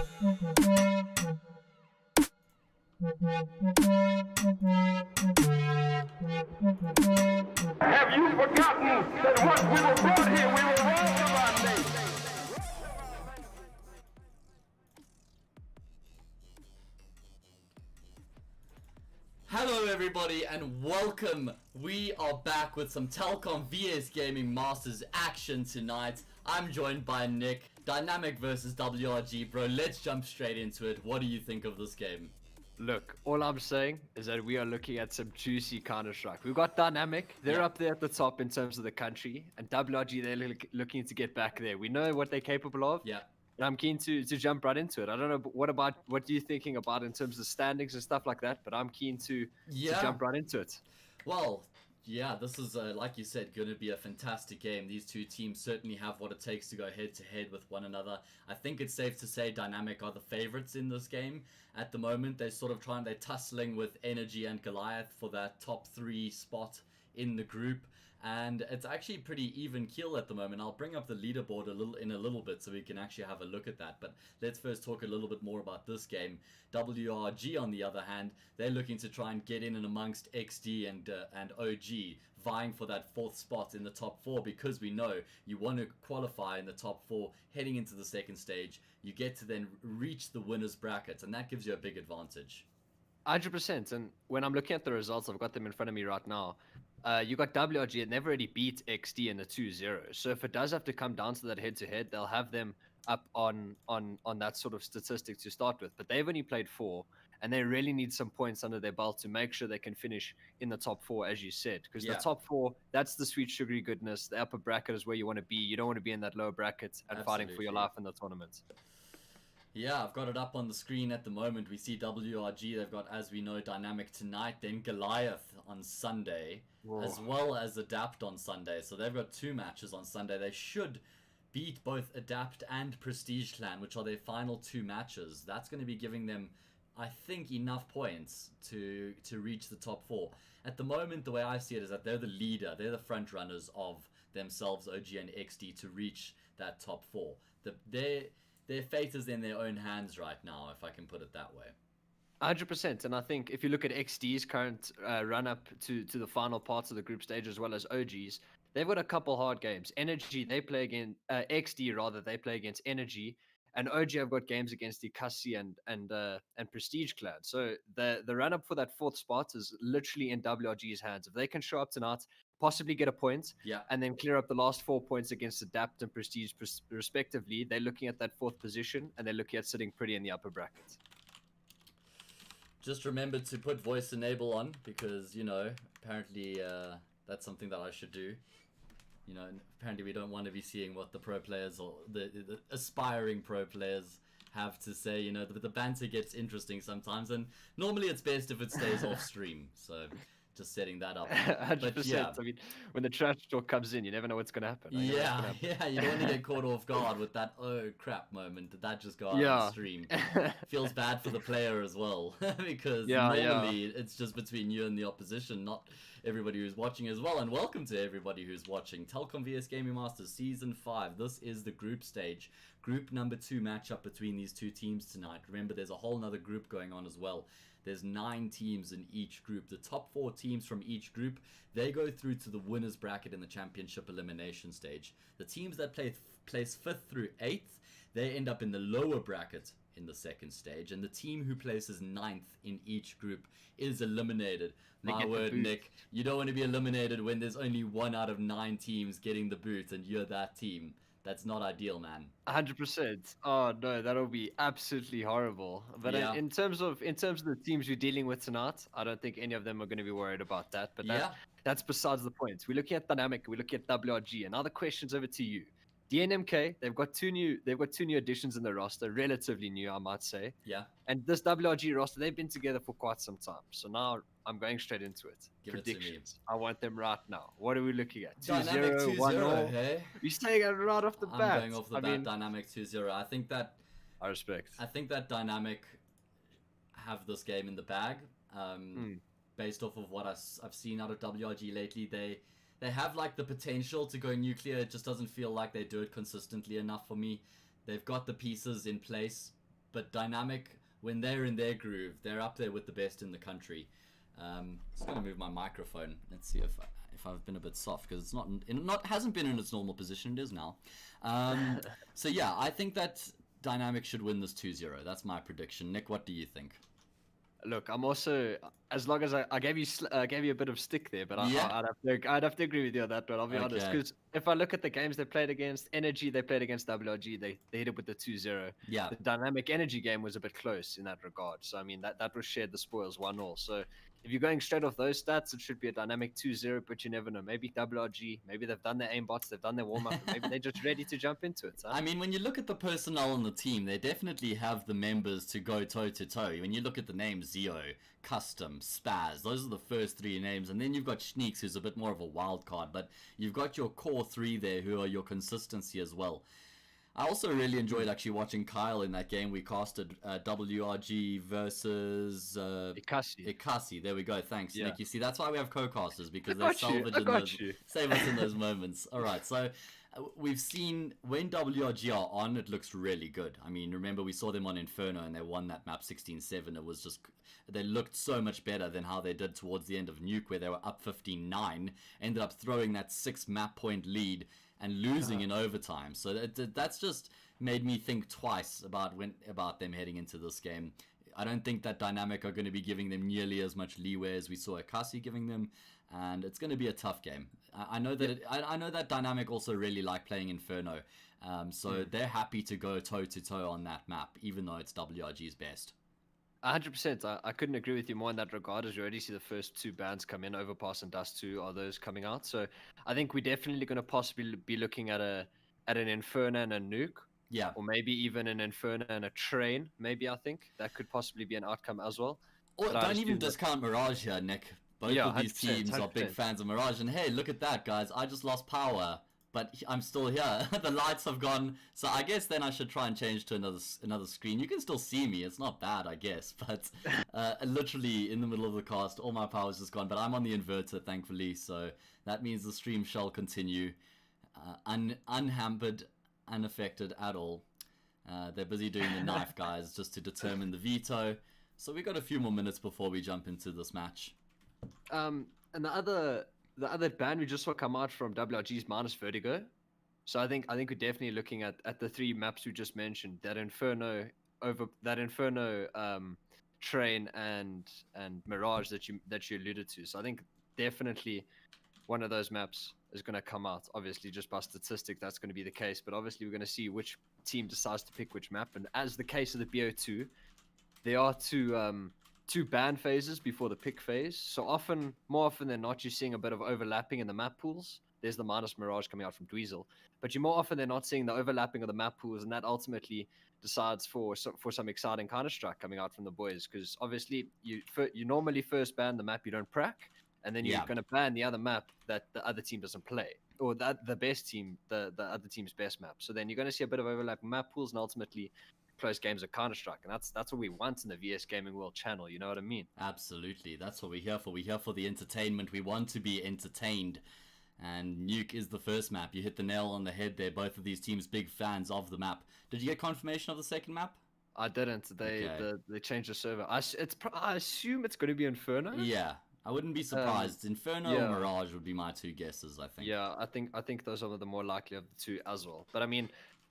Have you forgotten that once we were brought here, we were robbed of our nation? Hello everybody and welcome. We are back with some Telkom VS Gaming Masters action tonight. I'm joined by Nick. Dynamic versus WRG, bro. Let's jump straight into it. What do you think of this game? Look, all I'm saying is that we are looking at some juicy Counter-Strike. We've got Dynamic. They're up there at the top in terms of the country. And WRG, they're looking to get back there. We know what they're capable of. Yeah. And I'm keen to jump right into it. I don't know, what are you thinking about in terms of standings and stuff like that? But I'm keen to jump right into it. Well, yeah, this is, like you said, going to be a fantastic game. These two teams certainly have what it takes to go head-to-head with one another. I think it's safe to say Dynamic are the favorites in this game. At the moment, they're tussling with Energy and Goliath for that top 3 spot in the group. And it's actually pretty even keel at the moment. I'll bring up the leaderboard in a little bit so we can actually have a look at that. But let's first talk a little bit more about this game. WRG, on the other hand, they're looking to try and get in and amongst XD and OG, vying for that 4th spot in the top 4, because we know you want to qualify in the top 4 heading into the 2nd stage. You get to then reach the winner's bracket, and that gives you a big advantage. 100%. And when I'm looking at the results, I've got them in front of me right now. You got WRG, and they've already beat XD in the 2-0. So if it does have to come down to that head-to-head, they'll have them up on that sort of statistic to start with. But they've only played 4, and they really need some points under their belt to make sure they can finish in the top 4, as you said. Because the top 4, that's the sweet sugary goodness. The upper bracket is where you want to be. You don't want to be in that lower bracket and fighting for your life in the tournament. Yeah, I've got it up on the screen at the moment. We see WRG, they've got, as we know, Dynamic tonight, then Goliath on Sunday, as well as Adapt on Sunday. So they've got 2 matches on Sunday. They should beat both Adapt and Prestige Clan, which are their final 2 matches. That's going to be giving them, I think, enough points to reach the top 4. At the moment, the way I see it is that they're the leader. They're the front runners of themselves, OG and XD, to reach that top 4. Their fate is in their own hands right now, if I can put it that way. 100%. And I think if you look at XD's current run-up to the final parts of the group stage, as well as OG's, they've got a couple hard games. Energy, they play against XD, rather, they play against Energy. And OG have got games against Ikasi and Prestige Clan. So the run-up for that 4th spot is literally in WRG's hands. If they can show up tonight, possibly get a point, and then clear up the last 4 points against Adapt and Prestige respectively, they're looking at that 4th position, and they're looking at sitting pretty in the upper bracket. Just remember to put voice enable on, because, you know, apparently that's something that I should do. You know, apparently we don't want to be seeing what the pro players or the aspiring pro players have to say. You know, the banter gets interesting sometimes, and normally it's best if it stays off stream. So just setting that up. 100%. But yeah. I mean, when the trash talk comes in, you never know what's going to happen. Yeah, you don't want to get caught off guard with that oh crap moment. Did that just go out on the stream? Feels bad for the player as well, because normally it's just between you and the opposition, not everybody who's watching as well. And welcome to everybody who's watching Telkom VS Gaming Masters Season 5. This is the group stage. Group number 2 matchup between these 2 teams tonight. Remember, there's a whole nother group going on as well. There's 9 teams in each group. The top 4 teams from each group, they go through to the winner's bracket in the championship elimination stage. The teams that place 5th through 8th, they end up in the lower bracket in the 2nd stage. And the team who places 9th in each group is eliminated. My word, Nick, you don't want to be eliminated when there's only 1 out of 9 teams getting the boot and you're that team. That's not ideal, man. 100%. Oh no, that'll be absolutely horrible. But in terms of the teams you're dealing with tonight, I don't think any of them are going to be worried about that. But that's besides the point. We're looking at Dynamic, we're looking at WRG, and now the question's over to you. DNMK, they've got two new additions in the roster, relatively new, I might say. Yeah. And this WRG roster, they've been together for quite some time. So now I'm going straight into it. Give Predictions. I want them right now. What are we looking at? Dynamic 2-0, 1-0, hey? You're saying it right off the bat. I'm going off the bat, Dynamic 2-0. I think that... I respect. I think that Dynamic have this game in the bag. Based off of what I've seen out of WRG lately, they have like the potential to go nuclear. It just doesn't feel like they do it consistently enough for me. They've got the pieces in place. but Dynamic, when they're in their groove, they're up there with the best in the country. Just going to move my microphone. Let's see if I've been a bit soft, because it's hasn't been in its normal position. It is now. So yeah, I think that Dynamic should win this 2-0. That's my prediction. Nick, what do you think? Look, I'm also, as long as I gave you a bit of stick there, but Yeah. I'd have to agree with you on that one. I'll be honest, because if I look at the games they played against Energy, they played against WRG, they hit it with the 2-0. Yeah. The Dynamic Energy game was a bit close in that regard. So I mean that was shared the spoils 1-0. So if you're going straight off those stats, it should be a Dynamic 2-0, but you never know. Maybe WRG, maybe they've done their aimbots, they've done their warm-up, and maybe they're just ready to jump into it. Huh? I mean, when you look at the personnel on the team, they definitely have the members to go toe-to-toe. When you look at the names, Zeo, Custom, Spaz, those are the first three names, and then you've got Niix, who's a bit more of a wild card, but you've got your core three there who are your consistency as well. I also really enjoyed actually watching Kyle in that game we casted, WRG versus Ikasi. There we go. Thanks, Nick. You see, that's why we have co-casters, because they save us in those moments. All right, so we've seen when WRG are on, it looks really good. I mean, remember we saw them on Inferno and they won that map 16-7. It was just, they looked so much better than how they did towards the end of Nuke, where they were up 15-9, ended up throwing that 6 map point lead and losing in overtime. So that's just made me think twice about them heading into this game. I don't think that Dynamic are going to be giving them nearly as much leeway as we saw Ikasi giving them, and it's going to be a tough game. I know that I know that Dynamic also really like playing Inferno, so they're happy to go toe-to-toe on that map, even though it's WRG's best. 100%. I couldn't agree with you more in that regard, as you already see the first two bans come in. Overpass and Dust 2 are those coming out. So I think we're definitely going to possibly be looking at an Inferno and a Nuke. Yeah. Or maybe even an Inferno and a Train, maybe. I think that could possibly be an outcome as well. Or don't even discount Mirage here, Nick. Both of these teams 100%. Are big fans of Mirage. And hey, look at that, guys. I just lost power, but I'm still here. The lights have gone. So I guess then I should try and change to another screen. You can still see me. It's not bad, I guess. But literally in the middle of the cast, all my power's just gone. But I'm on the inverter, thankfully. So that means the stream shall continue unhampered, unaffected at all. They're busy doing the knife, guys, just to determine the veto. So we got a few more minutes before we jump into this match. And the other ban we just saw come out from WRG's minus Vertigo. So I think we're definitely looking at the three maps we just mentioned, that Inferno Train and Mirage that you alluded to. So I think definitely one of those maps is going to come out. Obviously, just by statistics, that's going to be the case. But obviously, we're going to see which team decides to pick which map. And as the case of the BO2, there are two ban phases before the pick phase. So more often than not, you're seeing a bit of overlapping in the map pools. There's the minus Mirage coming out from Dweezil. But you're more often than not seeing the overlapping of the map pools, and that ultimately decides for some exciting Counter-Strike coming out from the boys. Because obviously, you normally first ban the map you don't prac, and then you're going to ban the other map that the other team doesn't play, or the best team, the other team's best map. So then you're going to see a bit of overlapping map pools, and ultimately close games of Counter-Strike, and that's what we want in the VS Gaming World channel. You know what I mean? Absolutely, that's what we're here for. We're here for the entertainment. We want to be entertained, and Nuke is the first map. You hit the nail on the head there. Both of these teams big fans of the map. Did you get confirmation of the second map? I didn't. They changed the server. I assume it's going to be Inferno. Yeah, I wouldn't be surprised. Inferno or Mirage would be my two guesses, I think. Yeah, I think those are the more likely of the two as well. But I mean,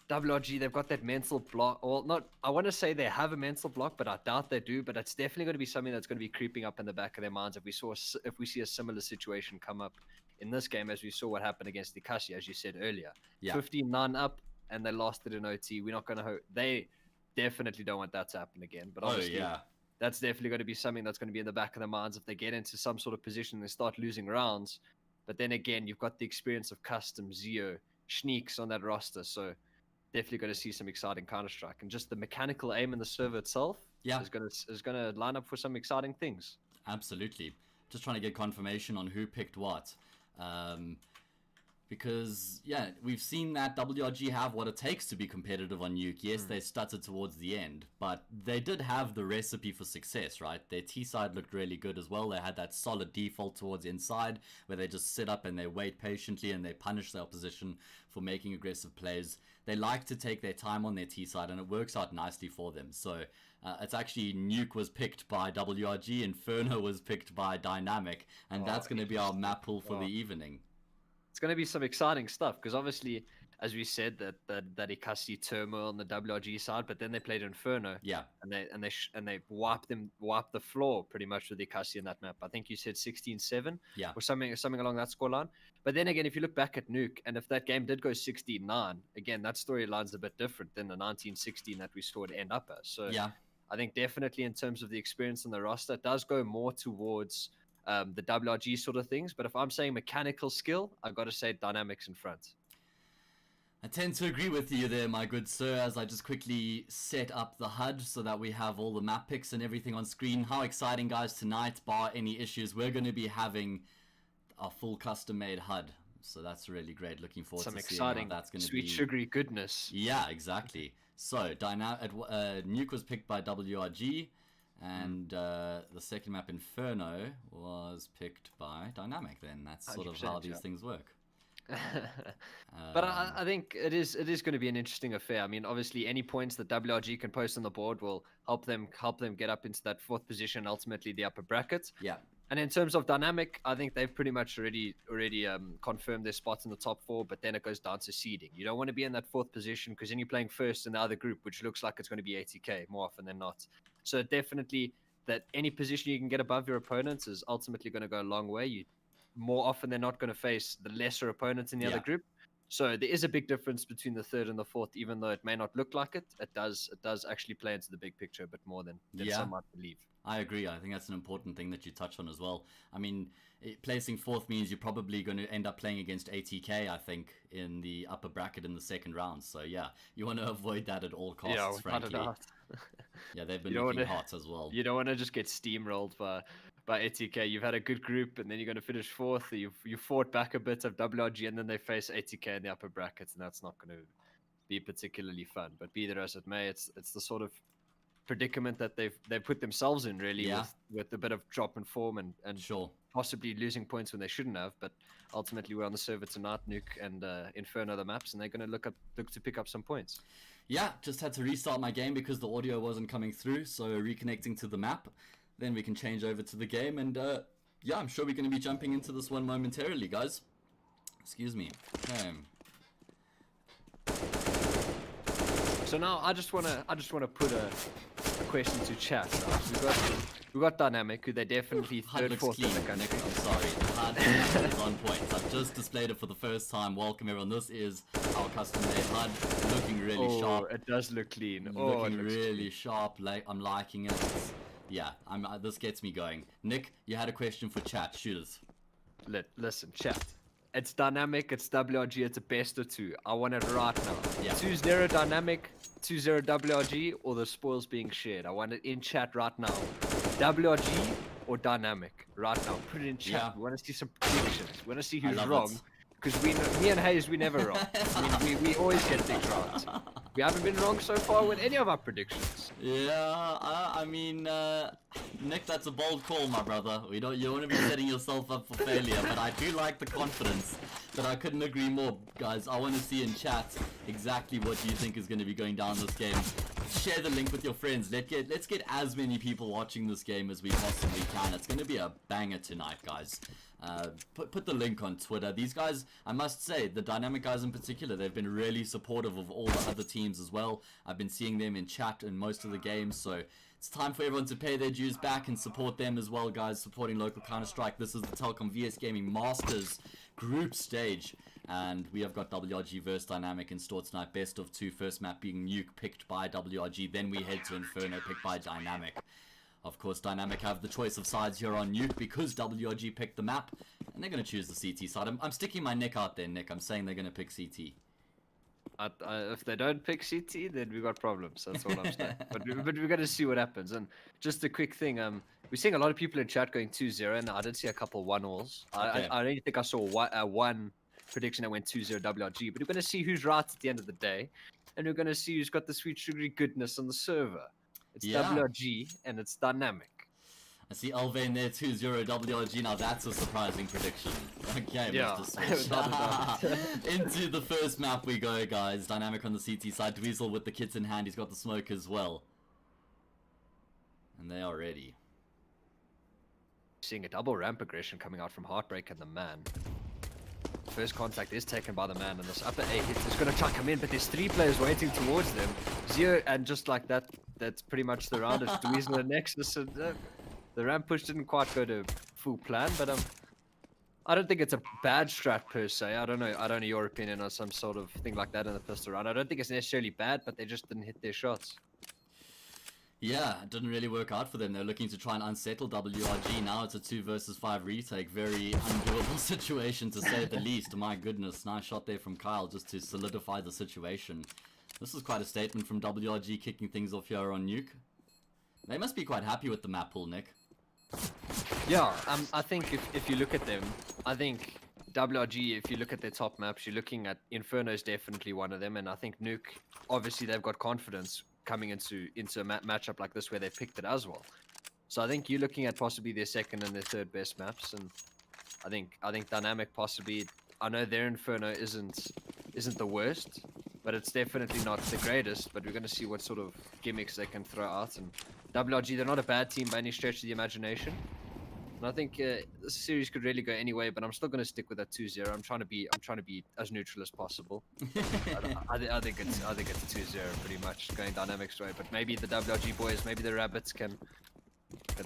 WRG, they've got that mental block. Well, I want to say they have a mental block, but I doubt they do. But it's definitely going to be something that's going to be creeping up in the back of their minds if we see a similar situation come up in this game, as we saw what happened against Ikasi, as you said earlier. Yeah. 15-9 up, and they lost it in OT. We're not going to they definitely don't want that to happen again. But obviously, that's definitely going to be something that's going to be in the back of their minds if they get into some sort of position and they start losing rounds. But then again, you've got the experience of Custom, Zeo, Niix on that roster, so definitely going to see some exciting Counter-Strike, and just the mechanical aim in the server itself is going to line up for some exciting things. Absolutely. Just trying to get confirmation on who picked what. Because, we've seen that WRG have what it takes to be competitive on Nuke. Yes, they stuttered towards the end, but they did have the recipe for success, right? Their T-side looked really good as well. They had that solid default towards inside, where they just sit up and they wait patiently and they punish their opposition for making aggressive plays. they like to take their time on their T side, and it works out nicely for them. So it's actually Nuke was picked by WRG, Inferno was picked by Dynamic, and that's going to be our map pool for the evening. It's going to be some exciting stuff because obviously, as we said, that Ikasi turmoil on the WRG side, but then they played Inferno, and they wiped the floor pretty much with Ikasi in that map. I think you said 16-7, or something along that scoreline. But then again, if you look back at Nuke, and if that game did go 16-9, again that storyline's a bit different than the 19-16 that we saw it end up as. So I think definitely in terms of the experience on the roster, it does go more towards the WRG sort of things. But if I'm saying mechanical skill, I've got to say Dynamics in front. I tend to agree with you there, my good sir, as I just quickly set up the HUD so that we have all the map picks and everything on screen. How exciting, guys, tonight, bar any issues, we're going to be having a full custom-made HUD. So that's really great. Looking forward to seeing how that's going to be. Sweet, sugary goodness. Yeah, exactly. So, Nuke was picked by WRG, and the second map, Inferno, was picked by Dynamic then. That's sort of how these things work. But I think it is going to be an interesting affair. I mean, obviously, any points that WRG can post on the board will help them get up into that 4th position, ultimately the upper bracket. Yeah. And in terms of Dynamic, I think they've pretty much already confirmed their spots in the top 4, but then it goes down to seeding. You don't want to be in that 4th position because then you're playing first in the other group, which looks like it's going to be 80k more often than not. So definitely that any position you can get above your opponents is ultimately going to go a long way. You more often than not going to face the lesser opponents in the other group. So there is a big difference between the 3rd and the 4th, even though it may not look like it. It does actually play into the big picture a bit more than some might believe. I agree. I think that's an important thing that you touch on as well. I mean, placing 4th means you're probably going to end up playing against ATK, I think, in the upper bracket in the 2nd round. So yeah, you want to avoid that at all costs, frankly. Yeah, they've been looking hot as well. You don't want to just get steamrolled by ATK. You've had a good group, and then you're going to finish 4th. You fought back a bit of WRG, and then they face ATK in the upper brackets, and that's not going to be particularly fun. But be that as it may, it's the sort of predicament that they've put themselves in, really, with a bit of drop in form and possibly losing points when they shouldn't have. But ultimately, we're on the server tonight, Nuke and Inferno the maps, and they're going to look to pick up some points. Yeah, just had to restart my game because the audio wasn't coming through, so reconnecting to the map. Then we can change over to the game, and yeah, I'm sure we're going to be jumping into this one momentarily, guys. Excuse me. Okay. So now I just wanna put a question to chat. Right? We got Dynamic, who they definitely HUD looks clean. I'm sorry, the HUD is on point. I've just displayed it for the first time. Welcome everyone. This is our custom-made HUD, looking really sharp. It does look clean. Looking really sharp. I'm liking it. Yeah, this gets me going. Nick, you had a question for chat. Shoot us. Listen, chat. It's Dynamic, it's WRG, it's a best of 2. I want it right now. Yeah. 2-0 Dynamic, 2-0 WRG, or the spoils being shared. I want it in chat right now. WRG or Dynamic right now. Put it in chat. Yeah. We want to see some predictions. We want to see who's wrong. It. Because me and Hayes, we never wrong. we always get things right. We haven't been wrong so far with any of our predictions. Yeah, I mean, Nick, that's a bold call, my brother. You don't want to be setting yourself up for failure, but I do like the confidence. But I couldn't agree more, guys. I want to see in chat exactly what you think is going to be going down this game. Share the link with your friends. Let's get as many people watching this game as we possibly can. It's going to be a banger tonight, guys. Put the link on Twitter. These guys, I must say, the Dynamic guys in particular, they've been really supportive of all the other teams as well. I've been seeing them in chat in most of the games, so it's time for everyone to pay their dues back and support them as well, guys, supporting local Counter-Strike. This is the Telkom VS Gaming Masters group stage, and we have got WRG vs Dynamic in store tonight. Best of 2, first map being Nuke, picked by WRG, then we head to Inferno, picked by Dynamic. Of course, Dynamic have the choice of sides here on Nuke because WRG picked the map, and they're going to choose the CT side. I'm sticking my neck out there, Nick. I'm saying they're going to pick CT. If they don't pick CT, then we got problems. That's all I'm saying. but we're going to see what happens. And just a quick thing, we're seeing a lot of people in chat going 2-0, and I did see a couple 1-alls. Okay. I don't think I saw one prediction that went 2-0 WRG, but we're going to see who's right at the end of the day, and we're going to see who's got the sweet sugary goodness on the server. It's WRG and it's Dynamic. I see Elvain there, 2-0 WRG. Now that's a surprising prediction. Okay, Yeah. Into the first map we go, guys. Dynamic on the CT side. Dweezil with the kits in hand. He's got the smoke as well. And they are ready. Seeing a double ramp aggression coming out from Heartbreak and the man. First contact is taken by the man, and this upper A hit is going to try to come in, but there's 3 players waiting towards them. Zero, and just like that, that's pretty much the round. It's Dweezil and Nexus. And, the ramp push didn't quite go to full plan, but I don't think it's a bad strat per se. I don't know your opinion on some sort of thing like that in the pistol round. I don't think it's necessarily bad, but they just didn't hit their shots. Yeah, it didn't really work out for them. They're looking to try and unsettle WRG. Now it's a 2 versus 5 retake. Very undoable situation to say the least. My goodness, nice shot there from Kyle just to solidify the situation. This is quite a statement from WRG kicking things off here on Nuke. They must be quite happy with the map pool, Nick. Yeah, I think if you look at them, I think WRG, if you look at their top maps, you're looking at Inferno is definitely one of them, and I think Nuke, obviously they've got confidence coming into a matchup like this where they picked it as well. So I think you're looking at possibly their second and their third best maps, and I think Dynamic possibly. I know their Inferno isn't the worst, but it's definitely not the greatest. But we're going to see what sort of gimmicks they can throw out. And WRG, they're not a bad team by any stretch of the imagination. And I think this series could really go any way, but I'm still going to stick with that 2-0. I'm trying to be as neutral as possible. I think it's a 2-0 pretty much going Dynamic's way. But maybe the WRG boys, maybe the Rabbits can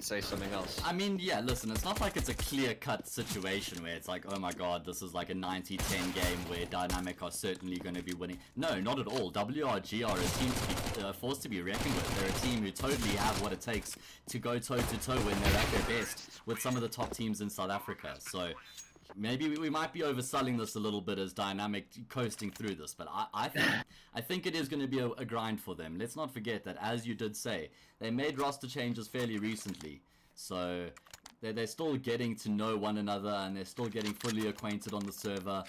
say something else. I mean, yeah, listen, it's not like it's a clear-cut situation where it's like, oh my god, this is like a 90-10 game where Dynamic are certainly going to be winning. No, not at all. WRG are a team to be forced to be reckoned with. They're a team who totally have what it takes to go toe-to-toe when they're at their best with some of the top teams in South Africa. So maybe we might be overselling this a little bit as Dynamic coasting through this, but I think it is going to be a grind for them. Let's not forget that, as you did say, they made roster changes fairly recently, so they're still getting to know one another and they're still getting fully acquainted on the server.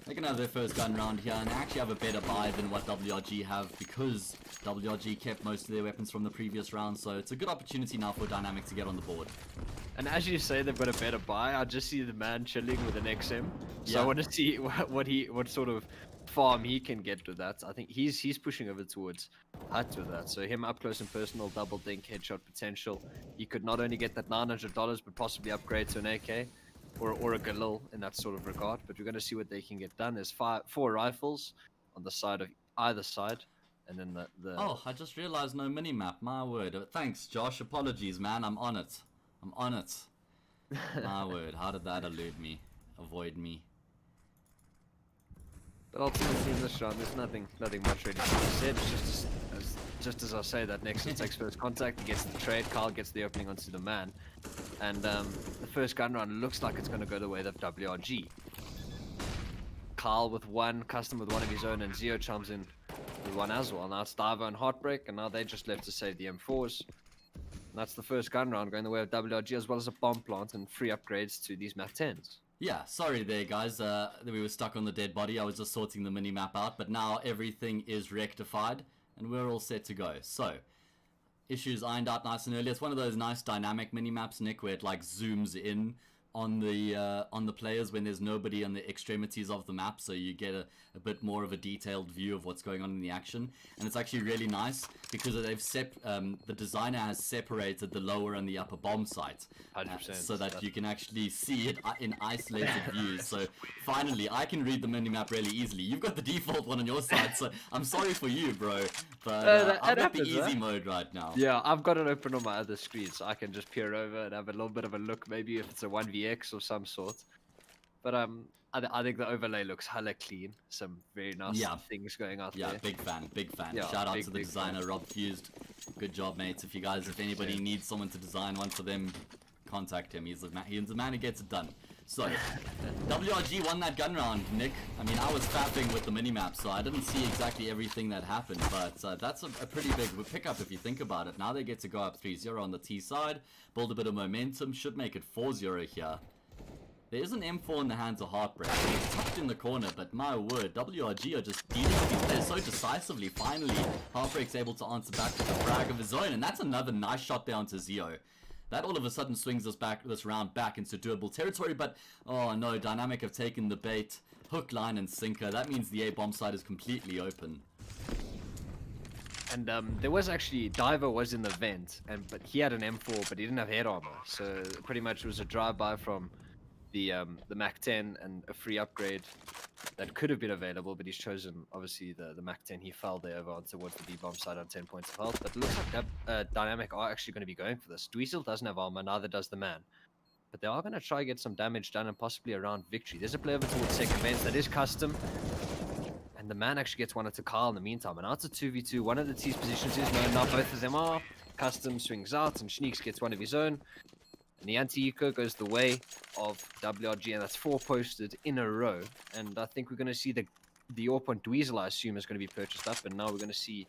They're going to have their first gun round here, and they actually have a better buy than what WRG have because WRG kept most of their weapons from the previous round, so it's a good opportunity now for Dynamic to get on the board. And as you say, they've got a better buy. I just see the man chilling with an XM, so I want to see what sort of farm he can get with that. I think he's pushing over towards Hut with that. So him up close and personal, double dink headshot potential. He could not only get that $900, but possibly upgrade to an AK or a Galil in that sort of regard. But we're going to see what they can get done. There's 4 rifles on the side of either side. And then the Oh, I just realized no minimap. My word. Thanks, Josh. Apologies, man. I'm on it. My word. How did that elude me? Avoid me. But ultimately in this round, there's nothing much really to be said. It's just as I say that Nexus takes first contact, he gets the trade, Kyle gets the opening onto the man. And the first gun round looks like it's going to go the way of WRG. Kyle with one, Custom with one of his own, and Zio chimes in with one as well. Now it's Divo and Heartbreak, and now they just left to save the M4s. And that's the first gun round going the way of WRG, as well as a bomb plant and free upgrades to these MAP 10s. Yeah, sorry there, guys. We were stuck on the dead body. I was just sorting the minimap out, but now everything is rectified, and we're all set to go. So, issues ironed out nice and early. It's one of those nice dynamic minimaps, Nick, where it like zooms in on the players when there's nobody on the extremities of the map, so you get a bit more of a detailed view of what's going on in the action. And it's actually really nice because they've the designer has separated the lower and the upper bomb sites, 100%, so that you can actually see it in isolated views. So finally I can read the minimap really easily. You've got the default one on your side, so I'm sorry for you, bro, but I've got the easy mode right now. Yeah, I've got it open on my other screen, so I can just peer over and have a little bit of a look, maybe if it's a 1vx of some sort. But I think the overlay looks hella clean. Some very nice things going out there. Yeah, big fan. Yeah, shout out to the designer, Rob Fused. Good job, mates. If anybody needs someone to design one for them, contact him. He's the man who gets it done. So, WRG won that gun round, Nick. I mean, I was fapping with the minimap, so I didn't see exactly everything that happened, but that's a pretty big pickup if you think about it. Now they get to go up 3-0 on the T side, build a bit of momentum, should make it 4-0 here. There is an M4 in the hands of Heartbreak. He's tucked in the corner, but my word, WRG are just dealing with these players so decisively. Finally, Heartbreak's able to answer back with a frag of his own, and that's another nice shot there onto Zio. That all of a sudden swings this round back into doable territory, but oh no, Dynamic have taken the bait. Hook, line, and sinker. That means the A bomb site is completely open. And there was actually, Diver was in the vent, but he had an M4, but he didn't have head armor. So pretty much it was a drive-by from the Mac 10 and a free upgrade that could have been available, but he's chosen, obviously, the Mac 10. He fell there over towards the B bomb side on 10 points of health. But it looks like Dynamic are actually going to be going for this. Dweezil doesn't have armor, neither does the man. But they are going to try to get some damage done and possibly around victory. There's a play over towards second vent that is custom. And the man actually gets one to Kyle in the meantime. And now it's a 2v2. One of the T's positions is known. Now both of them are. Custom swings out and Niix gets one of his own. And the anti-eco goes the way of WRG. And that's 4 posted in a row. And I think we're going to see the AWP on Dweezil, I assume, is going to be purchased up. And now we're going to see...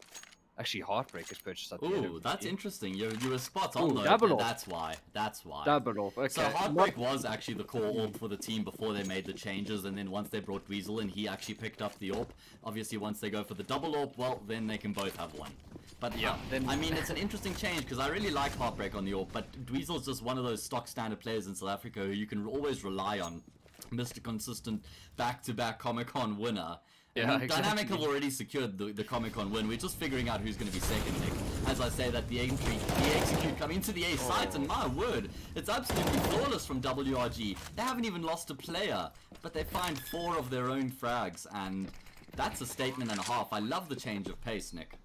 Actually, Heartbreak is purchased up. Ooh, that's interesting. You were spot on, though. Double That's why. Double AWP, okay. So Heartbreak was actually the core AWP for the team before they made the changes, and then once they brought Dweezil in, he actually picked up the AWP. Obviously, once they go for the double AWP, well, then they can both have one. But yeah, I mean, it's an interesting change, because I really like Heartbreak on the AWP, but Dweezil is just one of those stock standard players in South Africa who you can always rely on. Mr. Consistent back-to-back Comic-Con winner. Yeah, exactly. Dynamic have already secured the Comic-Con win. We're just figuring out who's going to be second, Nick. As I say that the execute come into the A site, and my word, it's absolutely flawless from WRG. They haven't even lost a player, but they find 4 of their own frags, and that's a statement and a half. I love the change of pace, Nick.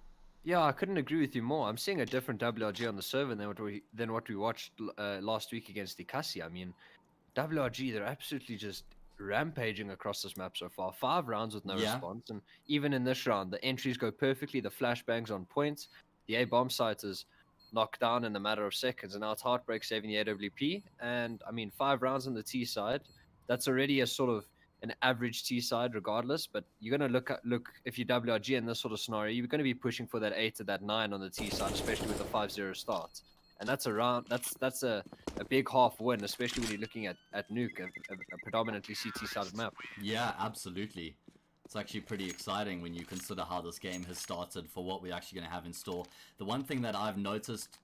Yeah, I couldn't agree with you more. I'm seeing a different WRG on the server than what we watched last week against the Cassie. I mean, WRG, they're absolutely just rampaging across this map so far. 5 rounds with no response, and even in this round the entries go perfectly, the flashbangs on point, the A bomb site is knocked down in a matter of seconds, and now it's Heartbreak saving the AWP. And I mean, 5 rounds on the T side, that's already a sort of an average T side regardless, but you're going to look if you WRG in this sort of scenario, you're going to be pushing for that 8 to that 9 on the T side, especially with the 5-0 start. And that's a big half win, especially when you're looking at Nuke, a predominantly CT-sided map. Yeah, absolutely. It's actually pretty exciting when you consider how this game has started for what we're actually going to have in store. The one thing that I've noticed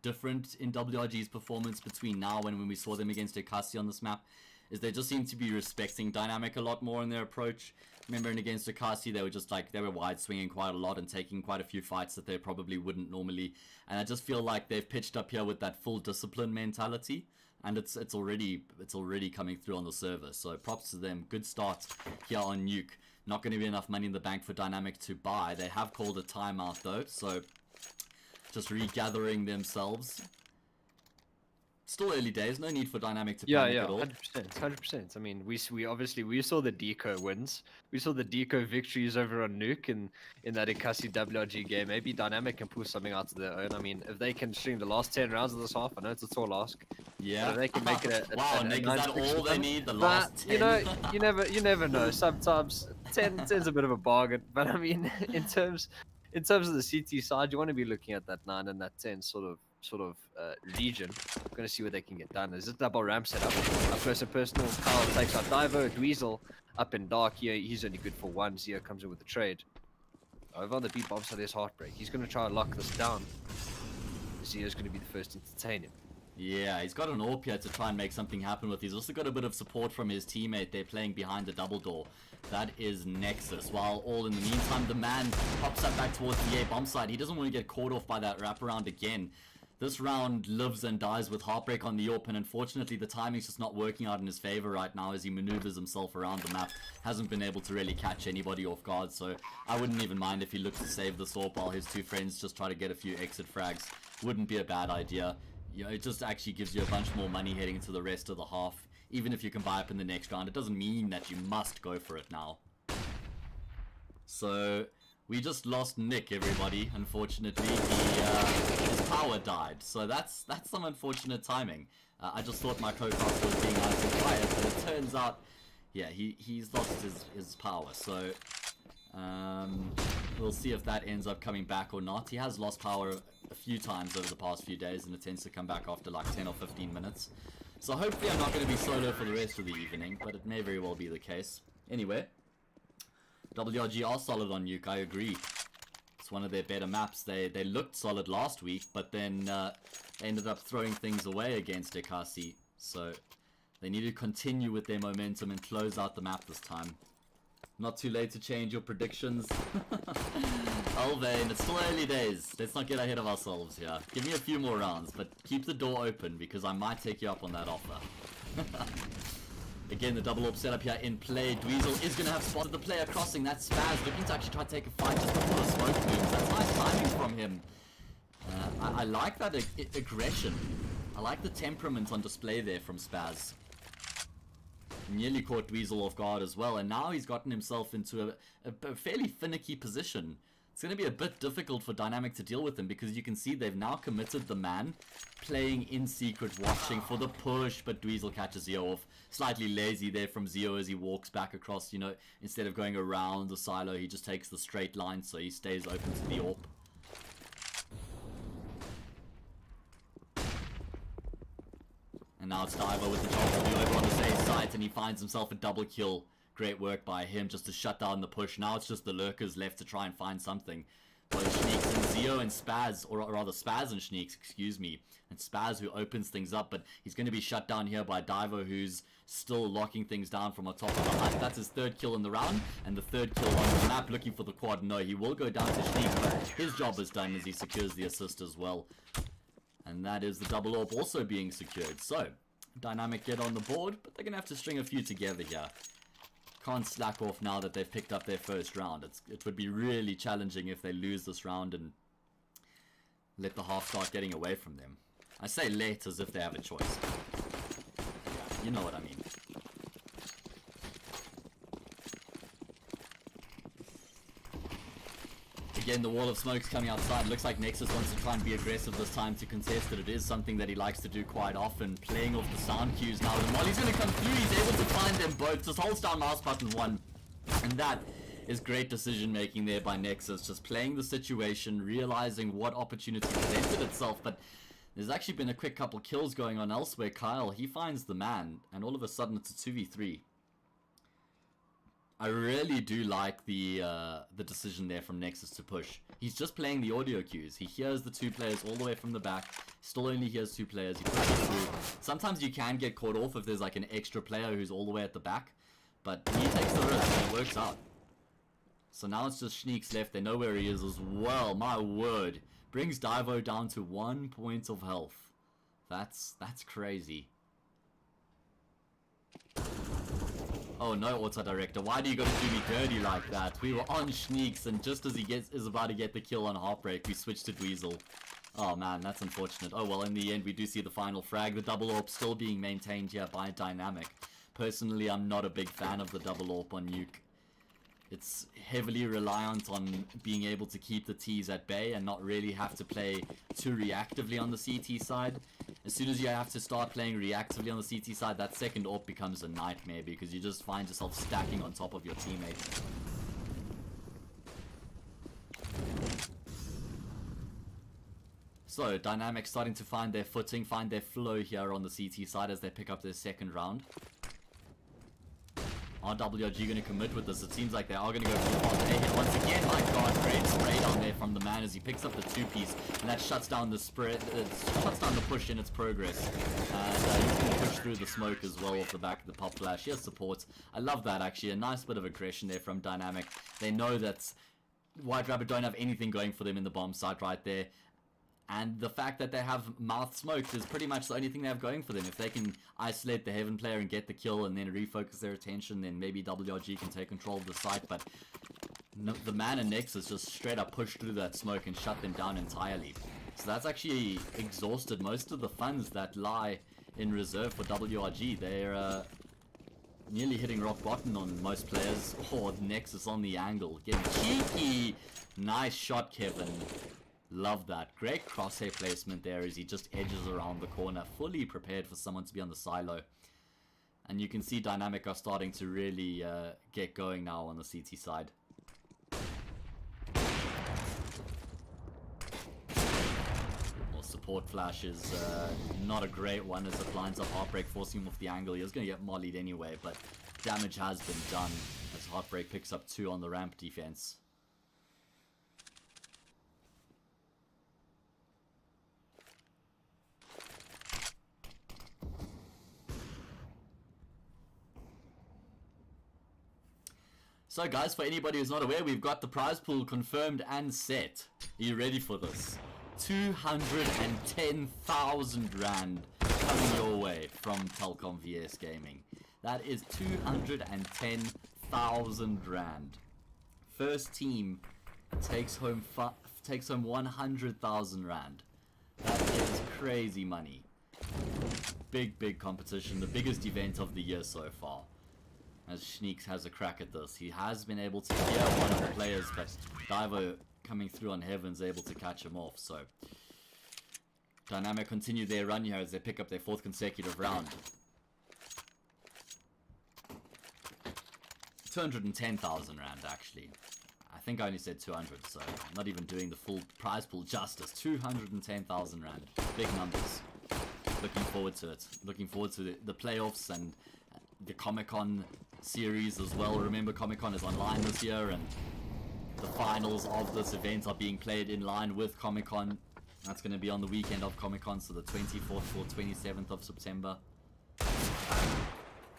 different in WRG's performance between now and when we saw them against Ekasi on this map is they just seem to be respecting Dynamic a lot more in their approach. Remember, against Akasi, they were just like, they were wide swinging quite a lot and taking quite a few fights that they probably wouldn't normally. And I just feel like they've pitched up here with that full discipline mentality, and it's already coming through on the server. So props to them. Good start here on Nuke. Not going to be enough money in the bank for Dynamic to buy. They have called a timeout though, so just regathering themselves. Still early days, no need for Dynamic to panic at all. 100%. I mean, we obviously saw the deco wins. We saw the deco victories over on Nuke in that Ekasi WRG game. Maybe Dynamic can pull something out of their own. I mean, if they can string the last 10 rounds of this half, I know it's a tall ask. Yeah. If they can make it a wow, Nick, is that all they need? The last 10? You know, you never know. Sometimes 10's a bit of a bargain. But I mean, in terms of the CT side, you want to be looking at that 9 and that 10 sort of region. I'm going to see what they can get done. There's a double ramp set up close and personal. Kyle takes out Divo. Dweezil up in dark here. He's only good for 1. Zio comes in with the trade. Over on the B bomb side, there's Heartbreak. He's going to try and lock this down. Zio's going to be the first to entertain him. Yeah, he's got an AWP here to try and make something happen with. He's also got a bit of support from his teammate. They're playing behind the double door. That is Nexus. While all in the meantime, the man pops up back towards the A bomb side. He doesn't want to get caught off by that wraparound again. This round lives and dies with Heartbreak on the AWP, and unfortunately the timing's just not working out in his favor right now as he maneuvers himself around the map. Hasn't been able to really catch anybody off guard, so I wouldn't even mind if he looks to save this AWP while his 2 friends just try to get a few exit frags. Wouldn't be a bad idea. You know, it just actually gives you a bunch more money heading into the rest of the half. Even if you can buy up in the next round, it doesn't mean that you must go for it now. So we just lost Nick, everybody. Unfortunately, his power died. So that's some unfortunate timing. I just thought my co-caster was being nice and quiet, but it turns out, yeah, he's lost his power. So we'll see if that ends up coming back or not. He has lost power a few times over the past few days, and it tends to come back after like 10 or 15 minutes. So hopefully I'm not going to be solo for the rest of the evening, but it may very well be the case. Anyway, WRG are solid on Nuke, I agree. It's one of their better maps. They looked solid last week, but then ended up throwing things away against Ekasi. So they need to continue with their momentum and close out the map this time. Not too late to change your predictions. Alvain, it's still early days. Let's not get ahead of ourselves here. Give me a few more rounds, but keep the door open because I might take you up on that offer. Again, the double AWP setup here in play. Dweezil is going to have spotted the player crossing. That's Spaz looking to actually try to take a fight just before the smoke moves. That's nice timing from him. I like that aggression. I like the temperament on display there from Spaz. Nearly caught Dweezil off guard as well, and now he's gotten himself into a fairly finicky position. It's going to be a bit difficult for Dynamic to deal with him because you can see they've now committed the man, playing in secret, watching for the push, but Dweezil catches Zio off. Slightly lazy there from Zio as he walks back across, you know, instead of going around the silo, he just takes the straight line, so he stays open to the AWP. And now it's Diver with the W over on the safe side, and he finds himself a double kill. Great work by him just to shut down the push. Now it's just the lurkers left to try and find something. Both Schneeks and Zio and Spaz, or rather Spaz and Schneeks, excuse me. And Spaz who opens things up, but he's going to be shut down here by Diver, who's still locking things down from on top of the hut. That's his third kill in the round, and the third kill on the map, looking for the quad. No, he will go down to Schneeks, but his job is done as he secures the assist as well. And that is the double AWP also being secured. So, Dynamic get on the board, but they're going to have to string a few together here. Can't slack off now that they've picked up their first round. It would be really challenging if they lose this round and let the half start getting away from them. I say let as if they have a choice. You know what I mean. Again, the wall of smoke's coming outside. Looks like Nexus wants to try and be aggressive this time to contest it. It is something that he likes to do quite often, playing off the sound cues now. And while he's going to come through, he's able to find them both. Just holds down mouse button 1. And that is great decision making there by Nexus. Just playing the situation, realizing what opportunity presented itself. But there's actually been a quick couple kills going on elsewhere. Kyle, he finds the man, and all of a sudden it's a 2v3. I really do like the decision there from Nexus to push. He's just playing the audio cues. He hears the two players all the way from the back. Still only hears two players. He pushes through. Sometimes you can get caught off if there's like an extra player who's all the way at the back. But he takes the risk and it works out. So now it's just Schneeks left. They know where he is as well. My word. Brings Divo down to 1 point of health. That's crazy. Oh no, auto director, why do you gotta do me dirty like that? We were on Schneeks, and just as he is about to get the kill on Heartbreak, we switched to Dweezil. Oh man, that's unfortunate. Oh well, in the end we do see the final frag. The double AWP still being maintained here by Dynamic. Personally, I'm not a big fan of the double AWP on Nuke. It's heavily reliant on being able to keep the T's at bay and not really have to play too reactively on the CT side. As soon as you have to start playing reactively on the CT side, that second AWP becomes a nightmare because you just find yourself stacking on top of your teammates. So, Dynamic starting to find their footing, find their flow here on the CT side as they pick up their second round. Are WRG going to commit with this? It seems like they are going to go for the fast A hit once again. My god, great spray down there from the man as he picks up the two-piece, and that shuts down the shuts down the push in its progress. And he's going to push through the smoke as well off the back of the pop flash. He has support. I love that actually. A nice bit of aggression there from Dynamic. They know that White Rabbit don't have anything going for them in the bomb site right there. And the fact that they have mouth smoked is pretty much the only thing they have going for them. If they can isolate the Heaven player and get the kill and then refocus their attention, then maybe WRG can take control of the site. But no, the man and Nexus just straight up push through that smoke and shut them down entirely. So that's actually exhausted most of the funds that lie in reserve for WRG. They're nearly hitting rock bottom on most players. Oh, Nexus on the angle. Getting cheeky. Nice shot, Kevin. Love that. Great crosshair placement there as he just edges around the corner, fully prepared for someone to be on the silo. And you can see Dynamic are starting to really get going now on the CT side. Well, support flash is not a great one as it lines up Heartbreak, forcing him off the angle. He was going to get mollied anyway, but damage has been done as Heartbreak picks up 2 on the ramp defense. So guys, for anybody who's not aware, we've got the prize pool confirmed and set. Are you ready for this? 210,000 Rand coming your way from Telkom VS Gaming. That is 210,000 Rand. First team takes home 100,000 Rand. That is crazy money. Big competition, the biggest event of the year so far. As Niix has a crack at this. He has been able to hear one of the players, but Divo coming through on Heaven's able to catch him off. So DNMK continue their run here as they pick up their 4th consecutive round. 210,000 Rand actually. I think I only said 200, so I'm not even doing the full prize pool justice. 210,000 Rand. Big numbers. Looking forward to it. Looking forward to the playoffs and the Comic-Con series as well. Remember, Comic-Con is online this year, and the finals of this event are being played in line with Comic-Con. That's going to be on the weekend of Comic-Con, so the 24th or 27th of September.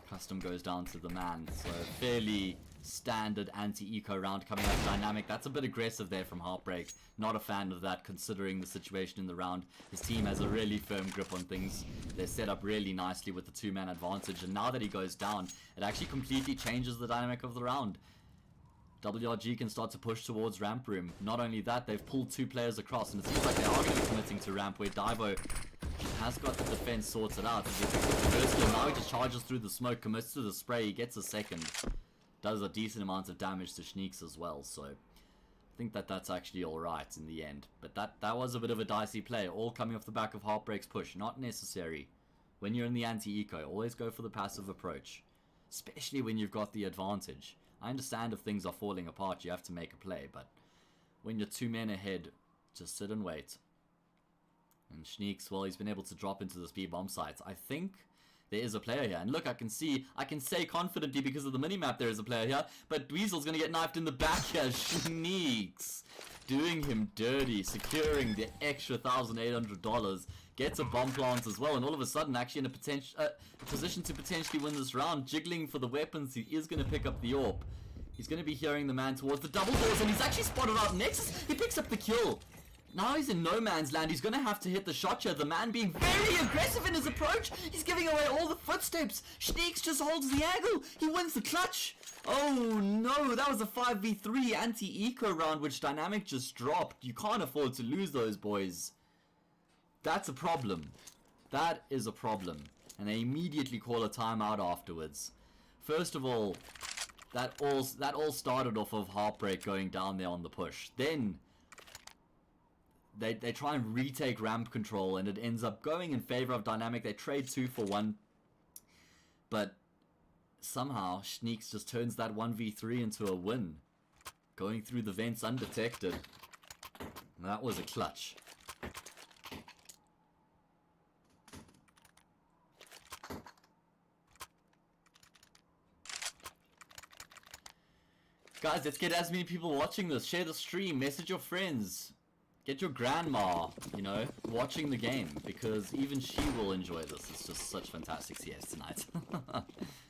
Custom goes down to the man, so fairly standard anti-eco round coming out DNMK. That's a bit aggressive there from Heartbreak. Not a fan of that considering the situation in the round. His team has a really firm grip on things. They're set up really nicely with the 2-man advantage, and now that he goes down, it actually completely changes the dynamic of the round. WRG can start to push towards ramp room. Not only that, they've pulled 2 players across, and it seems like they are going to be committing to ramp, where Divo has got the defense sorted out. Now he just charges through the smoke, commits to the spray, he gets a second. Does a decent amount of damage to Niix as well, so I think that's actually alright in the end. But that was a bit of a dicey play, all coming off the back of Heartbreak's push. Not necessary. When you're in the anti-eco, always go for the passive approach, especially when you've got the advantage. I understand if things are falling apart, you have to make a play, but when you're 2 men ahead, just sit and wait. And Niix, well, he's been able to drop into the speed bomb sites. I think there is a player here, and look, I can say confidently because of the minimap there is a player here, but Dweezil's gonna get knifed in the back here. Niix doing him dirty, securing the extra $1,800, gets a bomb plant as well, and all of a sudden actually in a position to potentially win this round, jiggling for the weapons. He is gonna pick up the AWP. He's gonna be hearing the man towards the double doors, and he's actually spotted out Nexus. He picks up the kill. Now he's in no man's land. He's going to have to hit the shot here. The man being very aggressive in his approach. He's giving away all the footsteps. Niix just holds the angle. He wins the clutch. Oh no, that was a 5v3 anti-eco round which DNMK just dropped. You can't afford to lose those, boys. That's a problem. That is a problem. And they immediately call a timeout afterwards. First of all, that all started off of Heartbreak going down there on the push. Then They try and retake ramp control, and it ends up going in favor of DNMK. They trade 2 for 1. But somehow, Niix just turns that 1v3 into a win. Going through the vents undetected. And that was a clutch. Guys, let's get as many people watching this. Share the stream, message your friends. Get your grandma, you know, watching the game, because even she will enjoy this. It's just such fantastic CS tonight.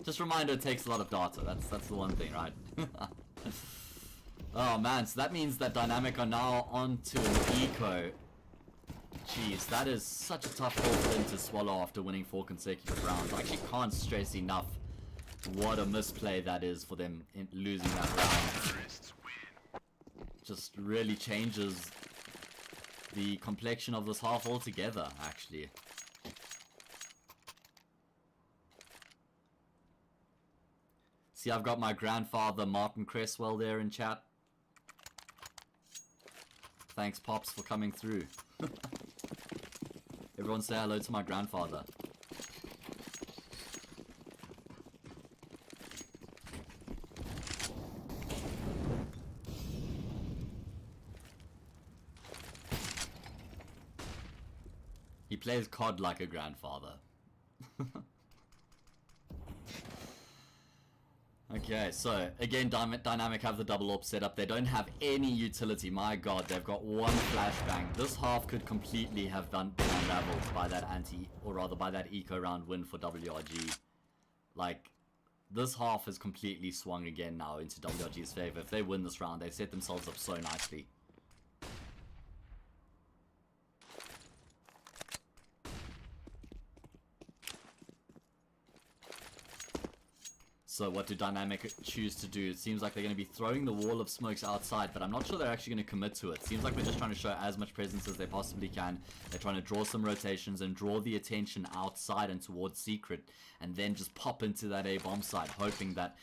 Just a reminder, it takes a lot of data. That's the one thing, right? Oh man, so that means that DNMK are now onto an eco. Jeez, that is such a tough call for them to swallow after winning 4 consecutive rounds. I actually can't stress enough what a misplay that is for them in losing that round. Just really changes the complexion of this half altogether, actually. See, I've got my grandfather Martin Cresswell there in chat. Thanks, Pops, for coming through. Everyone say hello to my grandfather. He plays COD like a grandfather. Okay, so again, DNMK have the double AWP set up. They don't have any utility. My god, they've got one flashbang. This half could completely have been unraveled by that by that eco round win for WRG. Like, This half has completely swung again now into WRG's favor. If they win this round, they've set themselves up so nicely. So what do Dynamic choose to do? It seems like they're going to be throwing the wall of smokes outside, but I'm not sure they're actually going to commit to it. Seems like they're just trying to show as much presence as they possibly can. They're trying to draw some rotations and draw the attention outside and towards Secret, and then just pop into that A bomb site, hoping that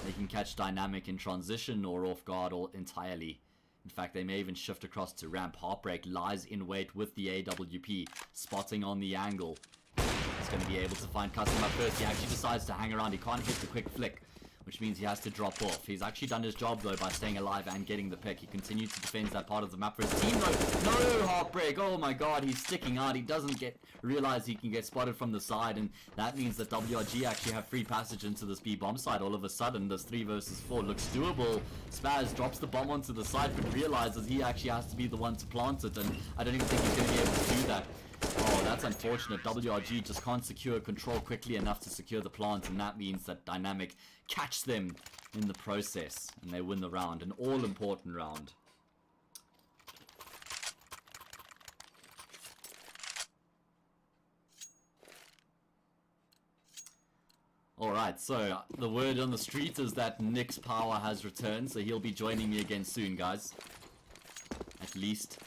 they can catch Dynamic in transition or off guard or entirely. In fact, they may even shift across to ramp. Heartbreak lies in wait with the AWP, spotting on the angle. He's going to be able to find Custom up first. He actually decides to hang around. He can't hit the quick flick, which means he has to drop off. He's actually done his job, though, by staying alive and getting the pick. He continues to defend that part of the map for his team, though. No, Heartbreak. Oh, my God. He's sticking out. He doesn't realize he can get spotted from the side, and that means that WRG actually have free passage into this B bomb site. All of a sudden, this 3 versus 4 looks doable. Spaz drops the bomb onto the side, but realizes he actually has to be the one to plant it, and I don't even think he's going to be able to do that. Oh, that's unfortunate. WRG just can't secure control quickly enough to secure the plant, and that means that Dynamic catch them in the process, and they win the round. An all-important round. Alright, so the word on the street is that Niix Power has returned, so he'll be joining me again soon, guys. At least.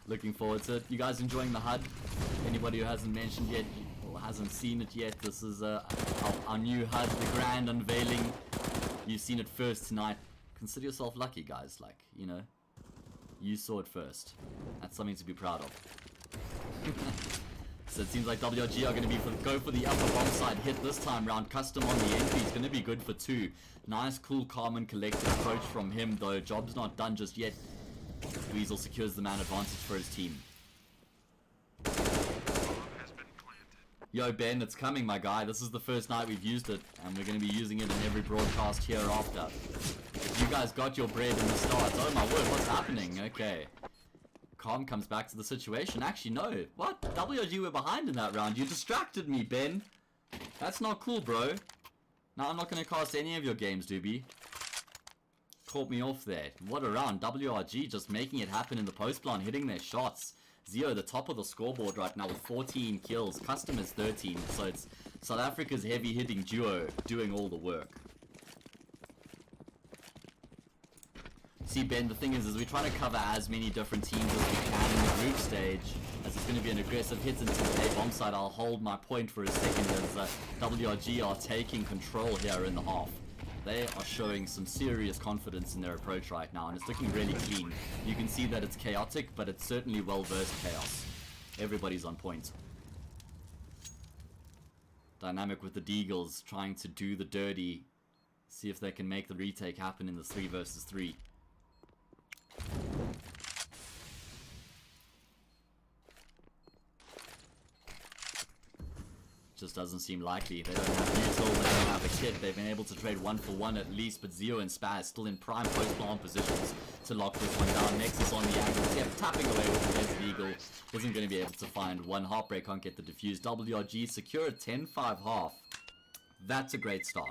Looking forward to it. You guys enjoying the HUD? Anybody who hasn't mentioned yet or hasn't seen it yet, this is our new HUD, the grand unveiling. You've seen it first tonight. Consider yourself lucky, guys. Like, you know, you saw it first. That's something to be proud of. So it seems like WRG are going to go for the upper bomb side hit this time round. Custom on the entry is going to be good for 2. Nice, cool, calm, and collected approach from him, though. Job's not done just yet. Weasel secures the man advantage for his team. Yo, Ben, it's coming, my guy. This is the first night we've used it, and we're going to be using it in every broadcast hereafter. You guys got your bread in the start. Oh my word, what's happening? Okay. Calm comes back to the situation. Actually, no. What? WRG were behind in that round. You distracted me, Ben. That's not cool, bro. Now I'm not going to cast any of your games, Doobie. Caught me off there. What a round. WRG just making it happen in the post plan, hitting their shots. Zio, the top of the scoreboard right now with 14 kills. Custom is 13. So it's South Africa's heavy hitting duo doing all the work. See, Ben, the thing is we're trying to cover as many different teams as we can in the group stage. As it's going to be an aggressive hit into the A bomb side. I'll hold my point for a second as WRG are taking control here in the half. They are showing some serious confidence in their approach right now, and it's looking really clean. You can see that it's chaotic, but it's certainly well-versed chaos. Everybody's on point. Dynamic with the Deagles trying to do the dirty. See if they can make the retake happen in the 3 versus 3. Just doesn't seem likely. They don't have Util, they don't have a kit. They've been able to trade 1 for 1 at least, but Zio and Spaz still in prime post-plant positions to lock this one down. Nexus on the angle, kept tapping away with the Desert Eagle. Isn't going to be able to find one. Heartbreak can't get the defuse. WRG secure a 10-5 half. That's a great start.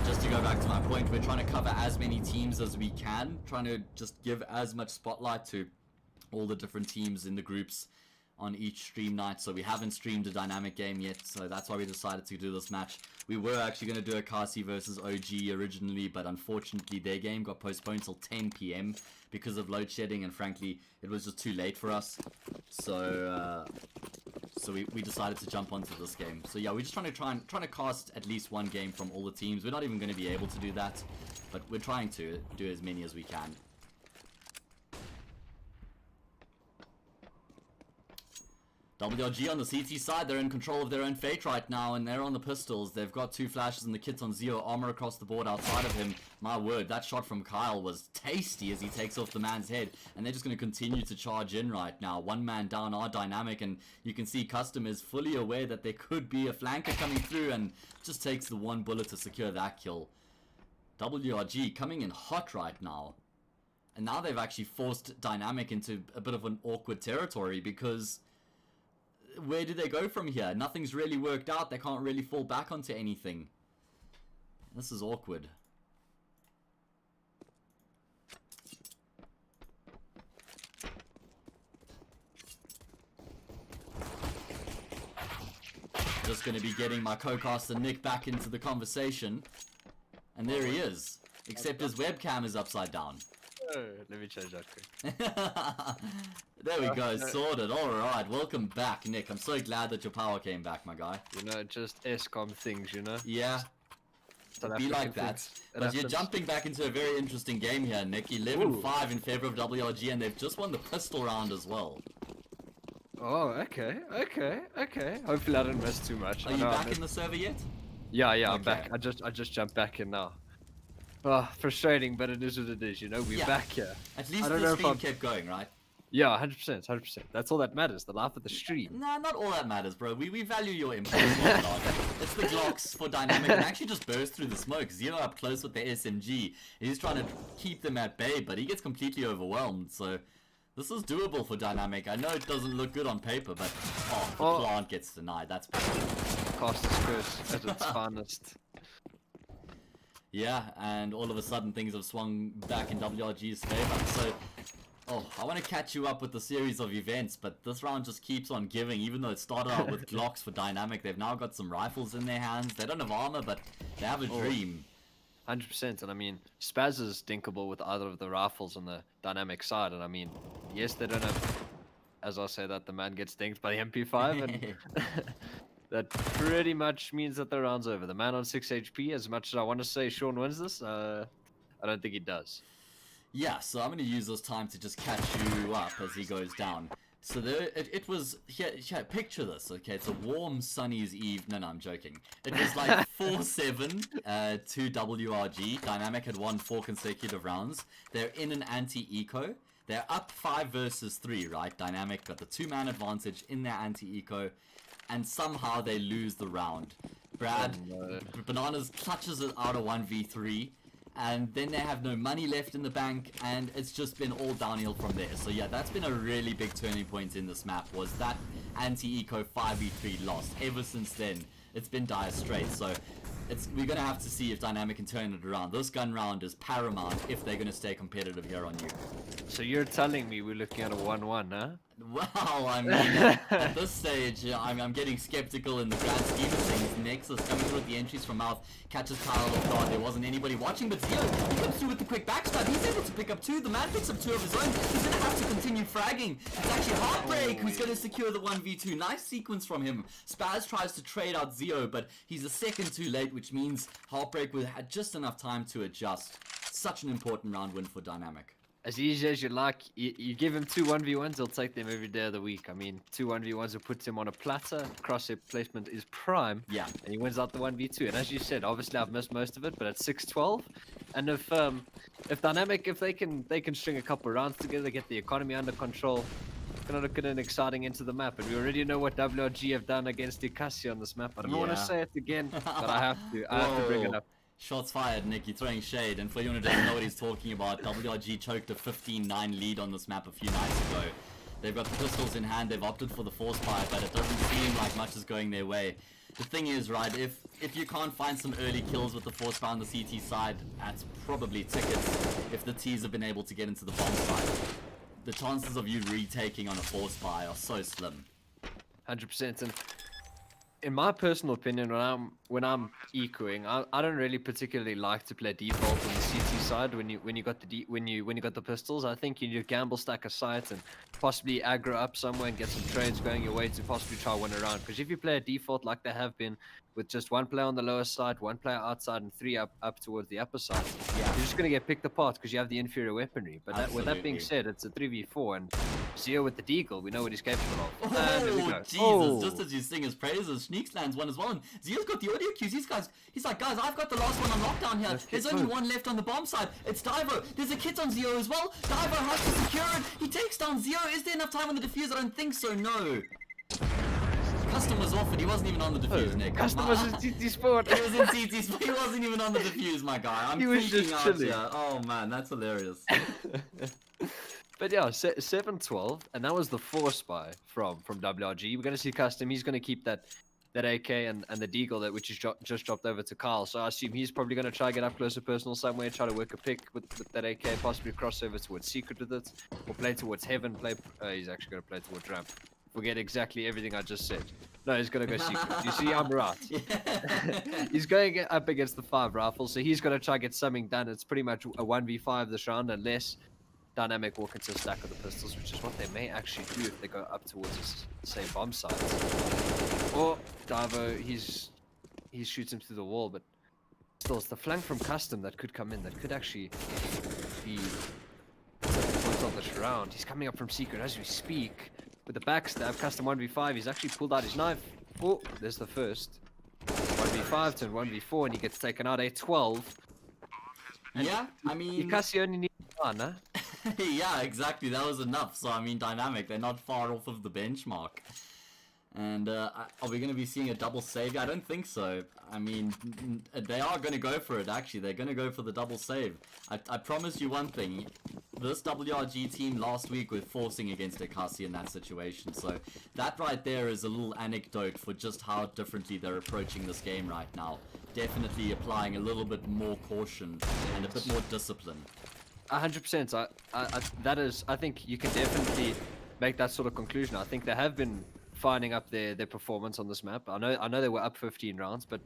Just to go back to my point, we're trying to cover as many teams as we can, trying to just give as much spotlight to all the different teams in the groups on each stream night. So we haven't streamed a Dynamic game yet, so that's why we decided to do this match. We were actually going to do a Kasi versus OG originally, but unfortunately their game got postponed till 10 PM because of load shedding, and frankly it was just too late for us. So we decided to jump onto this game. So yeah, we're just trying to cast at least one game from all the teams. We're not even going to be able to do that, but we're trying to do as many as we can. WRG on the CT side, they're in control of their own fate right now, and they're on the pistols. They've got 2 flashes and the kits on Zio, armor across the board outside of him. My word, that shot from Kyle was tasty as he takes off the man's head, and they're just going to continue to charge in right now. 1 man down are Dynamic, and you can see Custom is fully aware that there could be a flanker coming through, and just takes the 1 bullet to secure that kill. WRG coming in hot right now. And now they've actually forced Dynamic into a bit of an awkward territory, because where do they go from here? Nothing's really worked out. They can't really fall back onto anything. This is awkward. Just going to be getting my co-caster Nick back into the conversation. And there he is. Except his webcam is upside down. Let me change that quick. There we go, sorted. Alright, welcome back, Nick. I'm so glad that your power came back, my guy. You know, just ESCOM things, you know? Yeah. Be like that. But you're jumping back into a very interesting game here, Nick. 11-5 in favor of WRG, and they've just won the pistol round as well. Oh, okay. Hopefully I didn't miss too much. Are you back in the server yet? Yeah, I'm back. I just jumped back in now. Oh, frustrating, but it is what it is, you know? We're back here. At least the stream kept going, right? Yeah, 100%. That's all that matters, the life of the stream. Nah, not all that matters, bro. We value your input. It's the Glocks for Dynamic, and actually just burst through the smoke. Zero up close with the SMG. He's trying to keep them at bay, but he gets completely overwhelmed, so... This is doable for Dynamic. I know it doesn't look good on paper, but the plant gets denied. That's bad. Cost is curse at its finest. Yeah, and all of a sudden things have swung back in WRG's favor. So, I want to catch you up with the series of events, but this round just keeps on giving. Even though it started out with Glocks for Dynamic, they've now got some rifles in their hands. They don't have armor, but they have a dream. 100%, and I mean, Spaz is dinkable with either of the rifles on the Dynamic side, and I mean, yes, they don't have, as I say that, the man gets dinked by the MP5, and that pretty much means that the round's over. The man on 6 HP, as much as I want to say Sean wins this, I don't think he does. Yeah, so I'm going to use this time to just catch you up as he goes down. So there, it was, yeah, picture this, okay, it's a warm, sunny's eve, no, I'm joking. It was like 4-7 to WRG, Dynamic had won 4 consecutive rounds, they're in an anti-eco, they're up 5 versus 3, right, Dynamic got the 2-man advantage in their anti-eco, and somehow they lose the round. Bananas clutches it out of 1v3, and then they have no money left in the bank, and it's just been all downhill from there. So yeah, that's been a really big turning point in this map, was that anti-eco 5v3 loss. Ever since then, it's been dire straits. So we're going to have to see if Dynamic can turn it around. This gun round is paramount if they're going to stay competitive here on Nuke. So you're telling me we're looking at a 1-1, huh? Well, I mean, at this stage, I'm getting skeptical in the grand scheme of things. Niix is coming through with the entries from mouth, catches Kyle off guard. There wasn't anybody watching, but Zio, he comes through with the quick backstab. He's able to pick up 2. The man picks up 2 of his own. He's going to have to continue fragging. It's actually Heartbreak who's going to secure the 1v2. Nice sequence from him. Spaz tries to trade out Zio, but he's a second too late, which means Heartbreak had just enough time to adjust. Such an important round win for Dynamic. As easy as you like, you give him 2 1v1s, he'll take them every day of the week. I mean, 2 1v1s will put him on a platter, crosshair placement is prime, yeah, and he wins out the 1v2. And as you said, obviously I've missed most of it, but at 6-12, and if Dynamic, if they can string a couple rounds together, get the economy under control, gonna look at an exciting into the map. And we already know what WRG have done against Ikasi on this map. I don't want to say it again, but I have to bring it up. Shots fired, Nick. You're throwing shade. And for anyone who doesn't know what he's talking about, WRG choked a 15-9 lead on this map a few nights ago. They've got the pistols in hand. They've opted for the force fire, but it doesn't seem like much is going their way. The thing is, right, if you can't find some early kills with the force fire on the CT side, that's probably tickets. If the T's have been able to get into the bomb side, the chances of you retaking on a force fire are so slim. 100%. And in my personal opinion, when I'm ecoing, I don't really particularly like to play default on the CT side when you got the pistols. I think you need to gamble, stack a sight, and possibly aggro up somewhere and get some trades going your way to possibly try one around. Because if you play a default like they have been, with just 1 player on the lower side, 1 player outside, and 3 up towards the upper side, you're just going to get picked apart because you have the inferior weaponry. But with that being said, it's a 3v4, and Zio with the deagle, we know what he's capable of. Oh, Jesus, just as you sing his praises, Niix lands one as well, and Zio's got the audio cues. He's like, guys, I've got the last one on lockdown here. There's only 1 left on the bomb side. It's Divo. There's a kit on Zio as well. Divo has to secure it. He takes down Zio. Is there enough time on the defuse? I don't think so, no. Custom was off and he wasn't even on the defuse, Nick. Custom was in CT Sport. He was in CT Sport. He wasn't even on the defuse, my guy. I'm freaking out here. Oh man, that's hilarious. But yeah, 7-12, and that was the force buy from WRG. We're gonna see Custom. He's gonna keep that that AK and the Deagle that which is just dropped over to Kyle. So I assume he's probably going to try to get up close to personal somewhere, try to work a pick with that AK, possibly cross over towards Secret with it, or play towards Heaven. He's actually going to play towards Ramp. Forget exactly everything I just said. No, he's going to go Secret. You see, I'm right. He's going up against the 5 rifles, so he's going to try to get something done. It's pretty much a 1v5 this round, unless Dynamic walk into a stack of the pistols, which is what they may actually do if they go up towards, say, bomb sites. Or Davo, he shoots him through the wall, but still, it's the flank from Custom that could come in, that could actually be the point of this round. He's coming up from Secret as we speak. With the backstab, Custom 1v5, he's actually pulled out his knife. Oh, there's the first. 1v5 to 1v4, and he gets taken out, a 12. Yeah, I mean... Yukasi only needs 1, huh? Yeah, exactly, that was enough. So, I mean, Dynamic, they're not far off of the benchmark. And are we going to be seeing a double save? I don't think so. I mean, they are going to go for it, actually. They're going to go for the double save. I promise you one thing. This WRG team last week was forcing against Akasi in that situation. So that right there is a little anecdote for just how differently they're approaching this game right now. Definitely applying a little bit more caution and a bit more discipline. 100%. I think you can definitely make that sort of conclusion. I think they have been finding up their performance on this map. I know they were up 15 rounds, but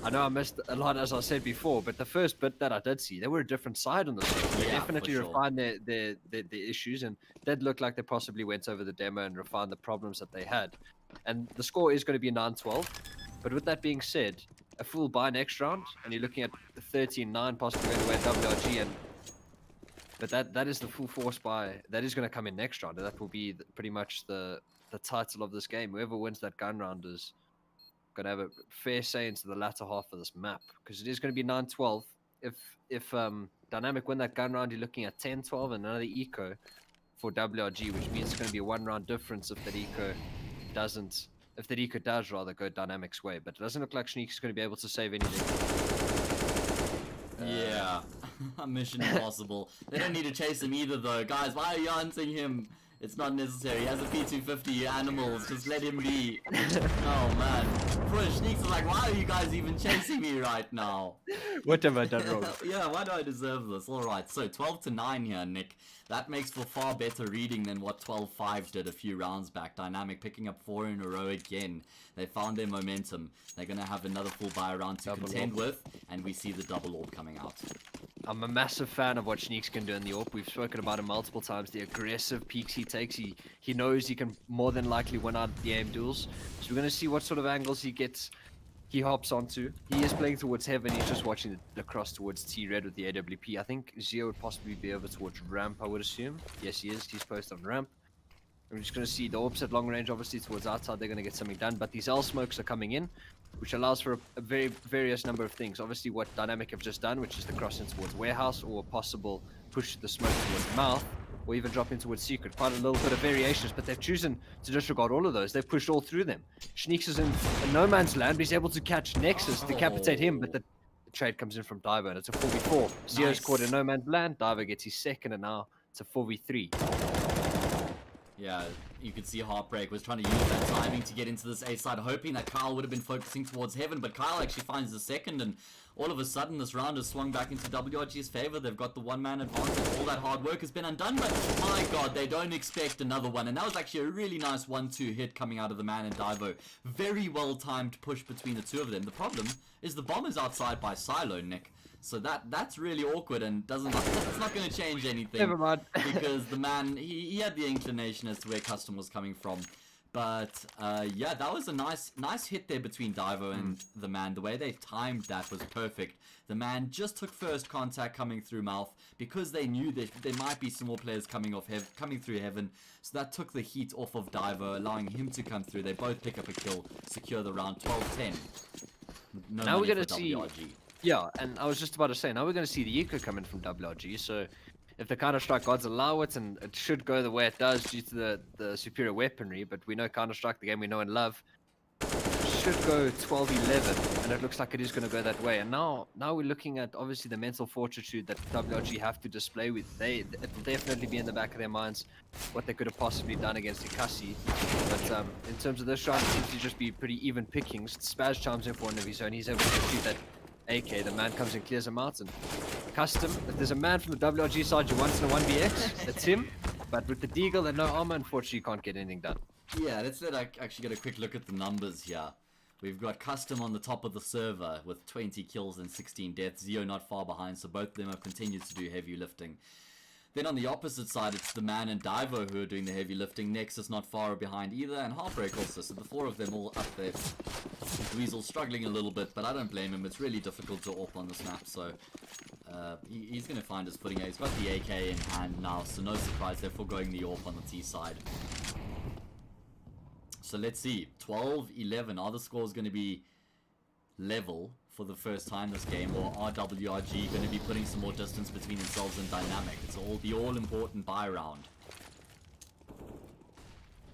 I know I missed a lot, as I said before. But the first bit that I did see, they were a different side on this game. They definitely refined their issues, and did look like they possibly went over the demo and refined the problems that they had. And the score is going to be 9-12. But with that being said, a full buy next round, and you're looking at 13-9 possibly going away at WRG, but that is the full force buy that is going to come in next round, and that will be pretty much the title of this game. Whoever wins that gun round is going to have a fair say into the latter half of this map, because it is going to be 9-12. If Dynamic win that gun round, you're looking at 10-12 and another eco for WRG, which means it's going to be a 1-round difference if that eco does rather go Dynamic's way. But it doesn't look like Niix is going to be able to save anything. Yeah, Mission Impossible. They don't need to chase him either, though. Guys, why are you hunting him? It's not necessary. He has a P250 animals. Just let him be. Oh, man. Push. Niix is like, why are you guys even chasing me right now? What have I done wrong? Yeah, why do I deserve this? Alright, so 12-9 here, Nick. That makes for far better reading than what 12-5 did a few rounds back. Dynamic picking up 4 in a row again. They found their momentum. They're going to have another full buy round to contend with, and we see the double orb coming out. I'm a massive fan of what Niix can do in the AWP. We've spoken about him multiple times. The aggressive peaks he takes. He knows he can more than likely win out the aim duels. So we're going to see what sort of angles he hops onto. He is playing towards Heaven. He's just watching the cross towards T-Red with the AWP. I think Zio would possibly be over towards Ramp, I would assume. Yes, he is. He's posted on Ramp. We're just going to see the AWPs at long range, obviously, towards outside. They're going to get something done. But these L smokes are coming in, which allows for a very various number of things. Obviously, what Dynamic have just done, which is the cross in towards Warehouse, or a possible push the smoke towards Mouth, or even drop in towards Secret. Quite a little bit of variations, but they've chosen to disregard all of those. They've pushed all through them. Niix is in no man's land, but he's able to catch Nexus, decapitate him, but the trade comes in from Divo, and it's a 4v4. Zio's caught in no man's land. Divo gets his second, and now it's a 4v3. Yeah, you could see Heartbreak was trying to use that timing to get into this A side, hoping that Kyle would have been focusing towards Heaven, but Kyle actually finds the second, and all of a sudden this round has swung back into WRG's favor. They've got the one-man advantage. All that hard work has been undone, but my god, they don't expect another one. And that was actually a really nice 1-2 hit coming out of the man and Divo. Very well-timed push between the two of them. The problem is the bomb is outside by Silo, Nick. So that's really awkward and it's not going to change anything. Never mind. Because the man, he had the inclination as to where Custom was coming from. But yeah, that was a nice hit there between Divo and the man. The way they timed that was perfect. The man just took first contact coming through Mouth because they knew that there might be some more players coming through Heaven. So that took the heat off of Divo, allowing him to come through. They both pick up a kill, secure the round 12-10. No now we're going to see WRG. Yeah, and I was just about to say, now we're going to see the eco come in from WRG, so if the Counter-Strike gods allow it, and it should go the way it does due to the superior weaponry, but we know Counter-Strike, the game we know and love, should go 12-11, and it looks like it is going to go that way. And now we're looking at obviously the mental fortitude that WRG have to display. It will definitely be in the back of their minds what they could have possibly done against Ikasi. But in terms of this round, it seems to just be pretty even pickings. Spaz chimes in for one of his own. He's able to shoot that AK. The man comes and clears him out. And Custom, if there's a man from the WRG side you want in a 1vx, that's him. But with the Deagle and no armor, unfortunately, you can't get anything done. Yeah, let's actually get a quick look at the numbers here. We've got Custom on the top of the server with 20 kills and 16 deaths. Zio not far behind, so both of them have continued to do heavy lifting. Then on the opposite side, it's the Man and Divo who are doing the heavy lifting. Nexus not far behind either, and Heartbreak also. So the four of them all up there. Dweezil struggling a little bit, but I don't blame him. It's really difficult to AWP on this map, so he's going to find his footing. He's got the AK in hand now, so no surprise they're foregoing the AWP on the T side. So let's see, 12-11, are the scores going to be level for the first time this game, or are WRG going to be putting some more distance between themselves and Dynamic? It's the all-important buy round.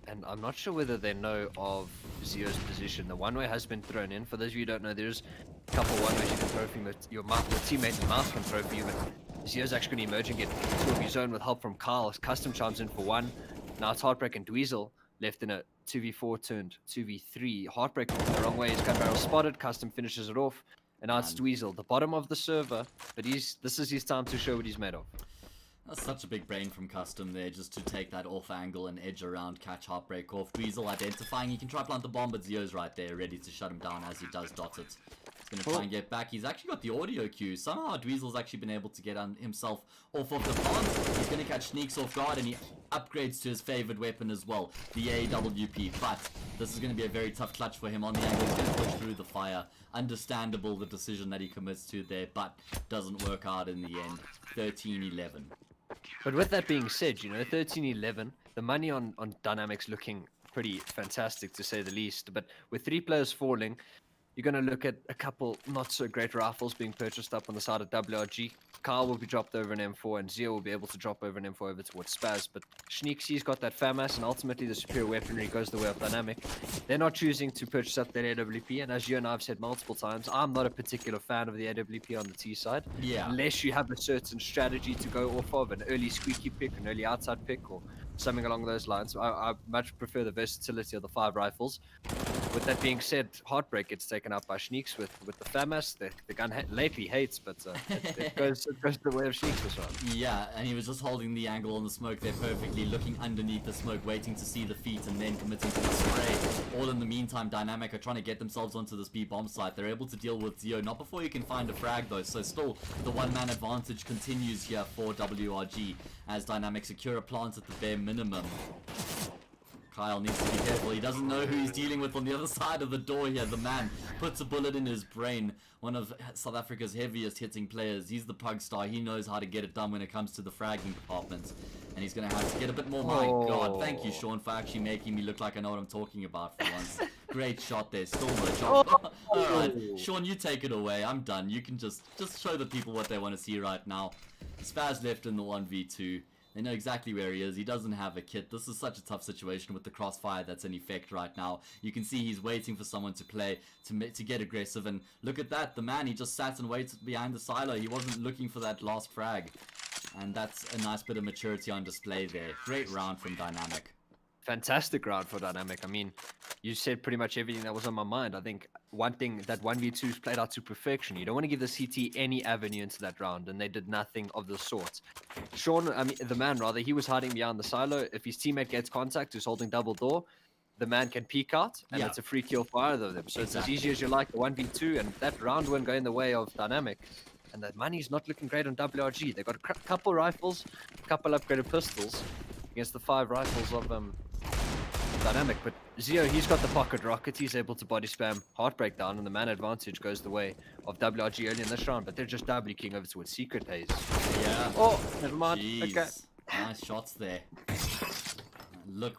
And I'm not sure whether they know of Zio's position. The one-way has been thrown in. For those of you who don't know, there's a couple one-ways you can throw from your teammate and mouse can throw for you, but Zio's actually going to emerge and get two of his own with help from Carl. Custom chimes in for one. Now it's Heartbreak and Dweezil left in a 2v4 turned 2v3. Heartbreak the wrong way. His gun barrel spotted. Custom finishes it off. And now it's Dweezil, the bottom of the server. But this is his time to show what he's made of. That's such a big brain from Custom there, just to take that off angle and edge around, catch Heartbreak off. Dweezil identifying, he can try plant the bomb, but Zio's right there, ready to shut him down as he does dot it. He's going to try and get back. He's actually got the audio cue. Somehow Dweezil's actually been able to get himself off of the plant. He's going to catch Niix off guard, and he upgrades to his favorite weapon as well, the AWP. But this is going to be a very tough clutch for him on the angle. He's going to push through the fire. Understandable, the decision that he commits to there, but doesn't work out in the end. 13-11. But with that being said, 13-11, the money on Dynamics looking pretty fantastic to say the least. But with 3 players falling, you're going to look at a couple not so great rifles being purchased up on the side of WRG. Carl will be dropped over an M4, and Zio will be able to drop over an M4 over towards Spaz. But Schneeksy's got that FAMAS, and ultimately the superior weaponry goes the way of Dynamic. They're not choosing to purchase up their AWP, and as you and I have said multiple times, I'm not a particular fan of the AWP on the T side. Yeah. Unless you have a certain strategy to go off of, an early squeaky pick, an early outside pick, or something along those lines. I much prefer the versatility of the 5 rifles. With that being said, Heartbreak gets taken out by Schneeks with the FAMAS. The gun lately hates, but it goes the way of Schneeks this round. Yeah, and he was just holding the angle on the smoke there perfectly, looking underneath the smoke, waiting to see the feet, and then committing to the spray. All in the meantime, Dynamic are trying to get themselves onto this B bomb site. They're able to deal with Zio, not before you can find a frag though, so still the one-man advantage continues here for WRG as Dynamic secure a plant at the bare minimum. Kyle needs to be careful. He doesn't know who he's dealing with on the other side of the door here. The man puts a bullet in his brain. One of South Africa's heaviest hitting players. He's the pug star. He knows how to get it done when it comes to the fragging department. And he's going to have to get a bit more. My God. Thank you, Sean, for actually making me look like I know what I'm talking about for once. Great shot there. Still no shot. Alright, Sean, you take it away. I'm done. You can just show the people what they want to see right now. Spaz left in the 1v2. They know exactly where he is. He doesn't have a kit. This is such a tough situation with the crossfire that's in effect right now. You can see he's waiting for someone to play, to get aggressive. And look at that. The man, he just sat and waited behind the silo. He wasn't looking for that last frag. And that's a nice bit of maturity on display there. Great round from Dynamic. Fantastic round for Dynamic. I mean, you said pretty much everything that was on my mind. I think one thing that 1v2's played out to perfection. You don't want to give the CT any avenue into that round, and they did nothing of the sort. Sean, I mean, the man rather, he was hiding behind the silo. If his teammate gets contact, who's holding double door, the man can peek out, and it's a free kill for either of them. So it's as easy as you like, the 1v2, and that round won't go in the way of Dynamic. And the money's not looking great on WRG. They've got a couple rifles, a couple upgraded pistols against the 5 rifles of Dynamic. But Zio, he's got the pocket rocket. He's able to body spam Heartbreak down, and the man advantage goes the way of WRG early in this round. But they're just doubly king over towards Secret Haze. Yeah. Oh, never mind. Jeez. Okay. Nice shots there.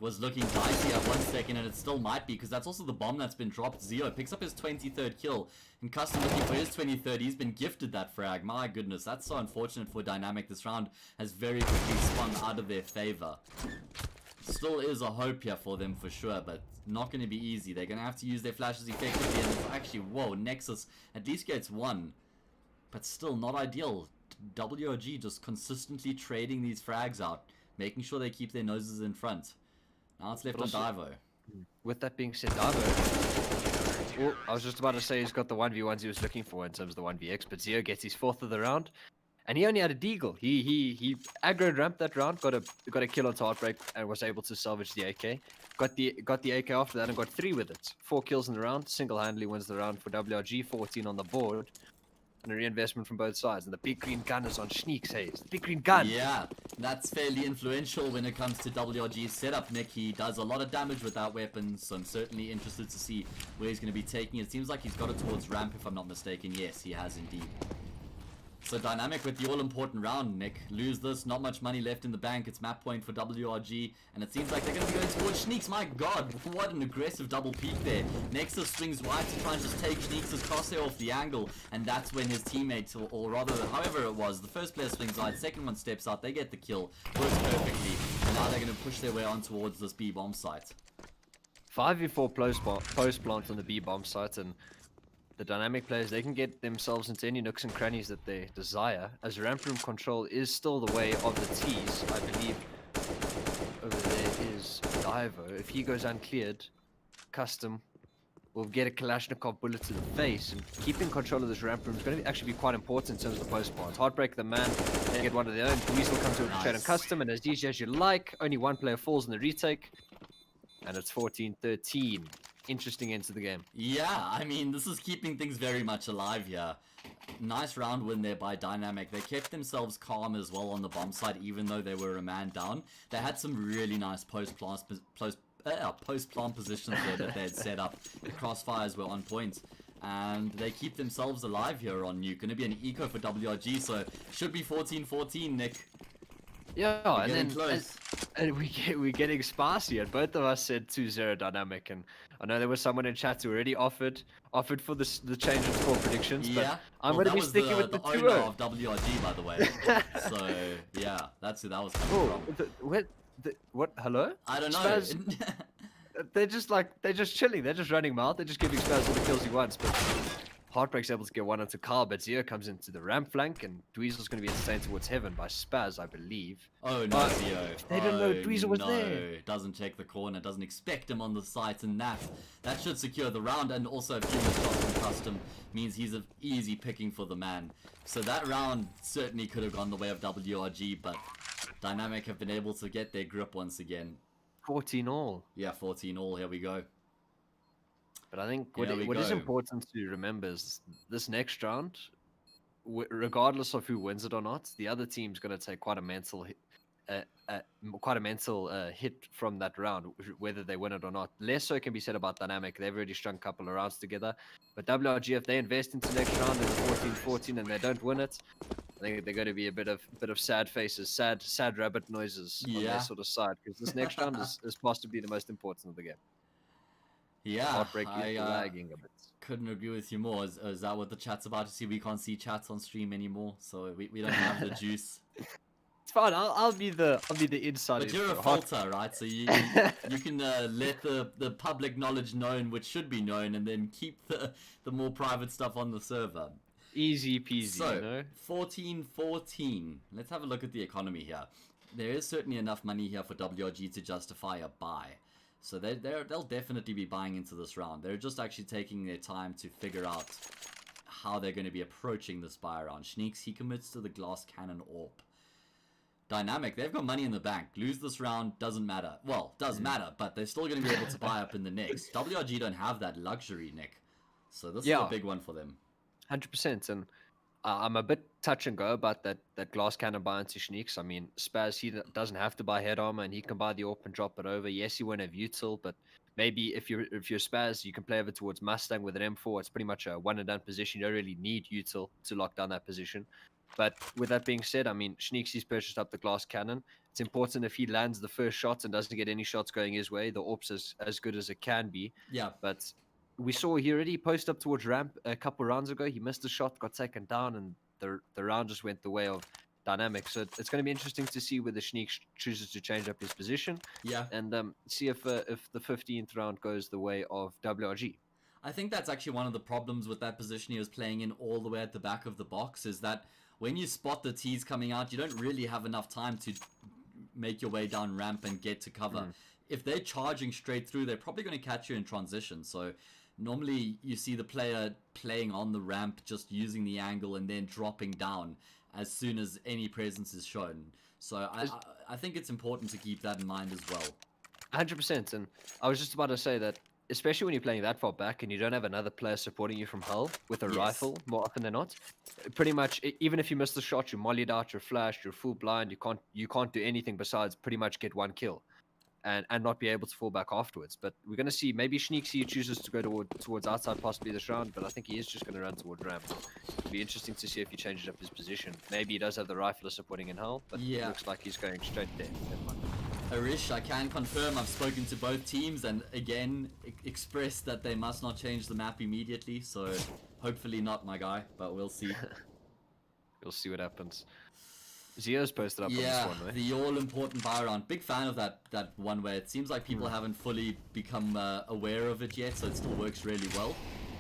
Was looking dicey at 1 second, and it still might be, because that's also the bomb that's been dropped. Zio picks up his 23rd kill, and Custom looking for his 23rd. He's been gifted that frag. My goodness, that's so unfortunate for Dynamic. This round has very quickly spun out of their favor. Still is a hope here for them for sure, but not going to be easy. They're going to have to use their flashes effectively, and it's actually, whoa, Nexus at least gets one, but still not ideal. WRG just consistently trading these frags out, making sure they keep their noses in front. Now it's left on Divo. With that being said, Divo, well, I was just about to say he's got the 1v1s he was looking for in terms of the 1vx, but Zio gets his 4th of the round. And he only had a deagle. He aggroed ramped that round, got a kill onto Heartbreak, and was able to salvage the AK. Got the AK after that and got 3 with it. 4 kills in the round. Single-handedly wins the round for WRG. 14 on the board. And a reinvestment from both sides. And the big green gun is on Niix, Hayes. The big green gun. Yeah, that's fairly influential when it comes to WRG's setup, Nick. He does a lot of damage with that weapon, so I'm certainly interested to see where he's going to be taking it. It seems like he's got it towards ramp, if I'm not mistaken. Yes, he has indeed. So Dynamic with the all-important round, Nick. Lose this, not much money left in the bank. It's map point for WRG, and it seems like they're going to be going towards Niix. My god, what an aggressive double peek there. Nexus swings wide to try and just take Niix's crosshair off the angle, and that's when his teammates, or rather, however it was, the first player swings wide, second one steps out, they get the kill, works perfectly, and now they're going to push their way on towards this B-bomb site. 5v4 post plant on the B-bomb site, and the Dynamic players, they can get themselves into any nooks and crannies that they desire, as ramp room control is still the way of the T's. I believe over there is Divo. If he goes uncleared, Custom will get a Kalashnikov bullet to the face, and keeping control of this ramp room is going to actually be quite important in terms of the post plant. Heartbreak the man, they get one of their own. Weasel comes over to trade on Custom, and as easy as you like, only one player falls in the retake, and it's 14-13. Interesting end to the game. Yeah, I mean, this is keeping things very much alive here. Nice round win there by Dynamic. They kept themselves calm as well on the bomb side, even though they were a man down. They had some really nice post-plant positions there that they had set up. The crossfires were on point. And they keep themselves alive here on Nuke. Going to be an eco for WRG, so should be 14-14, Nick. Yeah, and then we're getting spicy, and both of us said 2-0 Dynamic, and I know there was someone in chat who already offered for the change in score predictions, but yeah. I'm going to be sticking with the 2-0. owner of WRG, by the way. So yeah, that's who that was coming from. What? Hello? I don't know. Spaz, they're just chilling. They're just running mouth. They're just giving Spaz all the kills he wants, but Heartbreak's able to get one onto Carl, but Zio comes into the ramp flank, and Dweezil's going to be entertained towards heaven by Spaz, I believe. Oh no, Zio. They didn't know Dweezil was there. Doesn't check the corner, doesn't expect him on the site, and that should secure the round, and also a few more shots from Custom means he's an easy picking for the man. So that round certainly could have gone the way of WRG, but Dynamic have been able to get their grip once again. 14 all. Yeah, 14 all, here we go. But I think what is important to remember is this next round, regardless of who wins it or not, the other team's going to take quite a mental hit from that round, whether they win it or not. Less so can be said about Dynamic. They've already strung a couple of rounds together. But WRG, if they invest into the next round in the 14-14 and they don't win it, I think they're going to be a bit of sad faces, sad rabbit noises on their sort of side, because this next round is possibly the most important of the game. Yeah, Heartbreak is lagging a bit. Couldn't agree with you more. Is that what the chat's about to see? We can't see chats on stream anymore, so we don't have the juice. It's fine. I'll be the insider. But you're a filter, right? So you can let the public knowledge known, which should be known, and then keep the more private stuff on the server. Easy peasy. So, you know? 14-14. Let's have a look at the economy here. There is certainly enough money here for WRG to justify a buy. So they'll definitely be buying into this round. They're just actually taking their time to figure out how they're going to be approaching this buy round. Niix, he commits to the glass cannon AWP. Dynamic, they've got money in the bank. Lose this round, doesn't matter. Well, does matter, but they're still going to be able to buy up in the next. WRG don't have that luxury, Nick. So this is a big one for them. 100%. And I'm a bit touch and go about that glass cannon buy into Niix. I mean, Spaz, he doesn't have to buy head armor, and he can buy the AWP and drop it over. Yes, he won't have util, but maybe if you're Spaz, you can play over towards Mustang with an M4. It's pretty much a one and done position. You don't really need util to lock down that position. But with that being said, I mean, Niix, he's purchased up the glass cannon. It's important if he lands the first shot and doesn't get any shots going his way, the AWP's as good as it can be. Yeah. But we saw he already posted up towards ramp a couple rounds ago. He missed a shot, got taken down, and the round just went the way of Dynamic. So it's going to be interesting to see whether Niix chooses to change up his position. Yeah. And see if the 15th round goes the way of WRG. I think that's actually one of the problems with that position he was playing in all the way at the back of the box, is that when you spot the T's coming out, you don't really have enough time to make your way down ramp and get to cover. If they're charging straight through, they're probably going to catch you in transition. So normally you see the player playing on the ramp, just using the angle and then dropping down as soon as any presence is shown. So I think it's important to keep that in mind as well. 100%. And I was just about to say that, especially when you're playing that far back and you don't have another player supporting you from hull with a rifle, more often than not, pretty much, even if you miss the shot, you're mollied out, you're flashed, you're full blind, you can't do anything besides pretty much get one kill and not be able to fall back afterwards. But we're going to see, maybe Niix chooses to go towards outside possibly this round, but I think he is just going to run towards ramp. It'll be interesting to see if he changes up his position. Maybe he does have the rifler supporting in hull, but it looks like he's going straight there. Arish, I can confirm I've spoken to both teams and again expressed that they must not change the map immediately, so hopefully not, my guy, but we'll see. We'll see what happens. Zio's posted up on this one, right? The all-important buy round. Big fan of that one where it seems like people haven't fully become aware of it yet, so it still works really well.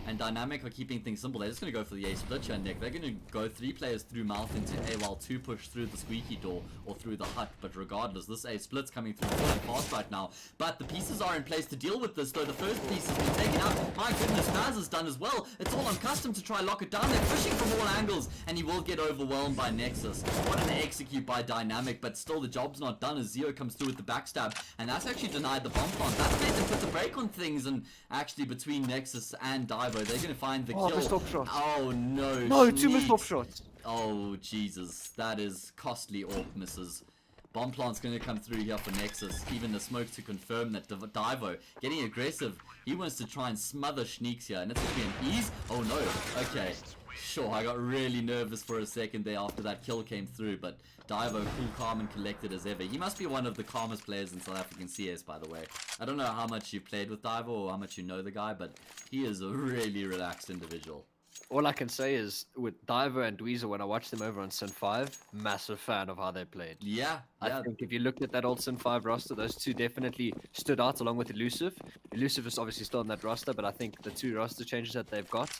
And Dynamic are keeping things simple. They're just going to go for the A split here, Nick. They're going to go 3 players through mouth into A while 2 push through the squeaky door or through the hut. But regardless, this A split's coming through quite fast right now. But the pieces are in place to deal with this, though. The first piece has been taken out. My goodness, Faz is done as well. It's all on custom to try lock it down. They're pushing from all angles, and he will get overwhelmed by Nexus. What an execute by Dynamic, but still the job's not done as Zio comes through with the backstab. And that's actually denied the bomb plant. That's made them put the brake on things, and actually between Nexus and Divo, they're going to find the kill. Missed top shot. Oh no. No, 2 missed top shots. Oh Jesus, that is costly AWP misses. Bomb plant's going to come through here for Nexus. Even the smoke to confirm that Divo getting aggressive. He wants to try and smother Niix here, and it's going to be an ease. Oh no. Okay. Sure, I got really nervous for a second there after that kill came through, but Divo cool, calm and collected as ever. He must be one of the calmest players in South African CS, by the way. I don't know how much you've played with Divo or how much you know the guy, but he is a really relaxed individual. All I can say is, with Divo and Dweezer, when I watched them over on Sin 5, massive fan of how they played. Yeah. I think if you looked at that old Sin 5 roster, those two definitely stood out along with Elusive. Elusive is obviously still on that roster, but I think the 2 roster changes that they've got,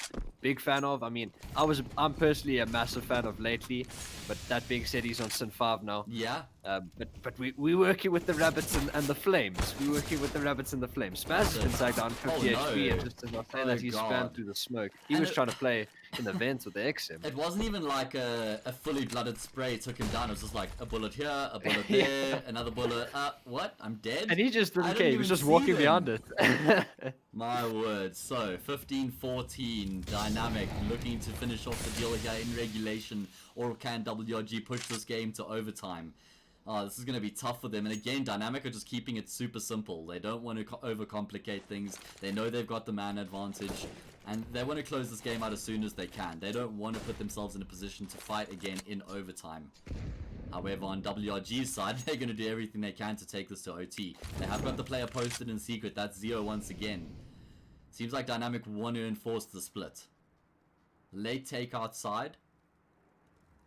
big fan of. I mean, I'm personally a massive fan of lately, but that being said, he's on Sin 5 now. Yeah. But we're working with the rabbits and the flames. We're working with the rabbits and the flames. Spaz has been sagged down 50 HP, and just as I say that, he spammed through the smoke. He was trying to play in the vents with the XM. It wasn't even like a fully blooded spray took him down. It was just like a bullet here, a bullet there, another bullet. What? I'm dead? And he just didn't care. He was just walking behind it. My word. So, 15-14. Dynamic looking to finish off the deal here in regulation. Or can WRG push this game to overtime? Oh, this is going to be tough for them. And again, Dynamic are just keeping it super simple. They don't want to overcomplicate things. They know they've got the man advantage. And they want to close this game out as soon as they can. They don't want to put themselves in a position to fight again in overtime. However, on WRG's side, they're going to do everything they can to take this to OT. They have got the player posted in secret. That's Zio once again. Seems like Dynamic want to enforce the split. Late take outside.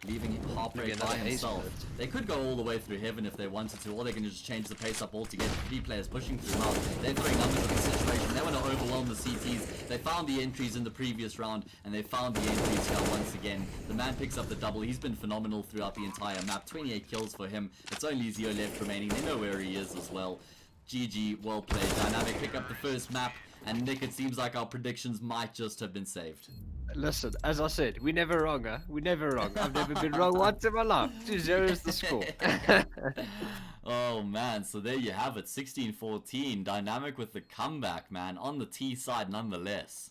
Leaving him Heartbreak by himself. They could go all the way through Heaven if they wanted to, or they can just change the pace up altogether. 3 players pushing through now. They're throwing numbers at the situation. They want to overwhelm the CTs. They found the entries in the previous round, and they found the entries here once again. The man picks up the double. He's been phenomenal throughout the entire map. 28 kills for him. It's only Zio left remaining. They know where he is as well. GG, well played. Dynamic pick up the first map, and Nick, it seems like our predictions might just have been saved. Listen, as I said, we never wrong, huh? We never wrong. I've never been wrong once in my life. 2-0 is the score. Oh man, so there you have it. 16-14. Dynamic with the comeback, man. On the T side nonetheless.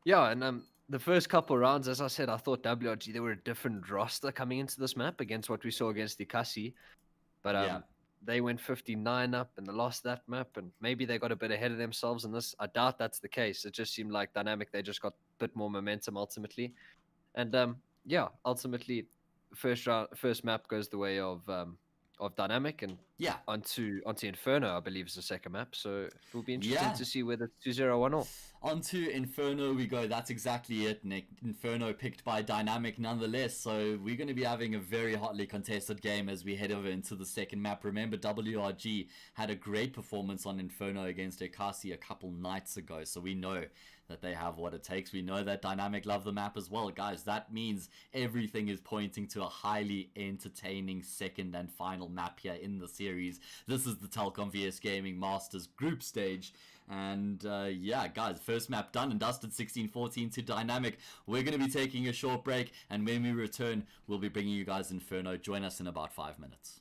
Yeah, and the first couple rounds, as I said, I thought WRG, they were a different roster coming into this map against what we saw against the Ikasi. But they went 59 up and they lost that map, and maybe they got a bit ahead of themselves in this. I doubt that's the case. It just seemed like Dynamic, they just got a bit more momentum ultimately. And yeah, ultimately, first map goes the way of Dynamic, and Yeah. onto Inferno, I believe is the second map. So it will be interesting to see whether it's 2-0 1-0. Onto Inferno we go. That's exactly it, Nick. Inferno picked by Dynamic nonetheless. So we're going to be having a very hotly contested game as we head over into the second map. Remember, WRG had a great performance on Inferno against Ekasi a couple nights ago. So we know that they have what it takes. We know that Dynamic love the map as well. Guys, that means everything is pointing to a highly entertaining second and final map here in the series. This is the Telkom VS Gaming Masters group stage. And yeah, guys, first map done and dusted, 16-14 to Dynamic. We're going to be taking a short break, and when we return, we'll be bringing you guys Inferno. Join us in about 5 minutes.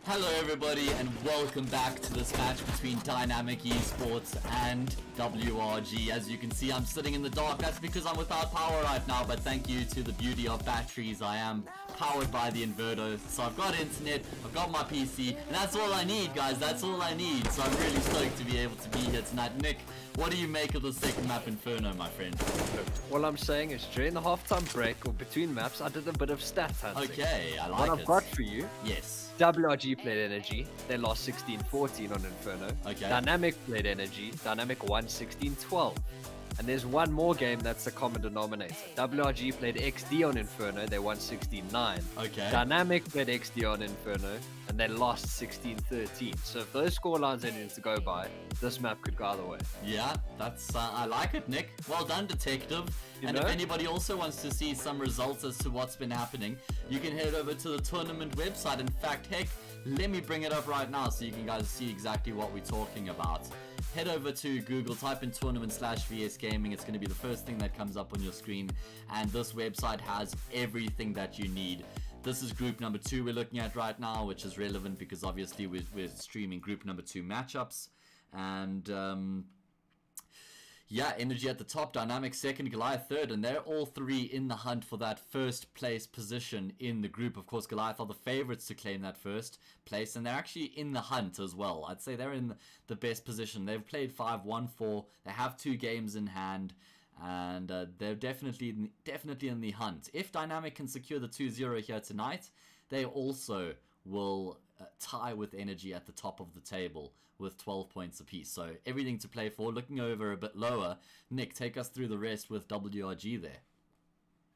Hello everybody and welcome back to this match between Dynamic Esports and WRG. As you can see, I'm sitting in the dark. That's because I'm without power right now, but thank you to the beauty of batteries, I am powered by the Inferno. So I've got internet, I've got my PC, and that's all I need, guys. That's all I need. So I'm really stoked to be able to be here tonight. Nick, what do you make of the second map, Inferno, my friend? All I'm saying is during the halftime break or between maps, I did a bit of stat hunting. Okay, I like what it. I've got for you. Yes. WRG played Energy. They lost 16-14 on Inferno. Okay. Dynamic played Energy. Dynamic won 16-12. And there's one more game that's the common denominator. WRG played XD on Inferno. They won 16-9. Okay. Dynamic played XD on Inferno. And they lost 16-13. So if those score lines are needed to go by, this map could go either way. Yeah, that's I like it, Nick. Well done, detective. You and know? if anybody also wants to see some results as to what's been happening, you can head over to the tournament website. In fact, heck, let me bring it up right now so you can guys see exactly what we're talking about. Head over to Google, type in tournament/VS Gaming. It's going to be the first thing that comes up on your screen, and this website has everything that you need. This is group number 2 we're looking at right now, which is relevant because obviously we're streaming group number 2 matchups. And yeah, Energy at the top, Dynamic second, Goliath third, and they're all three in the hunt for that first place position in the group. Of course, Goliath are the favorites to claim that first place, and they're actually in the hunt as well. I'd say they're in the best position. They've played 5-1-4. They have 2 games in hand, and they're definitely in the hunt. If Dynamic can secure the 2-0 here tonight, they also will tie with Energy at the top of the table with 12 points apiece. So everything to play for. Looking over a bit lower, Nick, take us through the rest with WRG there.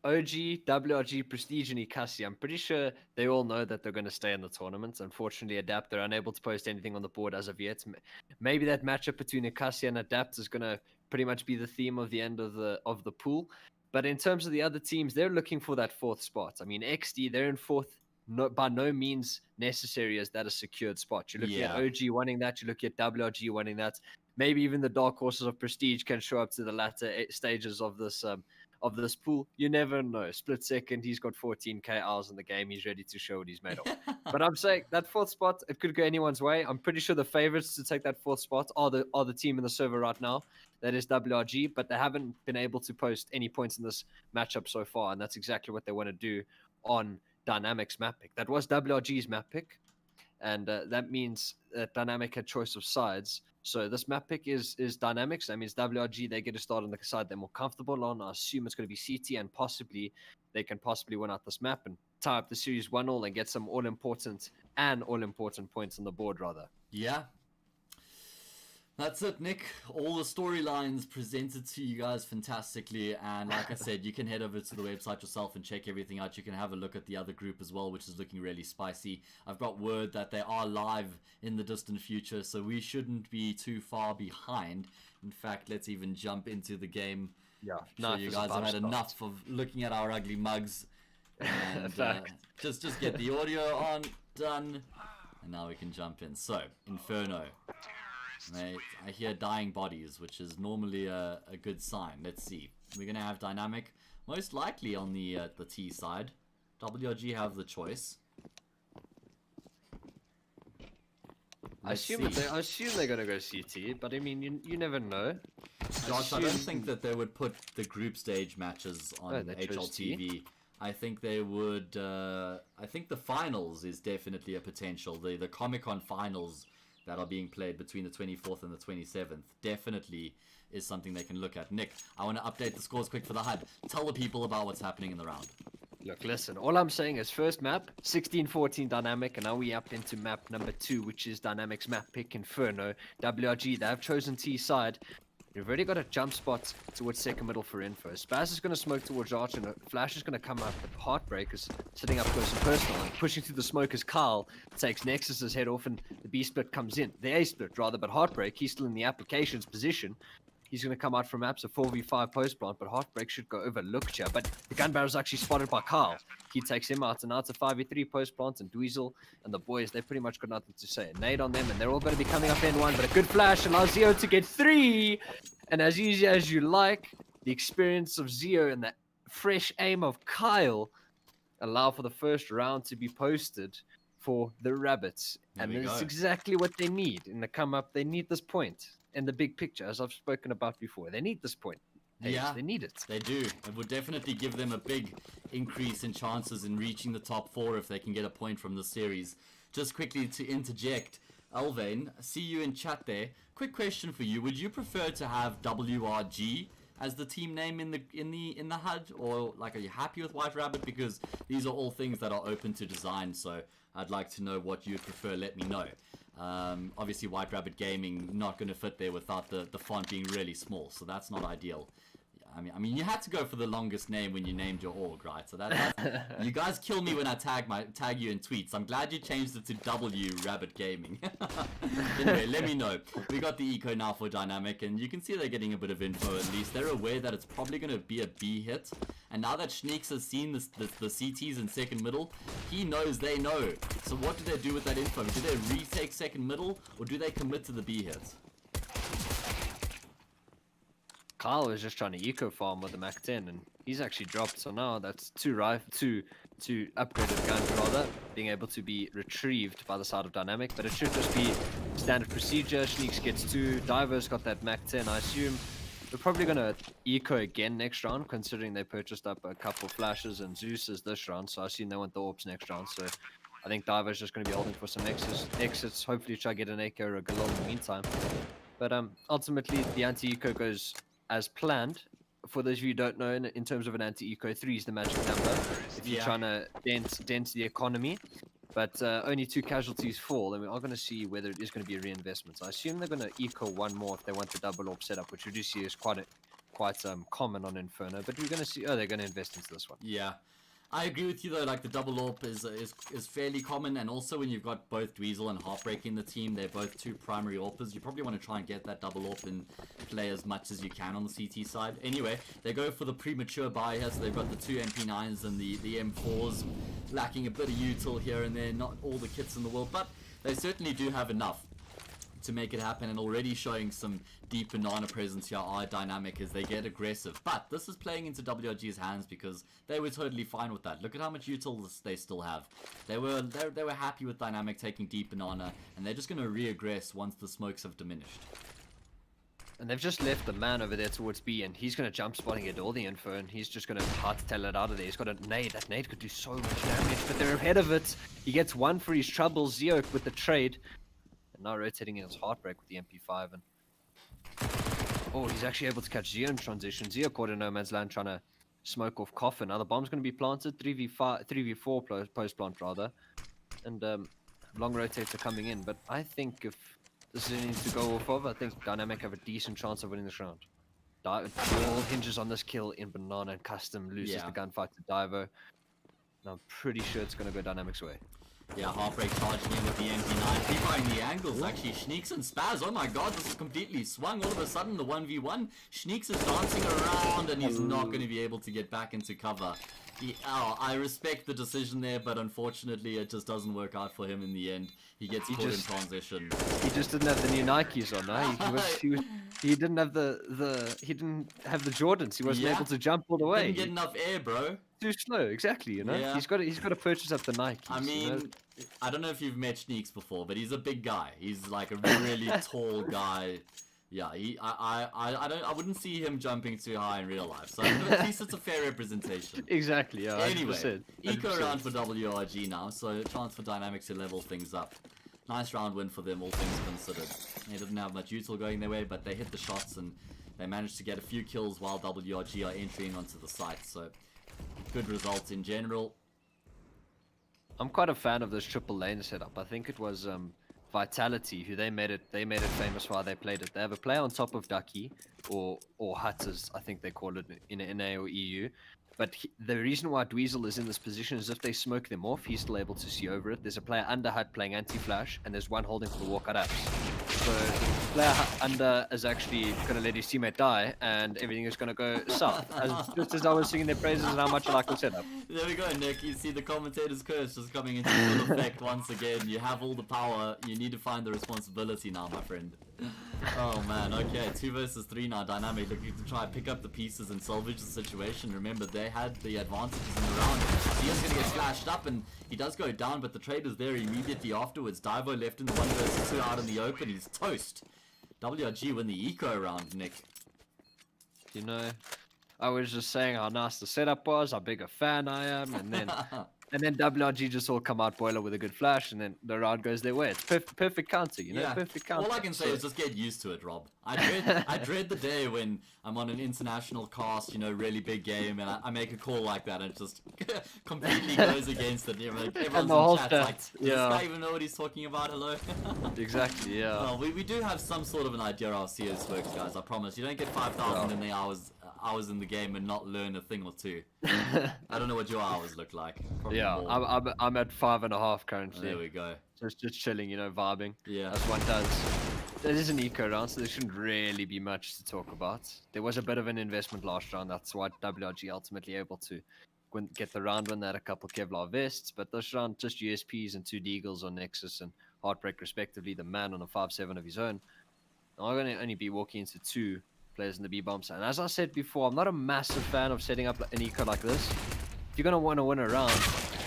OG, WRG, Prestige, and Ikasi. I'm pretty sure they all know that they're going to stay in the tournament. Unfortunately, Adapt, they're unable to post anything on the board as of yet. Maybe that matchup between Ikasi and Adapt is going to pretty much be the theme of the end of the pool. But in terms of the other teams, they're looking for that 4th spot. I mean, XD, they're in 4th. No, by no means necessary as that a secured spot. You're looking at OG wanting that. You're looking at WRG wanting that. Maybe even the dark horses of Prestige can show up to the latter stages of this pool. You never know. Split second, he's got 14k hours in the game. He's ready to show what he's made of. But I'm saying that 4th spot, it could go anyone's way. I'm pretty sure the favorites to take that 4th spot are the team in the server right now. That is WRG, but they haven't been able to post any points in this matchup so far, and that's exactly what they want to do on Dynamic's map pick. That was WRG's map pick, and that means that Dynamic had choice of sides. So this map pick is Dynamics. That means WRG, they get to start on the side they're more comfortable on. I assume it's going to be CT, and possibly they can win out this map and tie up the series 1-1 and get some all-important points on the board, rather. Yeah. That's it, Nick. All the storylines presented to you guys fantastically, and like I said, you can head over to the website yourself and check everything out. You can have a look at the other group as well, which is looking really spicy. I've got word that they are live in the distant future, so we shouldn't be too far behind. In fact, let's even jump into the game. Yeah, so you guys have had enough of looking at our ugly mugs, and just get the audio on, done, and now we can jump in. So, Inferno. Mate, I hear dying bodies, which is normally a good sign. Let's see. We're going to have Dynamic, most likely on the T side. WRG have the choice. I assume they're going to go CT, but I mean, you never know. Josh, I don't think that they would put the group stage matches on HLTV. I think they would... I think the finals is definitely a potential. The Comic-Con finals that are being played between the 24th and the 27th definitely is something they can look at. Nick, I want to update the scores quick for the HUD. Tell the people about what's happening in the round. Look, listen, all I'm saying is first map, 16-14 Dynamic, and now we up into map number 2, which is Dynamic's map pick, Inferno. WRG, they have chosen T side. We've already got a jump spot towards second middle for Info. Spaz is going to smoke towards Arch, and Flash is going to come up, but Heartbreak is sitting up close and personal. And pushing through the smoke as Kyle takes Nexus's head off, and the B split comes in. The A split, rather, but Heartbreak, he's still in the applications position. He's going to come out from maps, a 4v5 post plant, but Heartbreak should go overlooked here. But the gun barrel's actually spotted by Kyle. He takes him out, and now it's a 5v3 post plant, and Dweezil and the boys, they pretty much got nothing to say. Nade on them, and they're all going to be coming up N1, but a good flash allows Zio to get 3. And as easy as you like, the experience of Zio and the fresh aim of Kyle allow for the first round to be posted. for the Rabbits. And that's exactly what they need in the come up. They need this point in the big picture, as I've spoken about before. They need this point. Yeah, they need it. They do. It would definitely give them a big increase in chances in reaching the top 4 if they can get a point from the series. Just quickly to interject, Alvain, see you in chat there. Quick question for you: would you prefer to have WRG as the team name in the HUD, or like are you happy with White Rabbit? Because these are all things that are open to design. So I'd like to know what you'd prefer. Let me know. Obviously, White Rabbit Gaming not going to fit there without the font being really small, so that's not ideal. I mean, you had to go for the longest name when you named your org, right? So that you guys kill me when I tag you in tweets. I'm glad you changed it to W Rabbit Gaming. Anyway, let me know. We got the eco now for Dynamic, and you can see they're getting a bit of info. At least they're aware that it's probably going to be a B hit. And now that Niix has seen the CTs in second middle, he knows they know. So what do they do with that info? Do they retake second middle, or do they commit to the B hit? Kyle was just trying to eco farm with the Mac 10, and he's actually dropped. So now that's two upgraded guns rather being able to be retrieved by the side of Dynamic. But it should just be standard procedure. Niix gets 2. Diver's got that Mac 10. I assume they're probably gonna eco again next round, considering they purchased up a couple flashes and Zeus's this round. So I assume they want the Orbs next round. So I think Diver's just gonna be holding for some exits. Hopefully try to get an AK or a Galil in the meantime. But ultimately the anti-eco goes as planned. For those of you who don't know, in terms of an anti-eco, 3 is the magic number if you're trying to dent the economy. But only 2 casualties fall, and we are going to see whether it is going to be a reinvestment. So I assume they're going to eco 1 more if they want the double orb setup, which we do see is quite common on Inferno. But we're going to see, they're going to invest into this one. Yeah. I agree with you though, like the double AWP is fairly common, and also when you've got both Dweezil and Heartbreak in the team, they're both 2 primary AWPers. You probably want to try and get that double AWP and play as much as you can on the CT side. Anyway, they go for the premature buy here, so they've got the 2 MP9s and the M4s, lacking a bit of util here and there, not all the kits in the world, but they certainly do have enough to make it happen, and already showing some deep banana presence here are Dynamic as they get aggressive. But this is playing into WRG's hands because they were totally fine with that. Look at how much util they still have. They were happy with Dynamic taking deep banana, and they're just going to re-aggress once the smokes have diminished. And they've just left the man over there towards B, and he's going to jump spot and get all the info, and he's just going to hardtail it out of there. He's got a nade. That nade could do so much damage, but they're ahead of it. He gets 1 for his troubles. Zeo with the trade. Now rotating in his Heartbreak with the MP5, and he's actually able to catch Zeo in transition. Zeo caught in no man's land trying to smoke off Coffin. Now the bomb's going to be planted, 3v4 post plant rather, and long rotates are coming in. But I think if this is anything to go off of, I think Dynamic have a decent chance of winning this round. It all hinges on this kill in banana, and Custom loses the gunfight to Divo. And I'm pretty sure it's going to go Dynamic's way. Yeah, Heartbreak charging in with the MP9, pre-firing the angles. Actually, Niix and Spaz, oh my god, this is completely swung. All of a sudden, the 1v1, Niix is dancing around, and he's not going to be able to get back into cover. I respect the decision there, but unfortunately, it just doesn't work out for him in the end. He gets caught in transition. He just didn't have the new Nikes on, no? He didn't have the Jordans. He wasn't able to jump all the way. Didn't get enough air, bro. Too slow, exactly. You know, he's got to purchase up the Nikes. I mean, you know? I don't know if you've met Niix before, but he's a big guy. He's like a really tall guy. Yeah, I wouldn't see him jumping too high in real life. So at least it's a fair representation. Exactly. Yeah. 100%, Anyway, eco round for WRG now, so a chance for Dynamics to level things up. Nice round win for them, all things considered. They didn't have much util going their way, but they hit the shots and they managed to get a few kills while WRG are entering onto the site. So good results in general. I'm quite a fan of this triple lane setup. I think it was Vitality who they made it famous for how they played it. They have a player on top of Ducky or Hut, as I think they call it in NA or EU. But the reason why Dweezil is in this position is if they smoke them off, he's still able to see over it. There's a player under Hut playing anti-flash, and there's one holding for the walkout apps. So player under is actually going to let his teammate die, and everything is going to go south. Just as I was singing their praises and how much I like the setup. There we go, Nick. You see the commentator's curse just coming into full effect once again. You have all the power. You need to find the responsibility now, my friend. Oh man, okay, 2 versus 3 now. Dynamic looking to try and pick up the pieces and salvage the situation. Remember, they had the advantages in the round. He is going to get slashed up, and he does go down, but the trade is there immediately afterwards. Divo left in the 1 versus 2 out in the open. He's toast. WRG win the eco round, Nick. You know, I was just saying how nice the setup was, how big a fan I am, and then WRG just all come out boiler with a good flash, and then the round goes their way. It's perfect counter, you know, perfect counter. All I can say is just get used to it, Rob. I dread the day when I'm on an international cast, you know, really big game, and I make a call like that, and it just completely goes against it. You know, like, everyone's in chat like, does this guy even know what he's talking about? Hello? Exactly, yeah. Well, we do have some sort of an idea how CS works, guys. I promise. You don't get 5,000 in the hours in the game and not learn a thing or two. I don't know what your hours look like. Probably more. I'm at 5.5 currently. There we go. Just chilling, you know, vibing. Yeah. As one does. It is an eco round, so there shouldn't really be much to talk about. There was a bit of an investment last round. That's why WRG ultimately able to get the round win. They had a couple Kevlar vests, but this round just USPs and 2 Deagles on Nexus and Heartbreak respectively. The man on a 5-7 of his own. I'm going to only be walking into 2 players in the B bomb side. And as I said before, I'm not a massive fan of setting up an eco like this. If you're gonna want to win a round,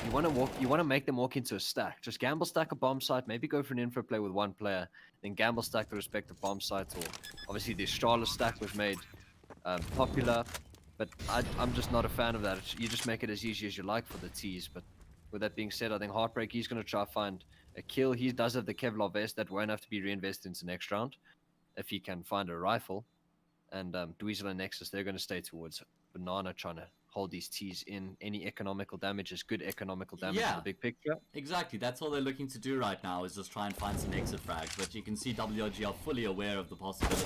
you want to make them walk into a stack. Just gamble stack a bomb site, maybe go for an info play with 1 player, then gamble stack the respective bomb sites. Or obviously the Strala stack was made popular, but I'm just not a fan of that. You just make it as easy as you like for the tees. But with that being said, I think Heartbreak, he's gonna try to find a kill. He does have the Kevlar vest that won't have to be reinvested into next round if he can find a rifle. And Dweezil and Nexus, they're going to stay towards Banana, trying to hold these T's in. Any economical damage is good economical damage in the big picture. Exactly, that's all they're looking to do right now, is just try and find some exit frags. But you can see WRG are fully aware of the possibility.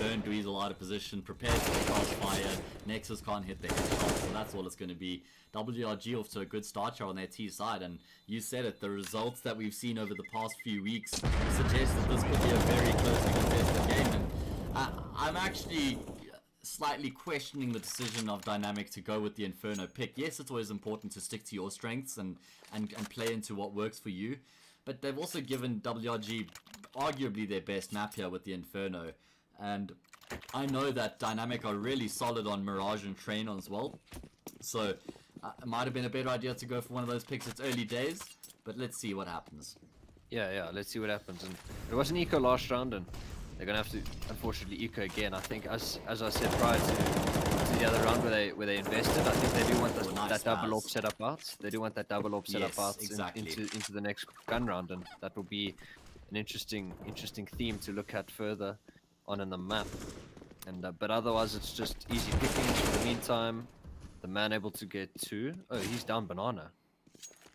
Burn Dweezil out of position, prepared to crossfire. Nexus can't hit the headshot, so that's all it's going to be. WRG off to a good start here on their T side, and you said it, the results that we've seen over the past few weeks suggest that this could be a very closely contested game. And I'm actually slightly questioning the decision of Dynamic to go with the Inferno pick. Yes, it's always important to stick to your strengths and play into what works for you, but they've also given WRG arguably their best map here with the Inferno. And I know that Dynamic are really solid on Mirage and Train as well, so it might have been a better idea to go for one of those picks. It's early days, but let's see what happens. Yeah, let's see what happens. And it was an eco last round, and they're gonna have to, unfortunately, eco again. I think, as I said prior to the other round where they invested, I think they do want that double AWP setup out. They do want that double AWP setup out into the next gun round, and that will be an interesting theme to look at further on in the map. And but otherwise, it's just easy pickings for the meantime. The man able to get 2. Oh, he's down Banana.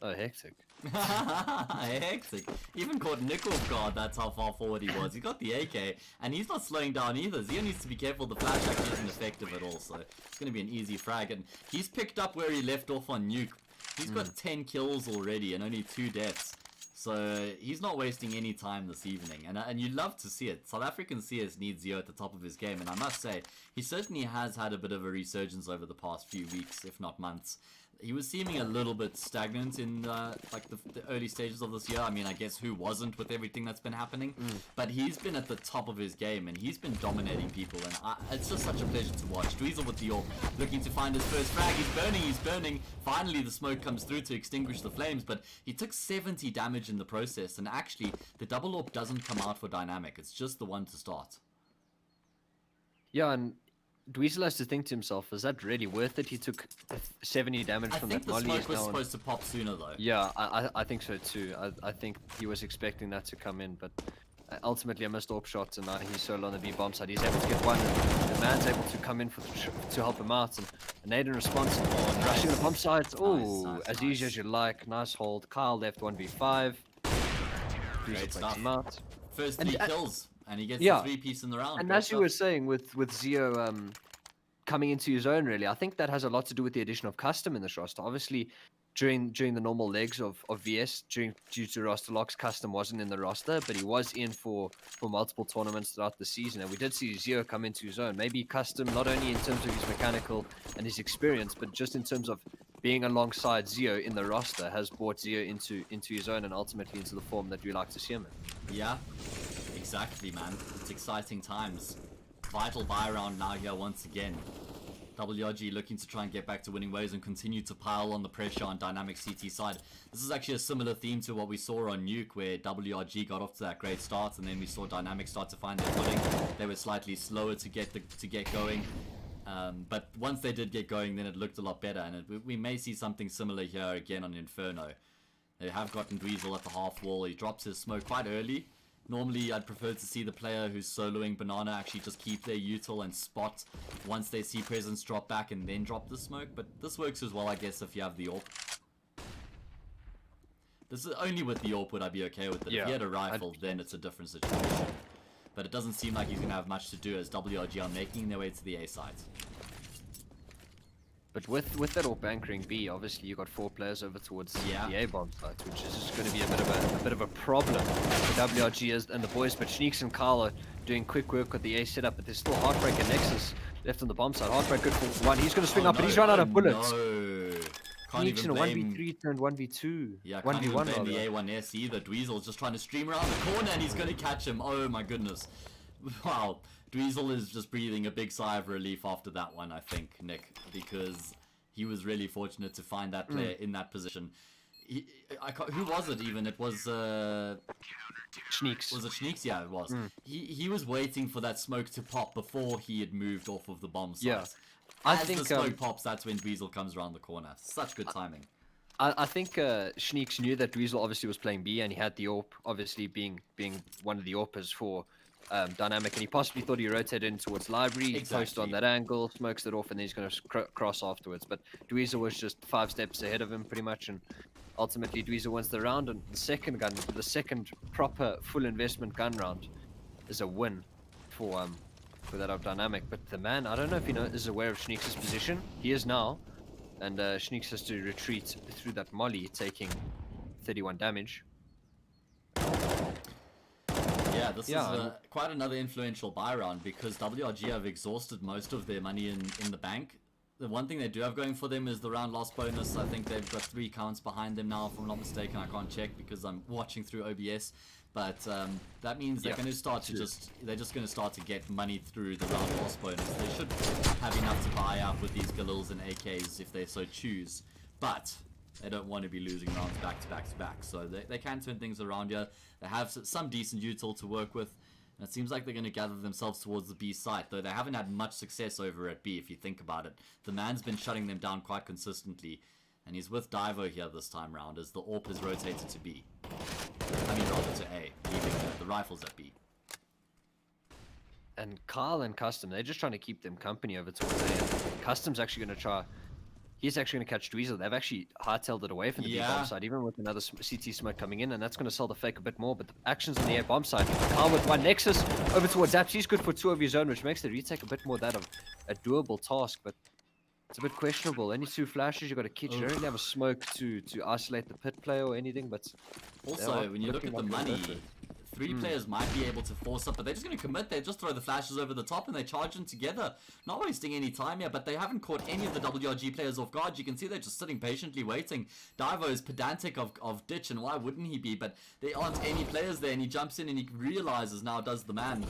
Oh, hectic. Hectic. Even caught Nick off guard, that's how far forward he was. He got the AK, and he's not slowing down either. Zio needs to be careful, the flash actually isn't effective at all, so it's going to be an easy frag. And he's picked up where he left off on Nuke. He's got 10 kills already and only 2 deaths. So he's not wasting any time this evening, and you love to see it. South African CS needs Zio at the top of his game, and I must say, he certainly has had a bit of a resurgence over the past few weeks, if not months. He was seeming a little bit stagnant in like the early stages of this year. I mean, I guess who wasn't with everything that's been happening? But he's been at the top of his game, and he's been dominating people, and it's just such a pleasure to watch. Dweezil with the AWP, looking to find his first frag. He's burning. Finally, the smoke comes through to extinguish the flames, but he took 70 damage in the process, and actually, the double AWP doesn't come out for Dynamic. It's just the one to start. Yeah, and Dweezil has to think to himself, is that really worth it? He took 70 damage from that molly. I think the smoke was supposed to pop sooner, though. Yeah, I think so too. I think he was expecting that to come in, but ultimately a missed AWP shot, and now he's solo on the B bomb side. He's able to get one, and the man's able to come in to help him out, and nade in response, and rushing the bomb side. Oh, as easy as you like. Nice hold. Kyle left 1v5. Great stuff. Him out. First 3 kills. And he gets the 3-piece in the round. And as you were saying, with Zio coming into his own, really, I think that has a lot to do with the addition of custom in this roster. Obviously, during the normal legs of VS, due to roster locks, custom wasn't in the roster, but he was in for multiple tournaments throughout the season. And we did see Zio come into his own. Maybe custom, not only in terms of his mechanical and his experience, but just in terms of being alongside Zio in the roster has brought Zio into his own and ultimately into the form that we like to see him in. Yeah, exactly, man. It's exciting times. Vital buy round now here once again. WRG looking to try and get back to winning ways and continue to pile on the pressure on Dynamic CT side. This is actually a similar theme to what we saw on Nuke, where WRG got off to that great start, and then we saw Dynamic start to find their footing. They were slightly slower to get going, but once they did get going, then it looked a lot better, and we may see something similar here again on Inferno. They have gotten Dweezil at the half wall. He drops his smoke quite early. Normally, I'd prefer to see the player who's soloing Banana actually just keep their util and spot once they see presence drop back and then drop the smoke. But this works as well, I guess, if you have the AWP. This is only with the AWP would I be okay with it. Yeah, if he had a rifle, then it's a different situation. But it doesn't seem like he's going to have much to do as WRG are making their way to the A side. But with that AWP anchoring B, obviously you got 4 players over towards the A bomb site, which is just going to be a bit of a problem for WRG and the boys. But Niix and Kyle are doing quick work with the A setup, but there's still Heartbreak and Nexus left on the bomb side. Heartbreak good for 1. He's going to swing up, but he's run out of bullets. No. Can't Niix in even a blame 1v3 turned 1v2. Yeah, 1v1 can't even blame rather. the A1S either. Dweezil's just trying to stream around the corner and he's going to catch him. Oh my goodness. Wow. Dweezil is just breathing a big sigh of relief after that one, I think, Nick, because he was really fortunate to find that player in that position. Who was it even? It was Niix. Was it Niix? Yeah, it was. He was waiting for that smoke to pop before he had moved off of the bomb site. Yeah. As the smoke pops, that's when Dweezil comes around the corner. Such good timing. I think Niix knew that Dweezil obviously was playing B, and he had the AWP, obviously being one of the AWPers for Dynamic, and he possibly thought he rotated in towards Library, post on that angle, smokes it off, and then he's going to cross afterwards. But Dweezil was just 5 steps ahead of him pretty much, and ultimately Dweezil wins the round. And the second proper full investment gun round is a win for that of Dynamic. But the man, I don't know if he is aware of Niix's position. He is now, and Niix has to retreat through that molly, taking 31 damage. Yeah, this is quite another influential buy round because WRG have exhausted most of their money in the bank. The one thing they do have going for them is the round loss bonus. I think they've got 3 counts behind them now, if I'm not mistaken. I can't check because I'm watching through OBS. But that means they're going to start to they're just going to start to get money through the round loss bonus. They should have enough to buy out with these Galils and AKs if they so choose. But they don't want to be losing rounds back to back to back. So they can turn things around here. They have some decent util to work with. And it seems like they're going to gather themselves towards the B site, though they haven't had much success over at B, if you think about it. The man's been shutting them down quite consistently, and he's with Divo here this time round as the AWP is rotated to B. I mean, rather to A, leaving the rifles at B. And Kyle and Custom, they're just trying to keep them company over towards A. And Custom's actually going to try... He's actually going to catch Dweezil. They've actually hard-tailed it away from the B bomb side, even with another CT smoke coming in, and that's going to sell the fake a bit more. But the actions on the A bomb side, Kyle with 1 Nexus over towards Zaps. He's good for 2 of his own, which makes the retake a bit more that of a doable task, but it's a bit questionable. Only 2 flashes, you got a kit. You don't really have a smoke to isolate the pit player or anything, but also when you look at the money, 3 players might be able to force up, but they're just going to commit. They just throw the flashes over the top and they charge them together. Not wasting any time here, but they haven't caught any of the WRG players off guard. You can see they're just sitting patiently waiting. Divo is pedantic of ditch, and why wouldn't he be? But there aren't any players there, and he jumps in and he realizes now does the man.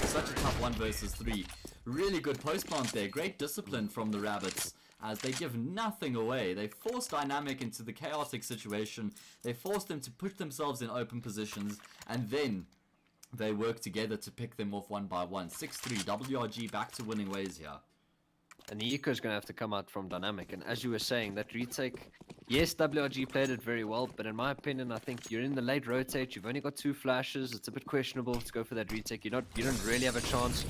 Such a tough 1 versus 3. Really good post plant there. Great discipline from the Rabbits, as they give nothing away. They force Dynamic into the chaotic situation. They force them to put themselves in open positions, and then they work together to pick them off one by one. 6-3, WRG back to winning ways here. And the eco is going to have to come out from Dynamic. And as you were saying, that retake, yes, WRG played it very well, but in my opinion, I think you're in the late rotate. You've only got 2 flashes. It's a bit questionable to go for that retake. You don't really have a chance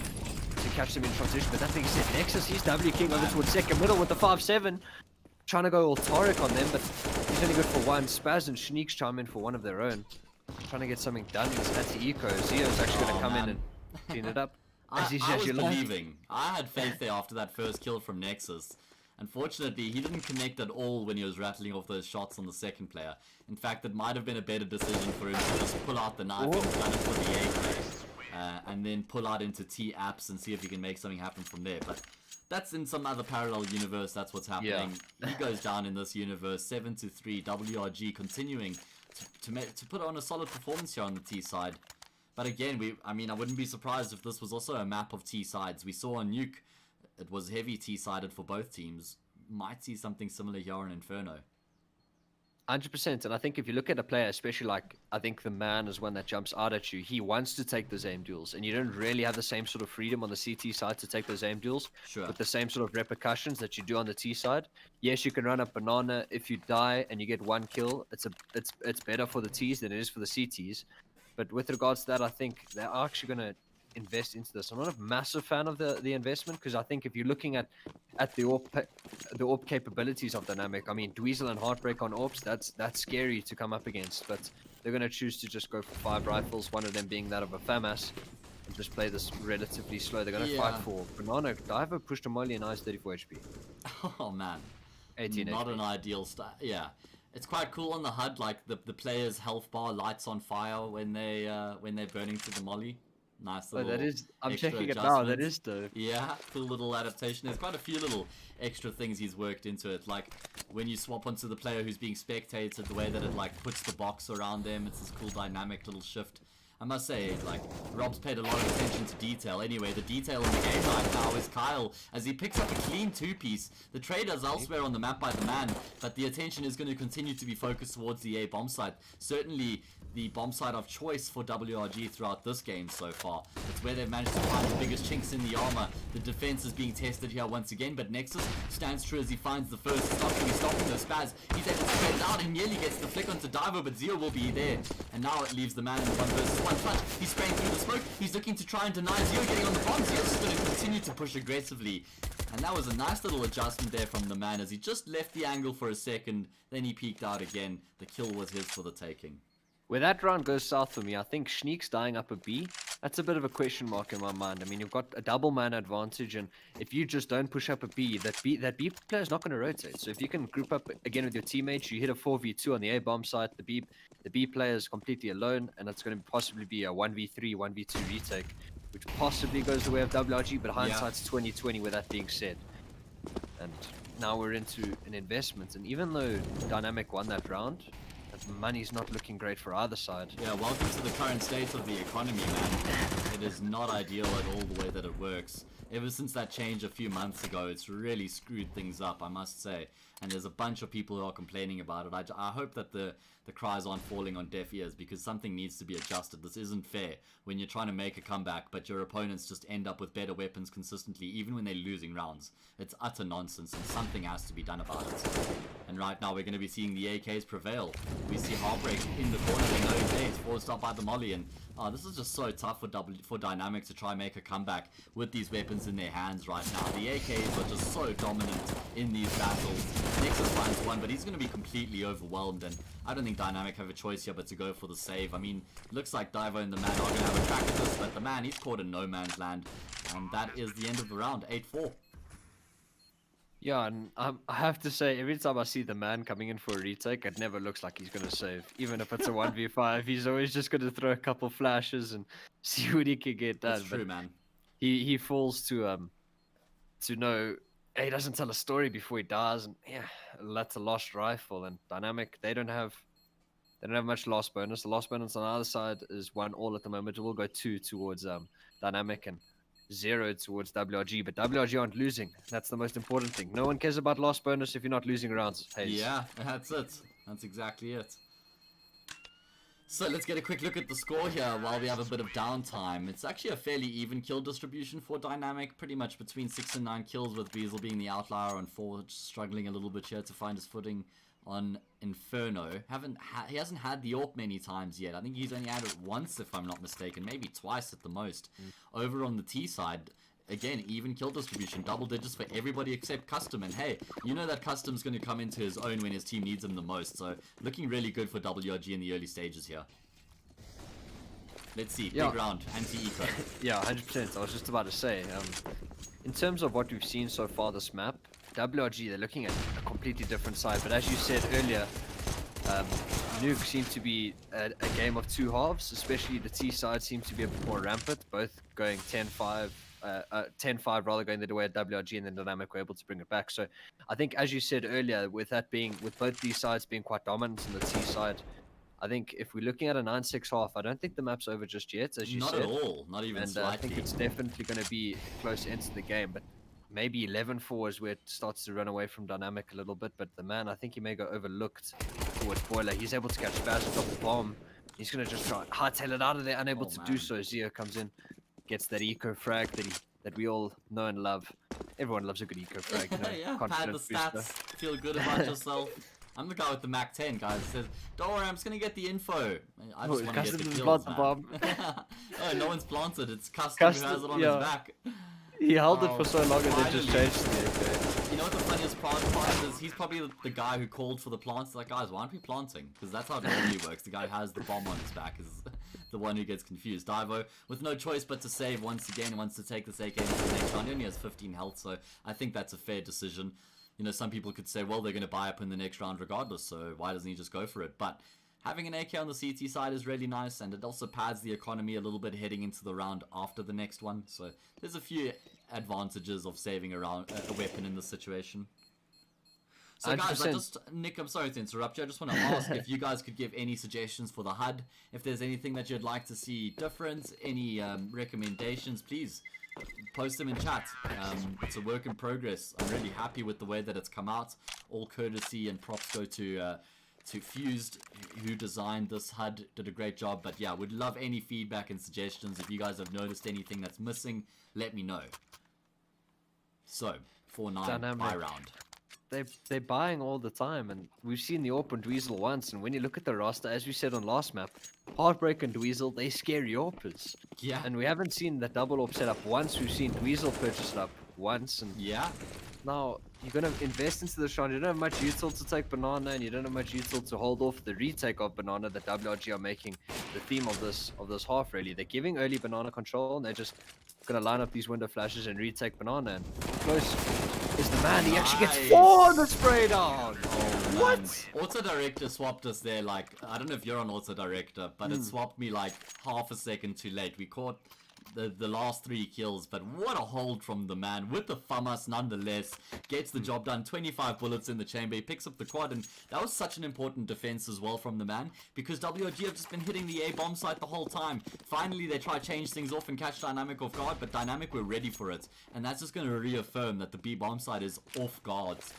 to catch them in transition. But that being said, Nexus, he's W King over towards second middle with the 5-7. Trying to go all Taric on them, but he's only good for 1. Spaz and Niix chime in for 1 of their own. Trying to get something done in this anti-eco. Zio's actually going to come in and clean it up. I was believing. I had faith there after that first kill from Nexus. Unfortunately, he didn't connect at all when he was rattling off those shots on the second player. In fact, it might have been a better decision for him to just pull out the knife and gun it for the A player. and then pull out into T apps and see if he can make something happen from there. But that's in some other parallel universe. That's what's happening. Yeah. He goes down in this universe, 7-3. WRG continuing to put on a solid performance here on the T side. But again, I mean, I wouldn't be surprised if this was also a map of T sides. We saw on Nuke, it was heavy T sided for both teams. Might see something similar here in Inferno. 100%, and I think if you look at a player, especially like, I think the man is one that jumps out at you. He wants to take those aim duels, and you don't really have the same sort of freedom on the CT side to take those aim duels with the same sort of repercussions that you do on the T side. Yes, you can run a banana. If you die and you get 1 kill, it's better for the Ts than it is for the CTs. But with regards to that, I think they're actually going to invest into this. I'm not a massive fan of the investment, because I think if you're looking at the AWP capabilities of Dynamic, I mean, Dweezil and Heartbreak on AWPs, that's scary to come up against. But they're going to choose to just go for 5 rifles, one of them being that of a FAMAS, and just play this relatively slow. They're going to fight for Banana. Diver pushed a molly and eyes 34 HP. Oh man, 18 not HP. an ideal start. Yeah, it's quite cool on the HUD. Like the player's health bar lights on fire when they're burning through the molly. Nice little that is, I'm checking it now, adjustment. that is dope. Yeah, cool little adaptation. There's quite a few little extra things he's worked into it, like when you swap onto the player who's being spectated, the way that it like puts the box around them. It's this cool dynamic little shift. I must say, like, Rob's paid a lot of attention to detail. Anyway, the detail in the game right now is Kyle, as he picks up a clean 2-piece. The trader's elsewhere on the map by the man, but the attention is going to continue to be focused towards the A bomb site. Certainly the bomb site of choice for WRG throughout this game so far. It's where they've managed to find the biggest chinks in the armor. The defense is being tested here once again, but Nexus stands true as he finds the first. It's not going to be stopping the spaz. He's able to spread it out and nearly gets the flick onto Divo, but Zio will be there. And now it leaves the man in 1 versus 1 touch. He's spraying through the smoke. He's looking to try and deny Zio getting on the bomb. Zio's just going to continue to push aggressively. And that was a nice little adjustment there from the man as he just left the angle for a second. Then he peeked out again. The kill was his for the taking. Where that round goes south for me, I think Niix dying up a B, that's a bit of a question mark in my mind. I mean, you've got a double man advantage, and if you just don't push up a B, that B player is not going to rotate. So if you can group up again with your teammates, you hit a 4v2 on the A bomb site, the B player is completely alone, and it's going to possibly be a 1v3, 1v2 retake, which possibly goes the way of WRG, but hindsight's 2020 with that being said. And now we're into an investment, and even though Dynamic won that round, the money's not looking great for either side. Yeah, welcome to the current state of the economy, man. It is not ideal at all the way that it works. Ever since that change a few months ago, it's really screwed things up, I must say. And there's a bunch of people who are complaining about it. I hope that the cries aren't falling on deaf ears, because something needs to be adjusted. This isn't fair when you're trying to make a comeback, but your opponents just end up with better weapons consistently, even when they're losing rounds. It's utter nonsense, and something has to be done about it. And right now, we're going to be seeing the AKs prevail. We see Heartbreak in the corner. They know he's there. He's forced up by the molly, and this is just so tough for Dynamic to try and make a comeback with these weapons in their hands right now. The AKs are just so dominant in these battles. Nexus finds one, but he's going to be completely overwhelmed, and I don't think Dynamic have a choice here but to go for the save. I mean, looks like Divo and the man are going to have a crack at this, but the man, he's caught in no man's land, and that is the end of the round, 8-4. Yeah, and I have to say, every time I see the man coming in for a retake, it never looks like he's going to save. Even if it's a 1v5, he's always just going to throw a couple flashes and see what he can get done. That's true, man. He falls to know, he doesn't tell a story before he dies, and yeah, that's a lost rifle. And Dynamic, they don't have much loss bonus. The loss bonus on the other side is 1-all at the moment. It will go 2 towards Dynamic and 0 towards WRG, but WRG aren't losing. That's the most important thing. No one cares about loss bonus if you're not losing rounds. Hey. Yeah, that's it. That's exactly it. So let's get a quick look at the score here while we have a bit of downtime. It's actually a fairly even kill distribution for Dynamic, pretty much between 6 and 9 kills, with Dweezil being the outlier and Forge struggling a little bit here to find his footing on Inferno. He hasn't had the AWP many times yet. I think he's only had it once, if I'm not mistaken, maybe twice at the most. Over on the T side, again, even kill distribution, double digits for everybody except Custom. And hey, you know that Custom's going to come into his own when his team needs him the most. So looking really good for WRG in the early stages here. Let's see, big round, anti-eco. Yeah, 100%. I was just about to say, in terms of what we've seen so far this map, WRG, they're looking at a completely different side. But as you said earlier, Nuke seemed to be a game of two halves, especially the T side seems to be a bit more rampant, both going 10-5, 10-5 rather going the way of WRG, and then Dynamic were able to bring it back. So I think, as you said earlier, with both these sides being quite dominant on the T side, I think if we're looking at a 9-6 half, I don't think the map's over just yet, as you said. Not at all, not even slightly. I think it's definitely going to be close into the game, but maybe 11-4 is where it starts to run away from Dynamic a little bit. But the man, I think he may go overlooked towards Boiler. He's able to catch Bash off the bomb. He's going to just try hightail it out of there, unable to do so. Zio comes in, gets that eco frag that we all know and love. Everyone loves a good eco frag. You know, yeah, pad the stats, feel good about yourself. I'm the guy with the Mac 10, guys. It says, don't worry, I'm just going to get the info. I just want to get the kills, man. Bomb. Oh, no one's planted. It's Custom who has it on his back. He held it for so long and then just changed it. Okay. You know what the funniest part is? He's probably the guy who called for the plants. Like, guys, why aren't we planting? Because that's how it normally works. The guy who has the bomb on his back is the one who gets confused. Divo, with no choice but to save once again, wants to take this AK into the next round. He only has 15 health, so I think that's a fair decision. You know, some people could say, well, they're going to buy up in the next round regardless, so why doesn't he just go for it? But having an AK on the CT side is really nice, and it also pads the economy a little bit heading into the round after the next one. So there's a few advantages of saving a weapon in this situation. So guys, Nick, I'm sorry to interrupt you. I just want to ask if you guys could give any suggestions for the HUD. If there's anything that you'd like to see different, any recommendations, please post them in chat. It's a work in progress. I'm really happy with the way that it's come out. All courtesy and props go to Fused, who designed this HUD, did a great job. But yeah, would love any feedback and suggestions. If you guys have noticed anything that's missing, let me know. So 4-9 buy round. They're buying all the time, and we've seen the AWP and Dweezil once, and when you look at the roster, as we said on last map, Heartbreak and Dweezil, they scary AWPers. Yeah. And we haven't seen that double AWP set up once. We've seen Dweezil purchase it up once, and yeah. Now you're gonna invest into this round. You don't have much util to take banana, and you don't have much util to hold off the retake of banana that WRG are making the theme of this half. Really, they're giving early banana control, and they're just gonna line up these window flashes and retake banana. And close is the man. He actually gets 4 on the spray down. Oh, what? Auto Director swapped us there. Like, I don't know if you're on Auto Director, but it swapped me like half a second too late. We caught the last 3 kills, but what a hold from the man with the FAMAS nonetheless. Gets the job done. 25 bullets in the chamber. He picks up the quad, and that was such an important defense as well from the man, because WRG have just been hitting the A bomb site the whole time. Finally they try to change things off and catch Dynamic off guard, but Dynamic were ready for it, and that's just going to reaffirm that the B bomb site is off guards.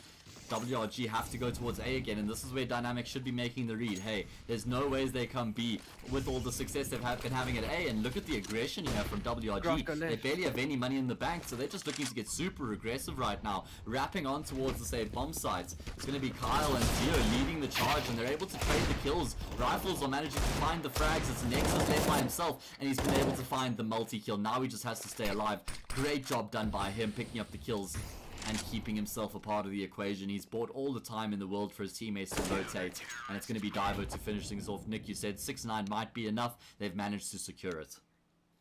WRG have to go towards A again, and this is where Dynamic should be making the read. Hey, there's no ways they come B with all the success they've been having at A, and look at the aggression here from WRG. They barely have any money in the bank, so they're just looking to get super aggressive right now, wrapping on towards the save bomb sites. It's going to be Kyle and Zio leading the charge, and they're able to trade the kills. Rifles are managing to find the frags. It's Nexus left by himself, and he's been able to find the multi-kill. Now he just has to stay alive. Great job done by him, picking up the kills and keeping himself a part of the equation. He's bought all the time in the world for his teammates to rotate, and it's going to be Divo to finish things off. Nick, you said 6-9 might be enough. They've managed to secure it.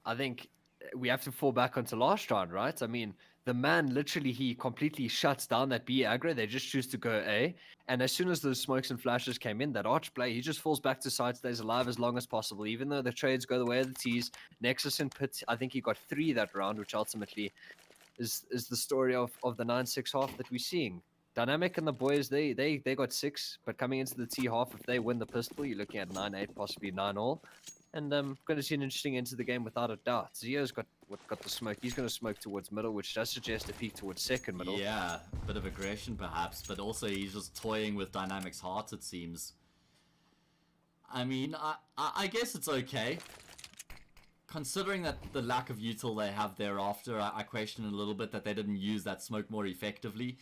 I think we have to fall back onto last round, right? I mean, the man literally, he completely shuts down that B aggro. They just choose to go A, and as soon as those smokes and flashes came in, that arch play, he just falls back to side, stays alive as long as possible, even though the trades go the way of the T's. Nexus and Pit, I think he got 3 that round, which ultimately is the story of the 9-6 half that we're seeing. Dynamic and the boys, they got 6, but coming into the T half, if they win the pistol, you're looking at 9-8, possibly 9-all. And going to see an interesting end to the game without a doubt. Zio's got the smoke. He's going to smoke towards middle, which does suggest a peek towards second middle. Yeah, a bit of aggression perhaps, but also he's just toying with Dynamic's heart, it seems. I mean, I guess it's okay. Considering that the lack of util they have thereafter, I question a little bit that they didn't use that smoke more effectively.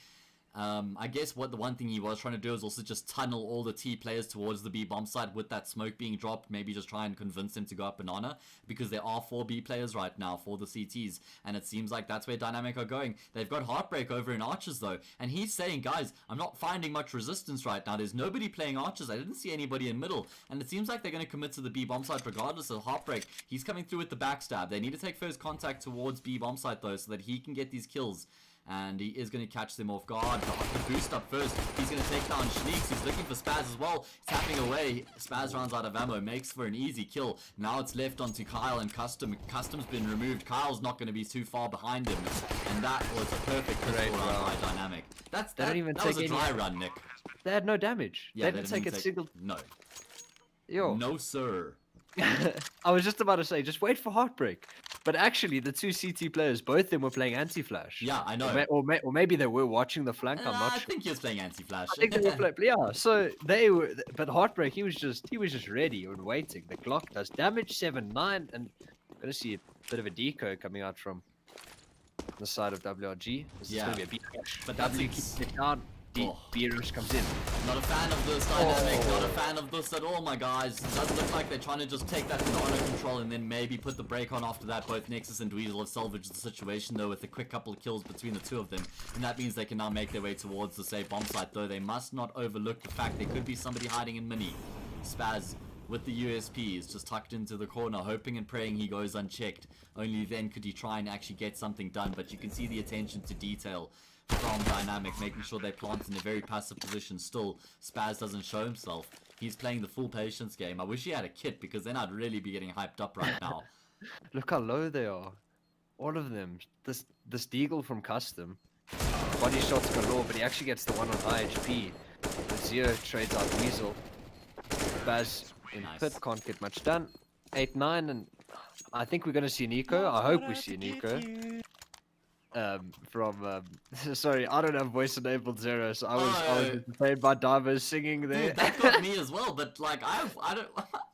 I guess the one thing he was trying to do is also just tunnel all the T players towards the B bomb site with that smoke being dropped. Maybe just try and convince them to go up banana, because there are 4 B players right now for the CTs, and it seems like that's where Dynamic are going. They've got Heartbreak over in Archers though, and he's saying, guys, I'm not finding much resistance right now. There's nobody playing Archers. I didn't see anybody in middle, and it seems like they're going to commit to the B bomb site regardless of Heartbreak. He's coming through with the backstab. They need to take first contact towards B bomb site though, so that he can get these kills. and he is going to catch them off guard. The boost up first. He's going to take down Niix. He's looking for Spaz as well. He's tapping away. Spaz runs out of ammo, makes for an easy kill. Now it's left onto Kyle and Custom. Custom's been removed. Kyle's not going to be too far behind him, and that was a perfect critical run by Dynamic. That was a dry run, Nick. They had no damage. Yeah, they didn't take a single. No. Yo. No, sir. I was just about to say, just wait for Heartbreak. But actually, the two CT players, both of them were playing anti-flash. Yeah, I know. Or maybe they were watching the flank. I'm not sure. I think he was playing anti-flash. I think they were playing. Yeah, so they were. But Heartbreak, he was just ready and waiting. The Glock does damage 7-9, and I'm gonna see a bit of a deco coming out from the side of WRG. This is gonna be a beat. But W keeps it down. B-Rush comes in. Not a fan of this dynamic, not a fan of this at all, my guys. It doesn't look like they're trying to just take that nano control and then maybe put the brake on after that. Both Nexus and Dweezil have salvaged the situation though with a quick couple of kills between the two of them. And that means they can now make their way towards the safe bomb site, though they must not overlook the fact there could be somebody hiding in Mini. Spaz with the USP is just tucked into the corner, hoping and praying he goes unchecked. Only then could he try and actually get something done, but you can see the attention to detail from Dynamic, making sure they plant in a very passive position. Still, Spaz doesn't show himself. He's playing the full patience game. I wish he had a kit, because then I'd really be getting hyped up right now. Look how low they are. All of them. This Deagle from Custom. Body shots galore, but he actually gets the one on high HP. The Zero trades out Weasel. Spaz in pit can't get much done. 8-9, and I think we're going to see Nico. I hope we see Nico. Sorry, I don't have voice enabled Zero, so I was entertained by Divers singing there. Dude, that got me as well, but like I don't.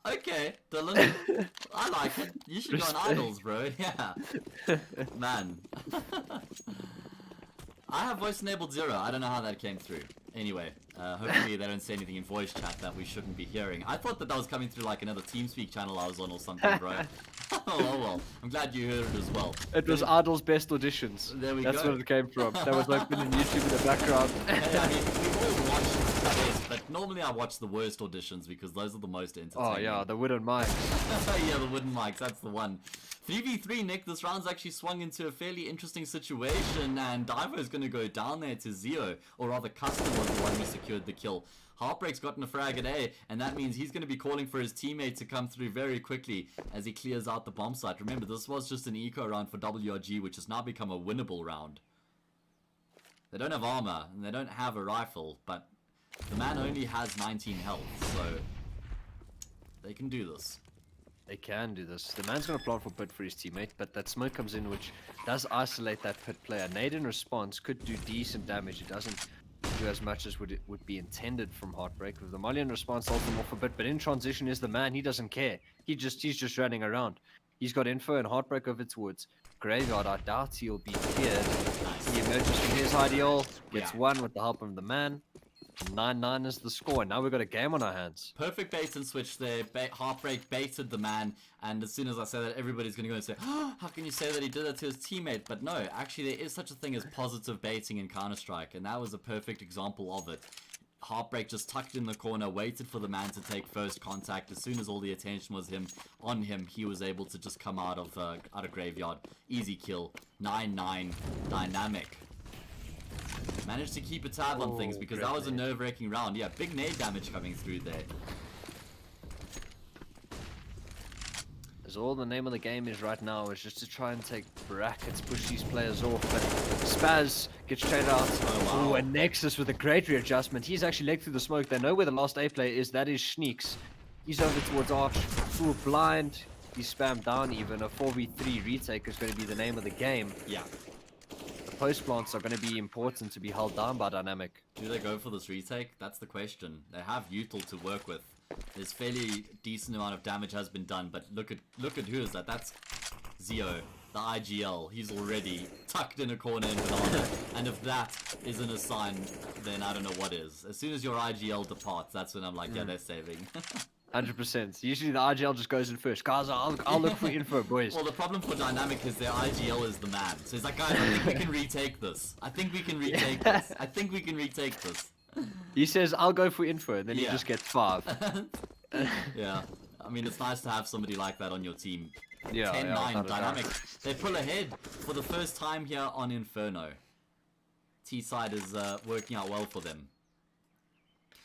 Okay, Dylan, I like it. You should go on Idols, bro. Yeah, man. I have voice enabled Zero. I don't know how that came through. Anyway, hopefully they don't say anything in voice chat that we shouldn't be hearing. I thought that was coming through like another TeamSpeak channel I was on or something, bro. Oh well, I'm glad you heard it as well. It was Idol's best auditions. There we go. That's where it came from. That was opening YouTube in the background. Hey, I mean, we've all watched the best, but normally I watch the worst auditions because those are the most entertaining. Oh yeah, the wooden mics. Yeah, the wooden mics, that's the one. 3v3, Nick, this round's actually swung into a fairly interesting situation, and Divo's going to go down there to Zio, or rather Custom was the one who secured the kill. Heartbreak's gotten a frag at A, and that means he's going to be calling for his teammate to come through very quickly as he clears out the bomb site. Remember, this was just an eco round for WRG, which has now become a winnable round. They don't have armor, and they don't have a rifle, but the man only has 19 health, so they can do this. They can do this. The man's going to plant for pit for his teammate, but that smoke comes in, which does isolate that pit player. Nade in response could do decent damage. It doesn't do as much as would be intended from Heartbreak. With the Molly in response, ult him off for bit, but in transition is the man. He doesn't care. He's just running around. He's got info and Heartbreak over towards Graveyard. I doubt he'll be cleared. He emerges from his ideal, gets one with the help of the man. 9-9 is the score. Now we've got a game on our hands. Perfect bait and switch there. Heartbreak baited the man, and as soon as I say that, everybody's going to go and say, oh, how can you say that he did that to his teammate? But no, actually there is such a thing as positive baiting in Counter-Strike, and that was a perfect example of it. Heartbreak just tucked in the corner, waited for the man to take first contact. As soon as all the attention was on him, he was able to just come out of Graveyard. Easy kill. 9-9 Dynamic. Managed to keep a tab on things because that was a nerve-wracking round. Yeah, big nade damage coming through there. As all the name of the game is right now is just to try and take brackets, push these players off. But Spaz gets traded out. Oh, wow. And Nexus with a great readjustment. He's actually legged through the smoke. They know where the last A player is. That is Niix. He's over towards Arch. Full blind. He's spammed down even. A 4v3 retake is going to be the name of the game. Yeah. Post plants are going to be important to be held down by Dynamic. Do they go for this retake? That's the question. They have util to work with. There's fairly decent amount of damage has been done, but look at who is that? That's Zio, the IGL. He's already tucked in a corner in banana, and if that isn't a sign, then I don't know what is. As soon as your IGL departs, that's when I'm like, yeah, they're saving. 100%. Usually the IGL just goes in first. Guys, I'll look for info, boys. Well, the problem for Dynamic is their IGL is the man. So he's like, guys, I think we can retake this. I think we can retake this. I think we can retake this. He says, I'll go for info, and then he just gets 5. Yeah. I mean, it's nice to have somebody like that on your team. Yeah, 10-9 Dynamic. They pull ahead for the first time here on Inferno. T side is working out well for them.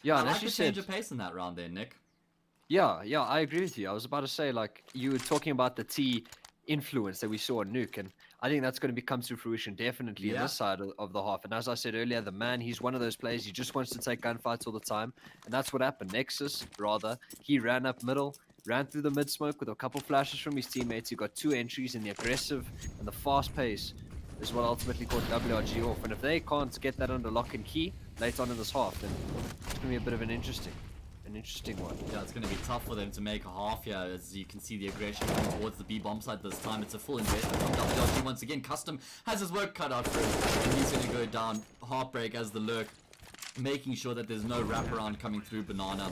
Yeah, I and like as you the change of pace in that round there, Nick. Yeah, I agree with you. I was about to say, like, you were talking about the T influence that we saw in Nuke, and I think that's going to come to fruition definitely in this side of the half. And as I said earlier, the man, he's one of those players, he just wants to take gunfights all the time, and that's what happened. Nexus, rather, he ran up middle, ran through the mid smoke with a couple flashes from his teammates. He got 2 entries, and the aggressive and the fast pace is what ultimately caught WRG off. And if they can't get that under lock and key late on in this half, then it's going to be a bit of an interesting one. Yeah, it's going to be tough for them to make a half here. As you can see, the aggression coming towards the B bomb side this time. It's a full investment from WRG once again. Custom has his work cut out for him, and he's going to go down. Heartbreak as the lurk, making sure that there's no wraparound coming through Banana,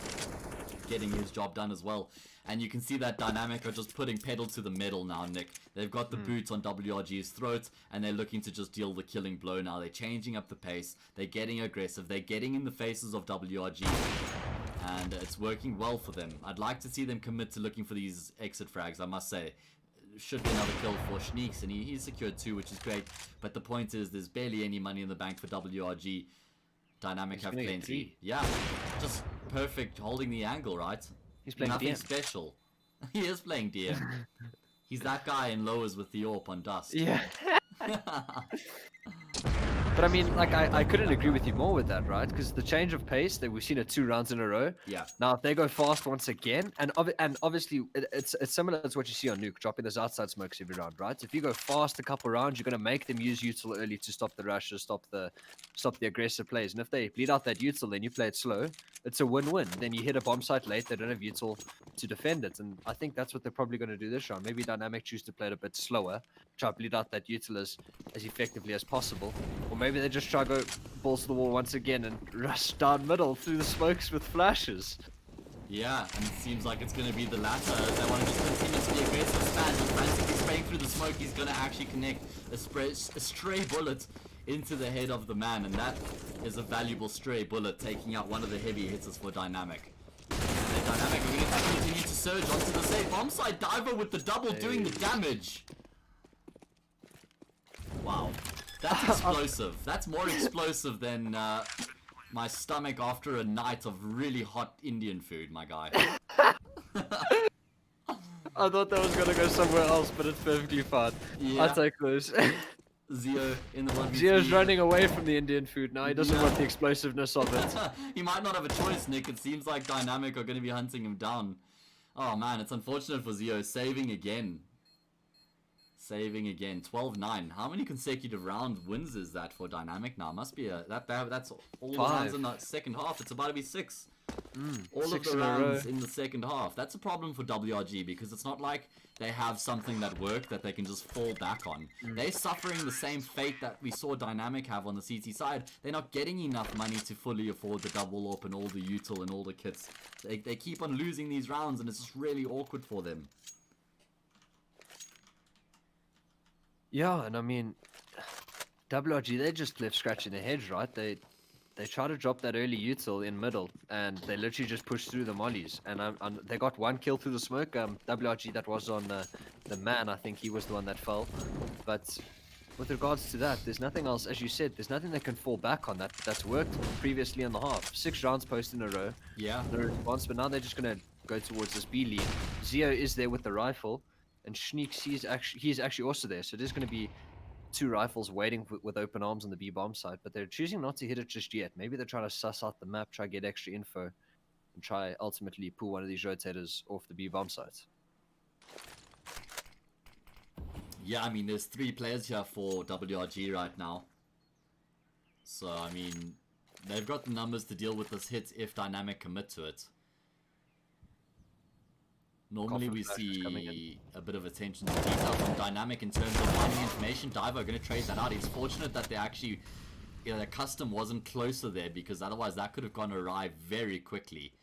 getting his job done as well. And you can see that Dynamic are just putting pedal to the metal now, Nick. They've got the boots on WRG's throat, and they're looking to just deal the killing blow now. They're changing up the pace. They're getting aggressive. They're getting in the faces of WRG. And it's working well for them. I'd like to see them commit to looking for these exit frags, I must say. Should be another kill for Niix, and he's secured 2, which is great. But the point is, there's barely any money in the bank for WRG. Dynamic have plenty. Yeah, just perfect holding the angle, right? He's playing Nothing DM. special. He is playing DM. He's that guy in lowers with the AWP on Dust. Yeah. But I mean, like, I couldn't agree with you more with that, right? Because the change of pace that we've seen it 2 rounds in a row. Yeah. Now, if they go fast once again, and obviously it's similar to what you see on Nuke, dropping those outside smokes every round, right? If you go fast a couple rounds, you're going to make them use util early to stop the rushes, stop the aggressive plays. And if they bleed out that util, then you play it slow. It's a win-win. Then you hit a bomb site late, they don't have util to defend it. And I think that's what they're probably going to do this round. Maybe Dynamic choose to play it a bit slower, try to bleed out that util as effectively as possible. Or maybe they just try to go balls to the wall once again and rush down middle through the smokes with flashes. Yeah, and it seems like it's going to be the latter. They want to just continue to be aggressive. Spaz is frantically spraying through the smoke. He's going to actually connect a stray bullet into the head of the man, and that is a valuable stray bullet, taking out one of the heavy hitters for Dynamic. And then Dynamic are going to continue to surge onto the safe bomb side. Diver with the double doing the damage. Wow. That's explosive. That's more explosive than my stomach after a night of really hot Indian food, my guy. I thought that was gonna go somewhere else, but it's perfectly fine. Yeah. I'll take those. Zio in the 1v3. Zio's running away from the Indian food now. He doesn't want the explosiveness of it. He might not have a choice, Nick. It seems like Dynamic are going to be hunting him down. Oh man, it's unfortunate for Zio. Saving again. 12-9. How many consecutive round wins is that for Dynamic now? Must be that's all the rounds in the second half. It's about to be 6. All 6 of the rounds in the second half. That's a problem for WRG, because it's not like they have something that worked that they can just fall back on. They're suffering the same fate that we saw Dynamic have on the CT side. They're not getting enough money to fully afford the double AWP and all the util and all the kits. They keep on losing these rounds, and it's just really awkward for them. Yeah, and I mean, WRG, they just left scratching their heads, right? They try to drop that early util in middle, and they literally just push through the mollies. And they got 1 kill through the smoke. WRG, that was on the man. I think he was the one that fell. But with regards to that, there's nothing else. As you said, there's nothing they can fall back on that's worked previously in the half. 6 rounds post in a row. Yeah. No response, but now they're just going to go towards this B lead. Zio is there with the rifle. And Niix, he's actually also there. So there's going to be 2 rifles waiting with open arms on the B bomb side. But they're choosing not to hit it just yet. Maybe they're trying to suss out the map, try to get extra info, and try ultimately pull one of these rotators off the B bomb sites. Yeah, I mean, there's 3 players here for WRG right now. So, I mean, they've got the numbers to deal with this hit if Dynamic commit to it. Normally we see a bit of attention to detail from Dynamic in terms of finding information. Diver are going to trade that out. It's fortunate that they actually, the custom wasn't closer there, because otherwise that could have gone awry very quickly.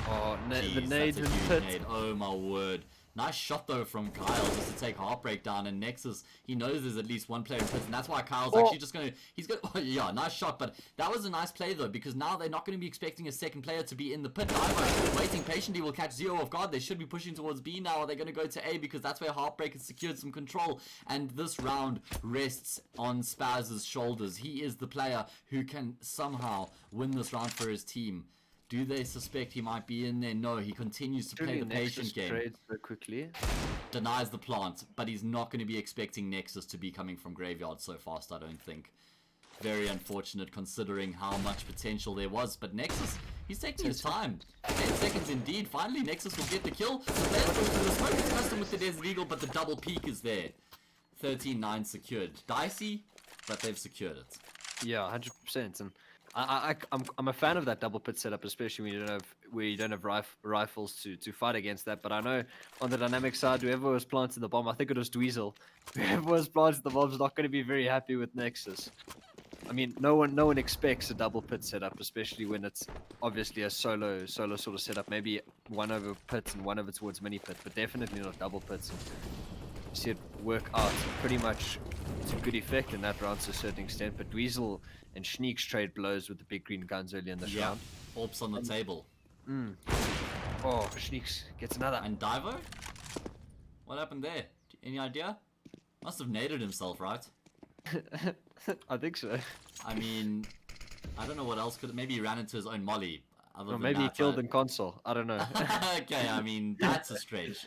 Oh, Jeez, the nade that's a huge nade. Oh my word. Nice shot though from Kyle just to take Heartbreak down, and Nexus, he knows there's at least one player in pit, and that's why Kyle's actually just gonna, oh, yeah, nice shot, but that was a nice play though, because now they're not going to be expecting a second player to be in the pit. Diver waiting patiently will catch Zero off guard. They should be pushing towards B now, or they're going to go to A, because that's where Heartbreak has secured some control, and this round rests on Spaz's shoulders. He is the player who can somehow win this round for his team. Do they suspect he might be in there? No, he continues to play the patient game. Trade so quickly. Denies the plant, but he's not going to be expecting Nexus to be coming from Graveyard so fast, I don't think. Very unfortunate considering how much potential there was, but Nexus, he's taking his time. 10 seconds indeed. Finally, Nexus will get the kill. The players go through the smoke is custom with the Desert Eagle, but the double peak is there. 13-9 secured. Dicey, but they've secured it. Yeah, 100%. And I'm a fan of that double pit setup, especially when you don't have rifles to fight against that. But I know on the dynamic side, whoever was planting the bomb, I think it was Dweezil, whoever was planting the bomb is not going to be very happy with Nexus. I mean, no one expects a double pit setup, especially when it's obviously a solo sort of setup. Maybe one over pits and one over towards mini pit, but definitely not double pits. And you see it work out pretty much to good effect in that round to a certain extent. But Dweezil and Niix trade blows with the big green guns early in this round. Orbs on the table. Oh, Niix gets another. And Divo? What happened there? Any idea? Must have naded himself, right? I think so. I mean, I don't know what else could. Maybe he ran into his own molly. Or maybe he killed in console. I don't know. Okay, I mean, that's a stretch.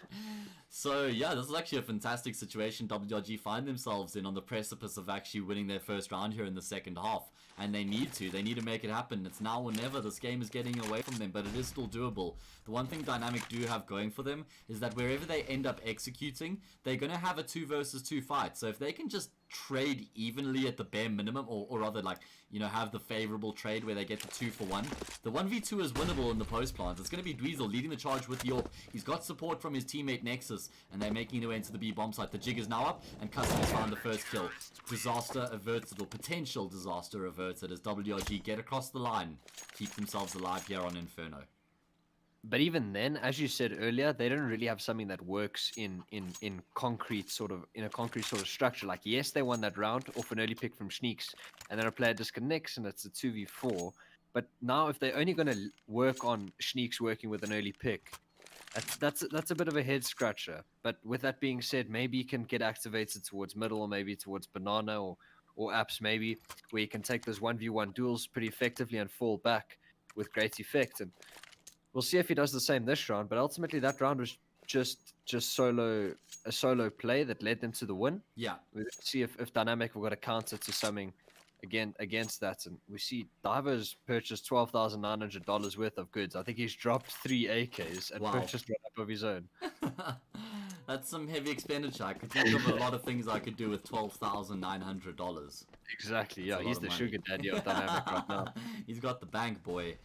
So, yeah, this is actually a fantastic situation WRG find themselves in, on the precipice of actually winning their first round here in the second half. And they need to make it happen. It's now or never. This game is getting away from them, but it is still doable. The one thing Dynamic do have going for them is that wherever they end up executing, they're going to have a 2 versus 2 fight. So if they can just trade evenly at the bare minimum, or rather, like, you know, have the favorable trade where they get the 2 for 1, the 1v2 is winnable in the post plant. It's going to be Dweezil leading the charge with the AWP. He's got support from his teammate Nexus, and they're making their way into the B bomb site. The jig is now up, and Custom has found the first kill. Disaster averted, or potential disaster averted, as WRG get across the line, keep themselves alive here on Inferno. But even then, as you said earlier, they don't really have something that works in concrete sort of structure. Like, yes, they won that round off an early pick from Niix, and then a player disconnects and it's a 2v4. But now if they're only going to work on Niix working with an early pick, that's a bit of a head scratcher. But with that being said, maybe you can get activated towards middle, or maybe towards banana, or apps maybe, where you can take those 1v1 duels pretty effectively and fall back with great effect. And we'll see if he does the same this round, but ultimately that round was just a solo play that led them to the win. Yeah. We'll see if Dynamic will got a counter to something again against that. And we see Diver's purchased $12,900 worth of goods. I think he's dropped 3 AKs and purchased one up of his own. That's some heavy expenditure. I could think of a lot of things I could do with $12,900. Exactly, yeah. He's the sugar daddy of Dynamic right now. He's got the bank, boy.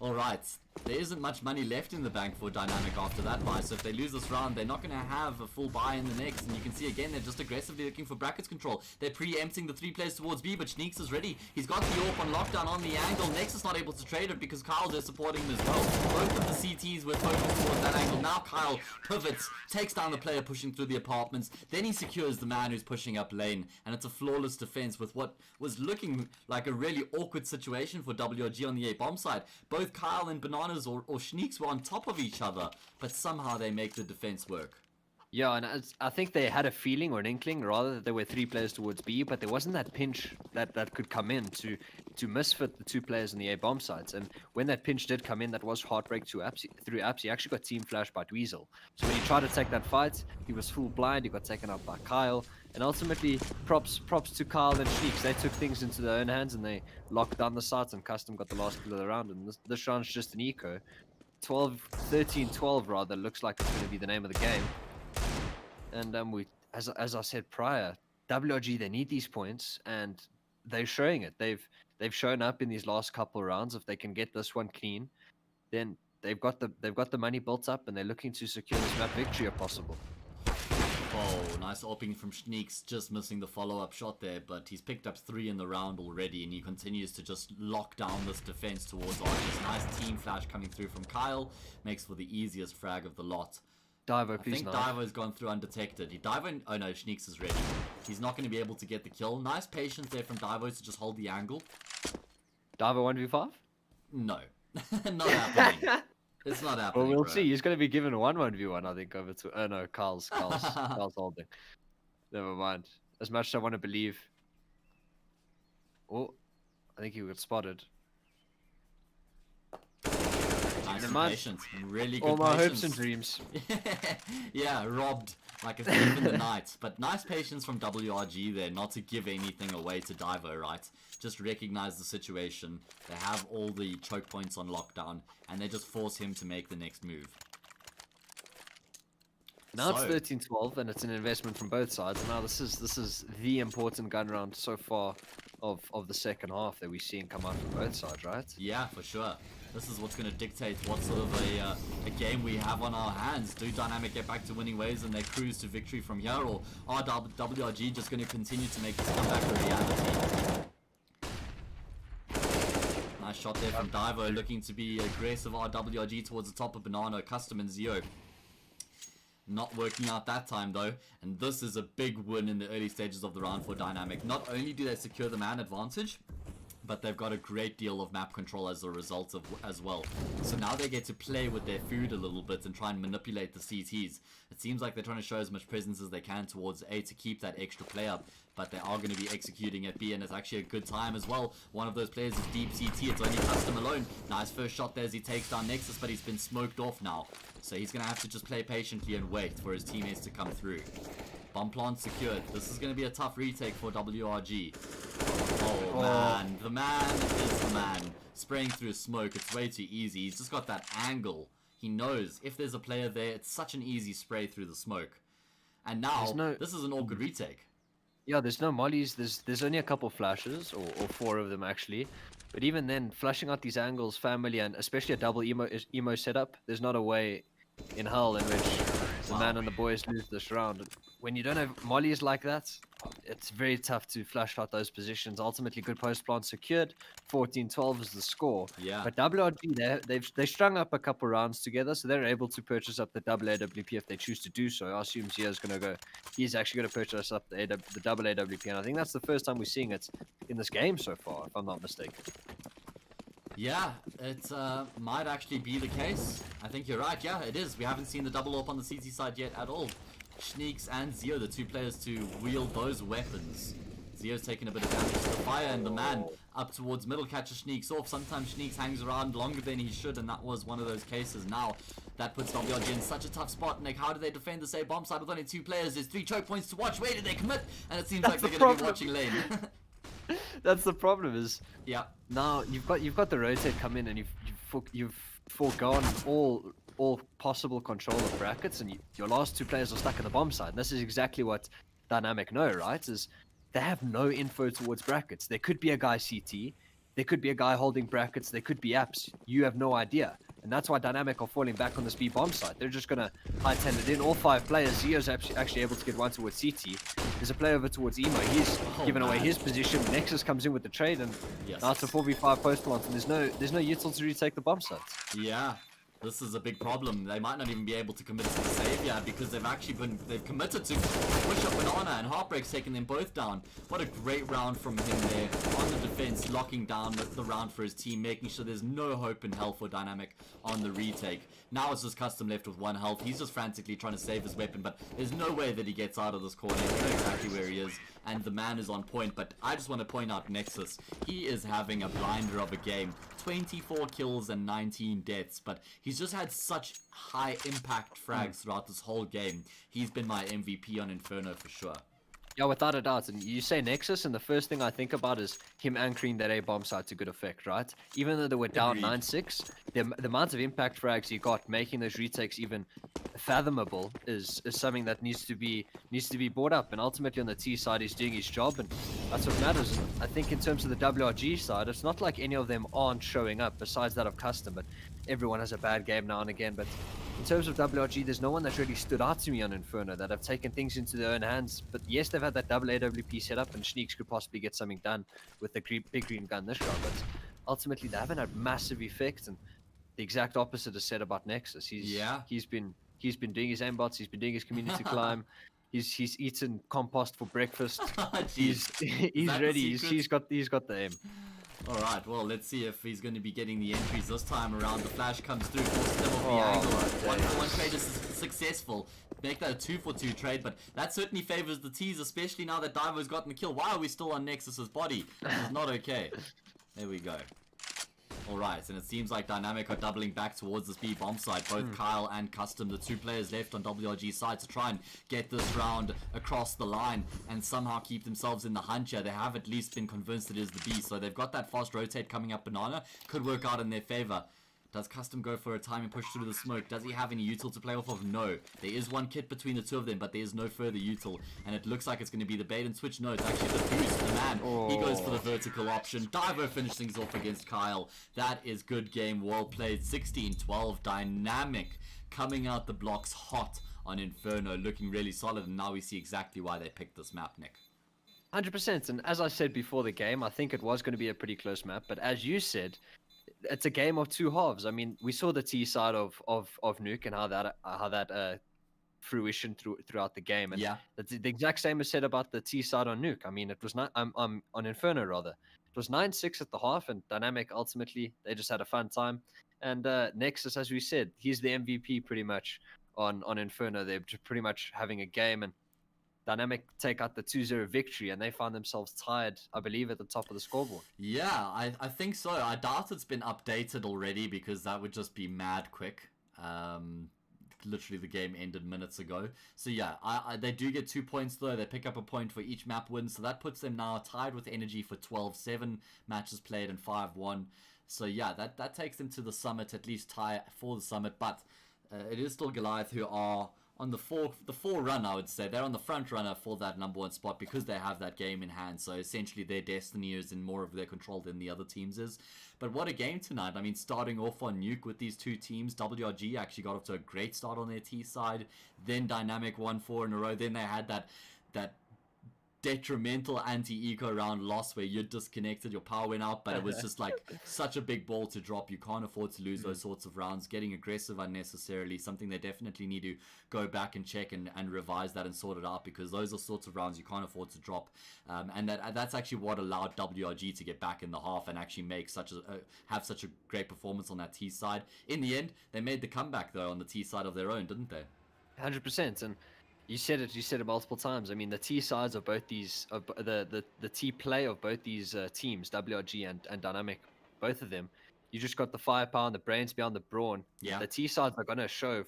Alright, there isn't much money left in the bank for Dynamic after that buy, so if they lose this round, they're not going to have a full buy in the next, and you can see again, they're just aggressively looking for brackets control. They're preempting the 3 players towards B, but Niix is ready. He's got the AWP on lockdown on the angle. Nex is not able to trade it because Kyle's there supporting him as well. Both of the CTs were focused towards that angle. Now Kyle pivots, takes down the player pushing through the apartments, then he secures the man who's pushing up lane, and it's a flawless defense with what was looking like a really awkward situation for WRG on the A bomb side. Both Kyle and Bananas or Niix were on top of each other, but somehow they make the defense work. Yeah, and I think they had a feeling or an inkling, rather, that there were 3 players towards B, but there wasn't that pinch that could come in to misfit the 2 players on the A bomb sites. And when that pinch did come in, that was Heartbreak through apps. He actually got team flashed by Dweezil. So when he tried to take that fight, he was full blind. He got taken out by Kyle. And ultimately, props to Kyle and Niix. They took things into their own hands and they locked down the sites, and Custom got the last kill of the round. And this round's just an eco. 13-12 rather, looks like it's going to be the name of the game. And as I said prior, WRG, they need these points, and they're showing it. They've shown up in these last couple of rounds. If they can get this one clean, then they've got the money built up, and they're looking to secure this map victory if possible. Oh, nice opening from Niix, just missing the follow-up shot there, but he's picked up 3 in the round already, and he continues to just lock down this defense towards Argus. Nice team flash coming through from Kyle, makes for the easiest frag of the lot. Divo, please. I think Divo's gone through undetected. Oh no, Niix is ready. He's not going to be able to get the kill. Nice patience there from Divo to just hold the angle. Divo 1v5? No. Not happening. It's not happening, Well, we'll bro. see. He's going to be given a 1v1, I think, over to... Oh, no, Carl's holding. Never mind. As much as I want to believe... Oh, I think he got spotted. Nice patience. Really good all my patience. hopes and dreams. Yeah, robbed like a thief in the night. But nice patience from WRG there, not to give anything away to Divo, right? Just recognize the situation. They have all the choke points on lockdown, and they just force him to make the next move. Now it's 13-12, and it's an investment from both sides. And now this is the important gun round so far of the second half that we're seeing come out from both sides, right? Yeah, for sure. This is what's going to dictate what sort of a game we have on our hands. Do Dynamic get back to winning ways and they cruise to victory from here, or are WRG just going to continue to make this comeback a reality? Nice shot there from Divo, looking to be aggressive. WRG towards the top of Banana, Custom and Zio. Not working out that time though, and this is a big win in the early stages of the round for Dynamic. Not only do they secure the man advantage, but they've got a great deal of map control as a result of as well. So now they get to play with their food a little bit and try and manipulate the CTs. It seems like they're trying to show as much presence as they can towards A to keep that extra play up, but they are going to be executing at B, and it's actually a good time as well. One of those players is deep CT. It's only Custom alone. Nice first shot there as he takes down Nexus, but he's been smoked off now. So he's going to have to just play patiently and wait for his teammates to come through. Bomb plant secured. This is going to be a tough retake for WRG. Oh man, the man is the man. Spraying through smoke, it's way too easy. He's just got that angle. He knows if there's a player there, it's such an easy spray through the smoke. And now, this is an awkward retake. Yeah, there's no mollies. There's only a couple flashes, or 4 of them actually. But even then, flashing out these angles, family, and especially a double emo setup, there's not a way in hell in which the man and the boys lose this round. When you don't have mollies like that, it's very tough to flash out those positions. Ultimately, good post plant secured. 14-12 is the score. Yeah. But WRG, they strung up a couple rounds together, so they're able to purchase up the double AWP if they choose to do so. I assume Zia's going to go. He's actually going to purchase up the double AWP, and I think that's the first time we're seeing it in this game so far, if I'm not mistaken. Yeah, it might actually be the case. I think you're right. Yeah, it is. We haven't seen the double AWP on the CT side yet at all. Niix and Zio, the 2 players to wield those weapons. Zio's taking a bit of damage to the fire, and the man up towards middle catches Niix off. Sometimes Niix hangs around longer than he should, and that was one of those cases. Now, that puts WRG in such a tough spot. Nick, how do they defend the same bomb side with only 2 players? There's 3 choke points to watch. Where did they commit? And it seems like they're going to be watching lane. That's the problem. Is now you've got the rotate come in, and you've foregone all possible control of brackets, and your last 2 players are stuck in the bomb side. And this is exactly what Dynamic know, right? Is they have no info towards brackets. There could be a guy CT, there could be a guy holding brackets, there could be apps. You have no idea. And that's why Dynamic are falling back on this B bomb side. They're just going to high-tend it in. All 5 players. Zio's actually able to get one towards CT. There's a player over towards Emo. He's given away his position. Nexus comes in with the trade, and now it's a 4v5 post plant, and there's no util to retake the bomb sites. Yeah. This is a big problem. They might not even be able to commit to the Savior because they've committed to push up Banana, and Heartbreak's taking them both down. What a great round from him there on the defense, locking down the round for his team, making sure there's no hope in hell for Dynamic on the retake. Now it's just Custom left with 1 health. He's just frantically trying to save his weapon, but there's no way that he gets out of this corner. You know exactly where he is, and the man is on point. But I just want to point out Nexus. He is having a blinder of a game. 24 kills and 19 deaths, but he's just had such high impact frags throughout this whole game. He's been my MVP on Inferno for sure. Yeah, without a doubt. And you say Nexus, and the first thing I think about is him anchoring that A-bomb side to good effect, right? Even though they were down 9-6, the amount of impact frags he got, making those retakes even fathomable, is something that needs to be brought up. And ultimately on the T side, he's doing his job, and that's what matters. And I think in terms of the WRG side, it's not like any of them aren't showing up, besides that of Custom, but everyone has a bad game now and again. But in terms of WRG, there's no one that's really stood out to me on Inferno that have taken things into their own hands. But yes, they've had that double AWP set up, and Niix could possibly get something done with the big green gun this round. But ultimately, they haven't had massive effect, and the exact opposite is said about Nexus. He's He's been doing his aimbots. He's been doing his community climb. He's eaten compost for breakfast. He's ready. He's got the aim. All right, well, let's see if he's going to be getting the entries this time around. The flash comes through, forces them off the angle. 1-for-1 trade is successful. Make that a 2-for-2 trade, but that certainly favors the T's, especially now that Divo's gotten the kill. Why are we still on Nexus's body? This is not okay. There we go. Alright, and it seems like Dynamic are doubling back towards this B bomb site. Both Kyle and Custom, the two players left on WRG's side to try and get this round across the line and somehow keep themselves in the hunt here. They have at least been convinced it is the B, so they've got that fast rotate coming up Banana. Could work out in their favor. Does Custom go for a timing push through the smoke? Does he have any util to play off of? No. There is one kit between the two of them, but there is no further util. And it looks like it's going to be the bait and switch. No, it's actually the boost. The man, he goes for the vertical option. Divo finishes things off against Kyle. That is good game. Well played. 16-12. Dynamic coming out the blocks hot on Inferno. Looking really solid. And now we see exactly why they picked this map, Nick. 100%. And as I said before the game, I think it was going to be a pretty close map. But as you said, it's a game of two halves. I mean, we saw the T side of Nuke and how that fruition throughout the game, and that's the exact same is said about the T side on Nuke. I mean, it was not on Inferno rather. It was 9-6 at the half, and Dynamic ultimately they just had a fun time. And Nexus, as we said, he's the MVP pretty much on Inferno. They're just pretty much having a game, and Dynamic take out the 2-0 victory, and they find themselves tied, I believe, at the top of the scoreboard. Yeah, I think so. I doubt it's been updated already because that would just be mad quick. Literally, the game ended minutes ago. So yeah, they do get 2 points though. They pick up a point for each map win, so that puts them now tied with Energy for 12-7 matches played and 5-1. So yeah, that takes them to the summit, at least tie for the summit. But it is still Goliath who are on the four run, I would say. They're on the front runner for that #1 spot because they have that game in hand. So essentially their destiny is in more of their control than the other teams is. But what a game tonight. I mean, starting off on Nuke with these two teams. WRG actually got off to a great start on their T side. Then Dynamic won 4 in a row. Then they had that detrimental anti-eco round loss where you're disconnected, your power went out, but it was just like such a big ball to drop. You can't afford to lose those sorts of rounds. Getting aggressive unnecessarily, something they definitely need to go back and check and revise that and sort it out, because those are sorts of rounds you can't afford to drop. And that's actually what allowed WRG to get back in the half and actually make have such a great performance on that T side. In the end, they made the comeback though on the T side of their own, didn't they? 100%. And you said it multiple times. I mean, the T sides of both these, the T play of both these teams, WRG and Dynamic, both of them, you just got the firepower and the brains beyond the brawn. Yeah. The T sides are going to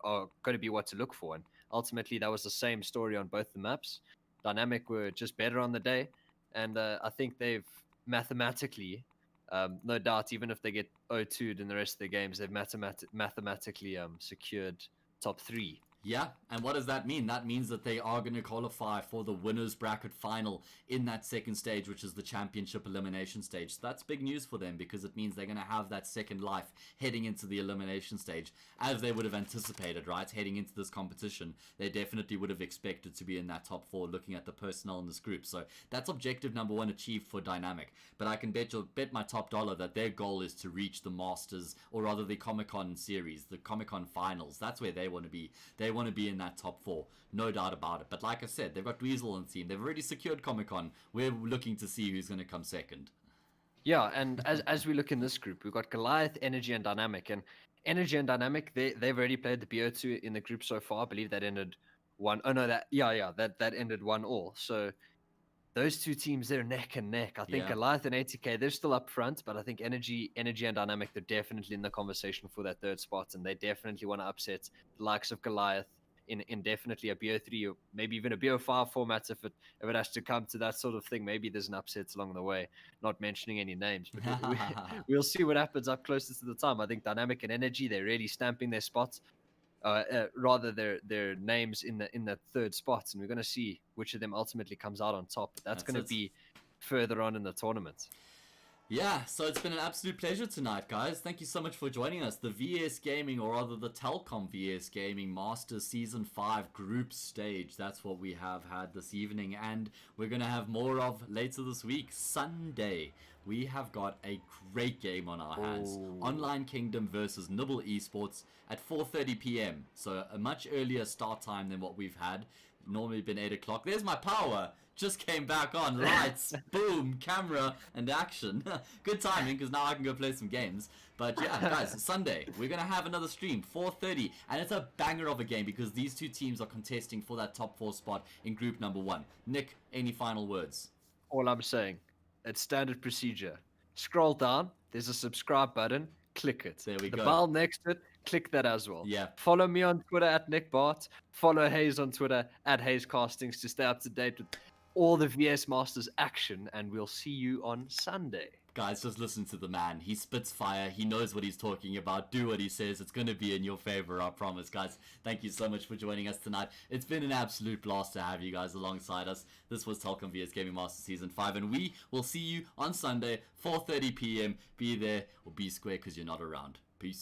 are going to be what to look for. And ultimately, that was the same story on both the maps. Dynamic were just better on the day. And I think they've mathematically, no doubt, even if they get 0-2'd in the rest of the games, they've mathematically secured top 3. Yeah, and what does that mean? That means that they are going to qualify for the winners bracket final in that second stage, which is the championship elimination stage. So that's big news for them, because it means they're going to have that second life heading into the elimination stage, as they would have anticipated, right? Heading into this competition, they definitely would have expected to be in that top 4, looking at the personnel in this group. So that's objective number 1 achieved for Dynamic. But I can bet my top dollar that their goal is to reach the Masters, or rather the Comic-Con series, the Comic-Con finals. That's where they want to be. They want to be in that top 4, no doubt about it. But like I said, they've got Dweezil on the team. They've already secured Comic-Con. We're looking to see who's going to come second. Yeah, and as we look in this group, we've got Goliath, Energy, and Dynamic. And Energy and Dynamic, they've already played the BO2 in the group so far. I believe that ended 1. Oh no, that ended 1-1. So those two teams, they're neck and neck. I think Goliath and ATK, they're still up front, but I think Energy and Dynamic, they're definitely in the conversation for that 3rd spot, and they definitely want to upset the likes of Goliath in definitely a BO3 or maybe even a BO5 format if it has to come to that sort of thing. Maybe there's an upset along the way, not mentioning any names, but we'll see what happens up closer to the time. I think Dynamic and Energy, they're really stamping their spots. Rather their names in the 3rd spot, and we're going to see which of them ultimately comes out on top. But that's going to be further on in the tournament. Yeah, so it's been an absolute pleasure tonight, guys. Thank you so much for joining us. The VS Gaming, or rather the Telkom VS Gaming Masters Season 5 group stage. That's what we have had this evening, and we're going to have more of later this week. Sunday, we have got a great game on our hands. Online Kingdom versus Nibble Esports at 4:30 p.m. So a much earlier start time than what we've had. Normally been 8 o'clock. There's my power. Just came back on. Lights, boom, camera, and action. Good timing, because now I can go play some games. But yeah, guys, Sunday, we're going to have another stream, 4:30. And it's a banger of a game, because these two teams are contesting for that top 4 spot in group number 1. Nick, any final words? All I'm saying, it's standard procedure. Scroll down, there's a subscribe button, click it. There we go. The bell next to it, click that as well. Yeah. Follow me on Twitter at Nick Bart. Follow Hayes on Twitter at Hayes Castings to stay up to date with all the VS Masters action, and we'll see you on Sunday. Guys, just listen to the man. He spits fire. He knows what he's talking about. Do what he says. It's going to be in your favor, I promise, guys. Thank you so much for joining us tonight. It's been an absolute blast to have you guys alongside us. This was Telkom VS Gaming Masters Season 5, and we will see you on Sunday, 4:30 p.m. Be there or be square, because you're not around.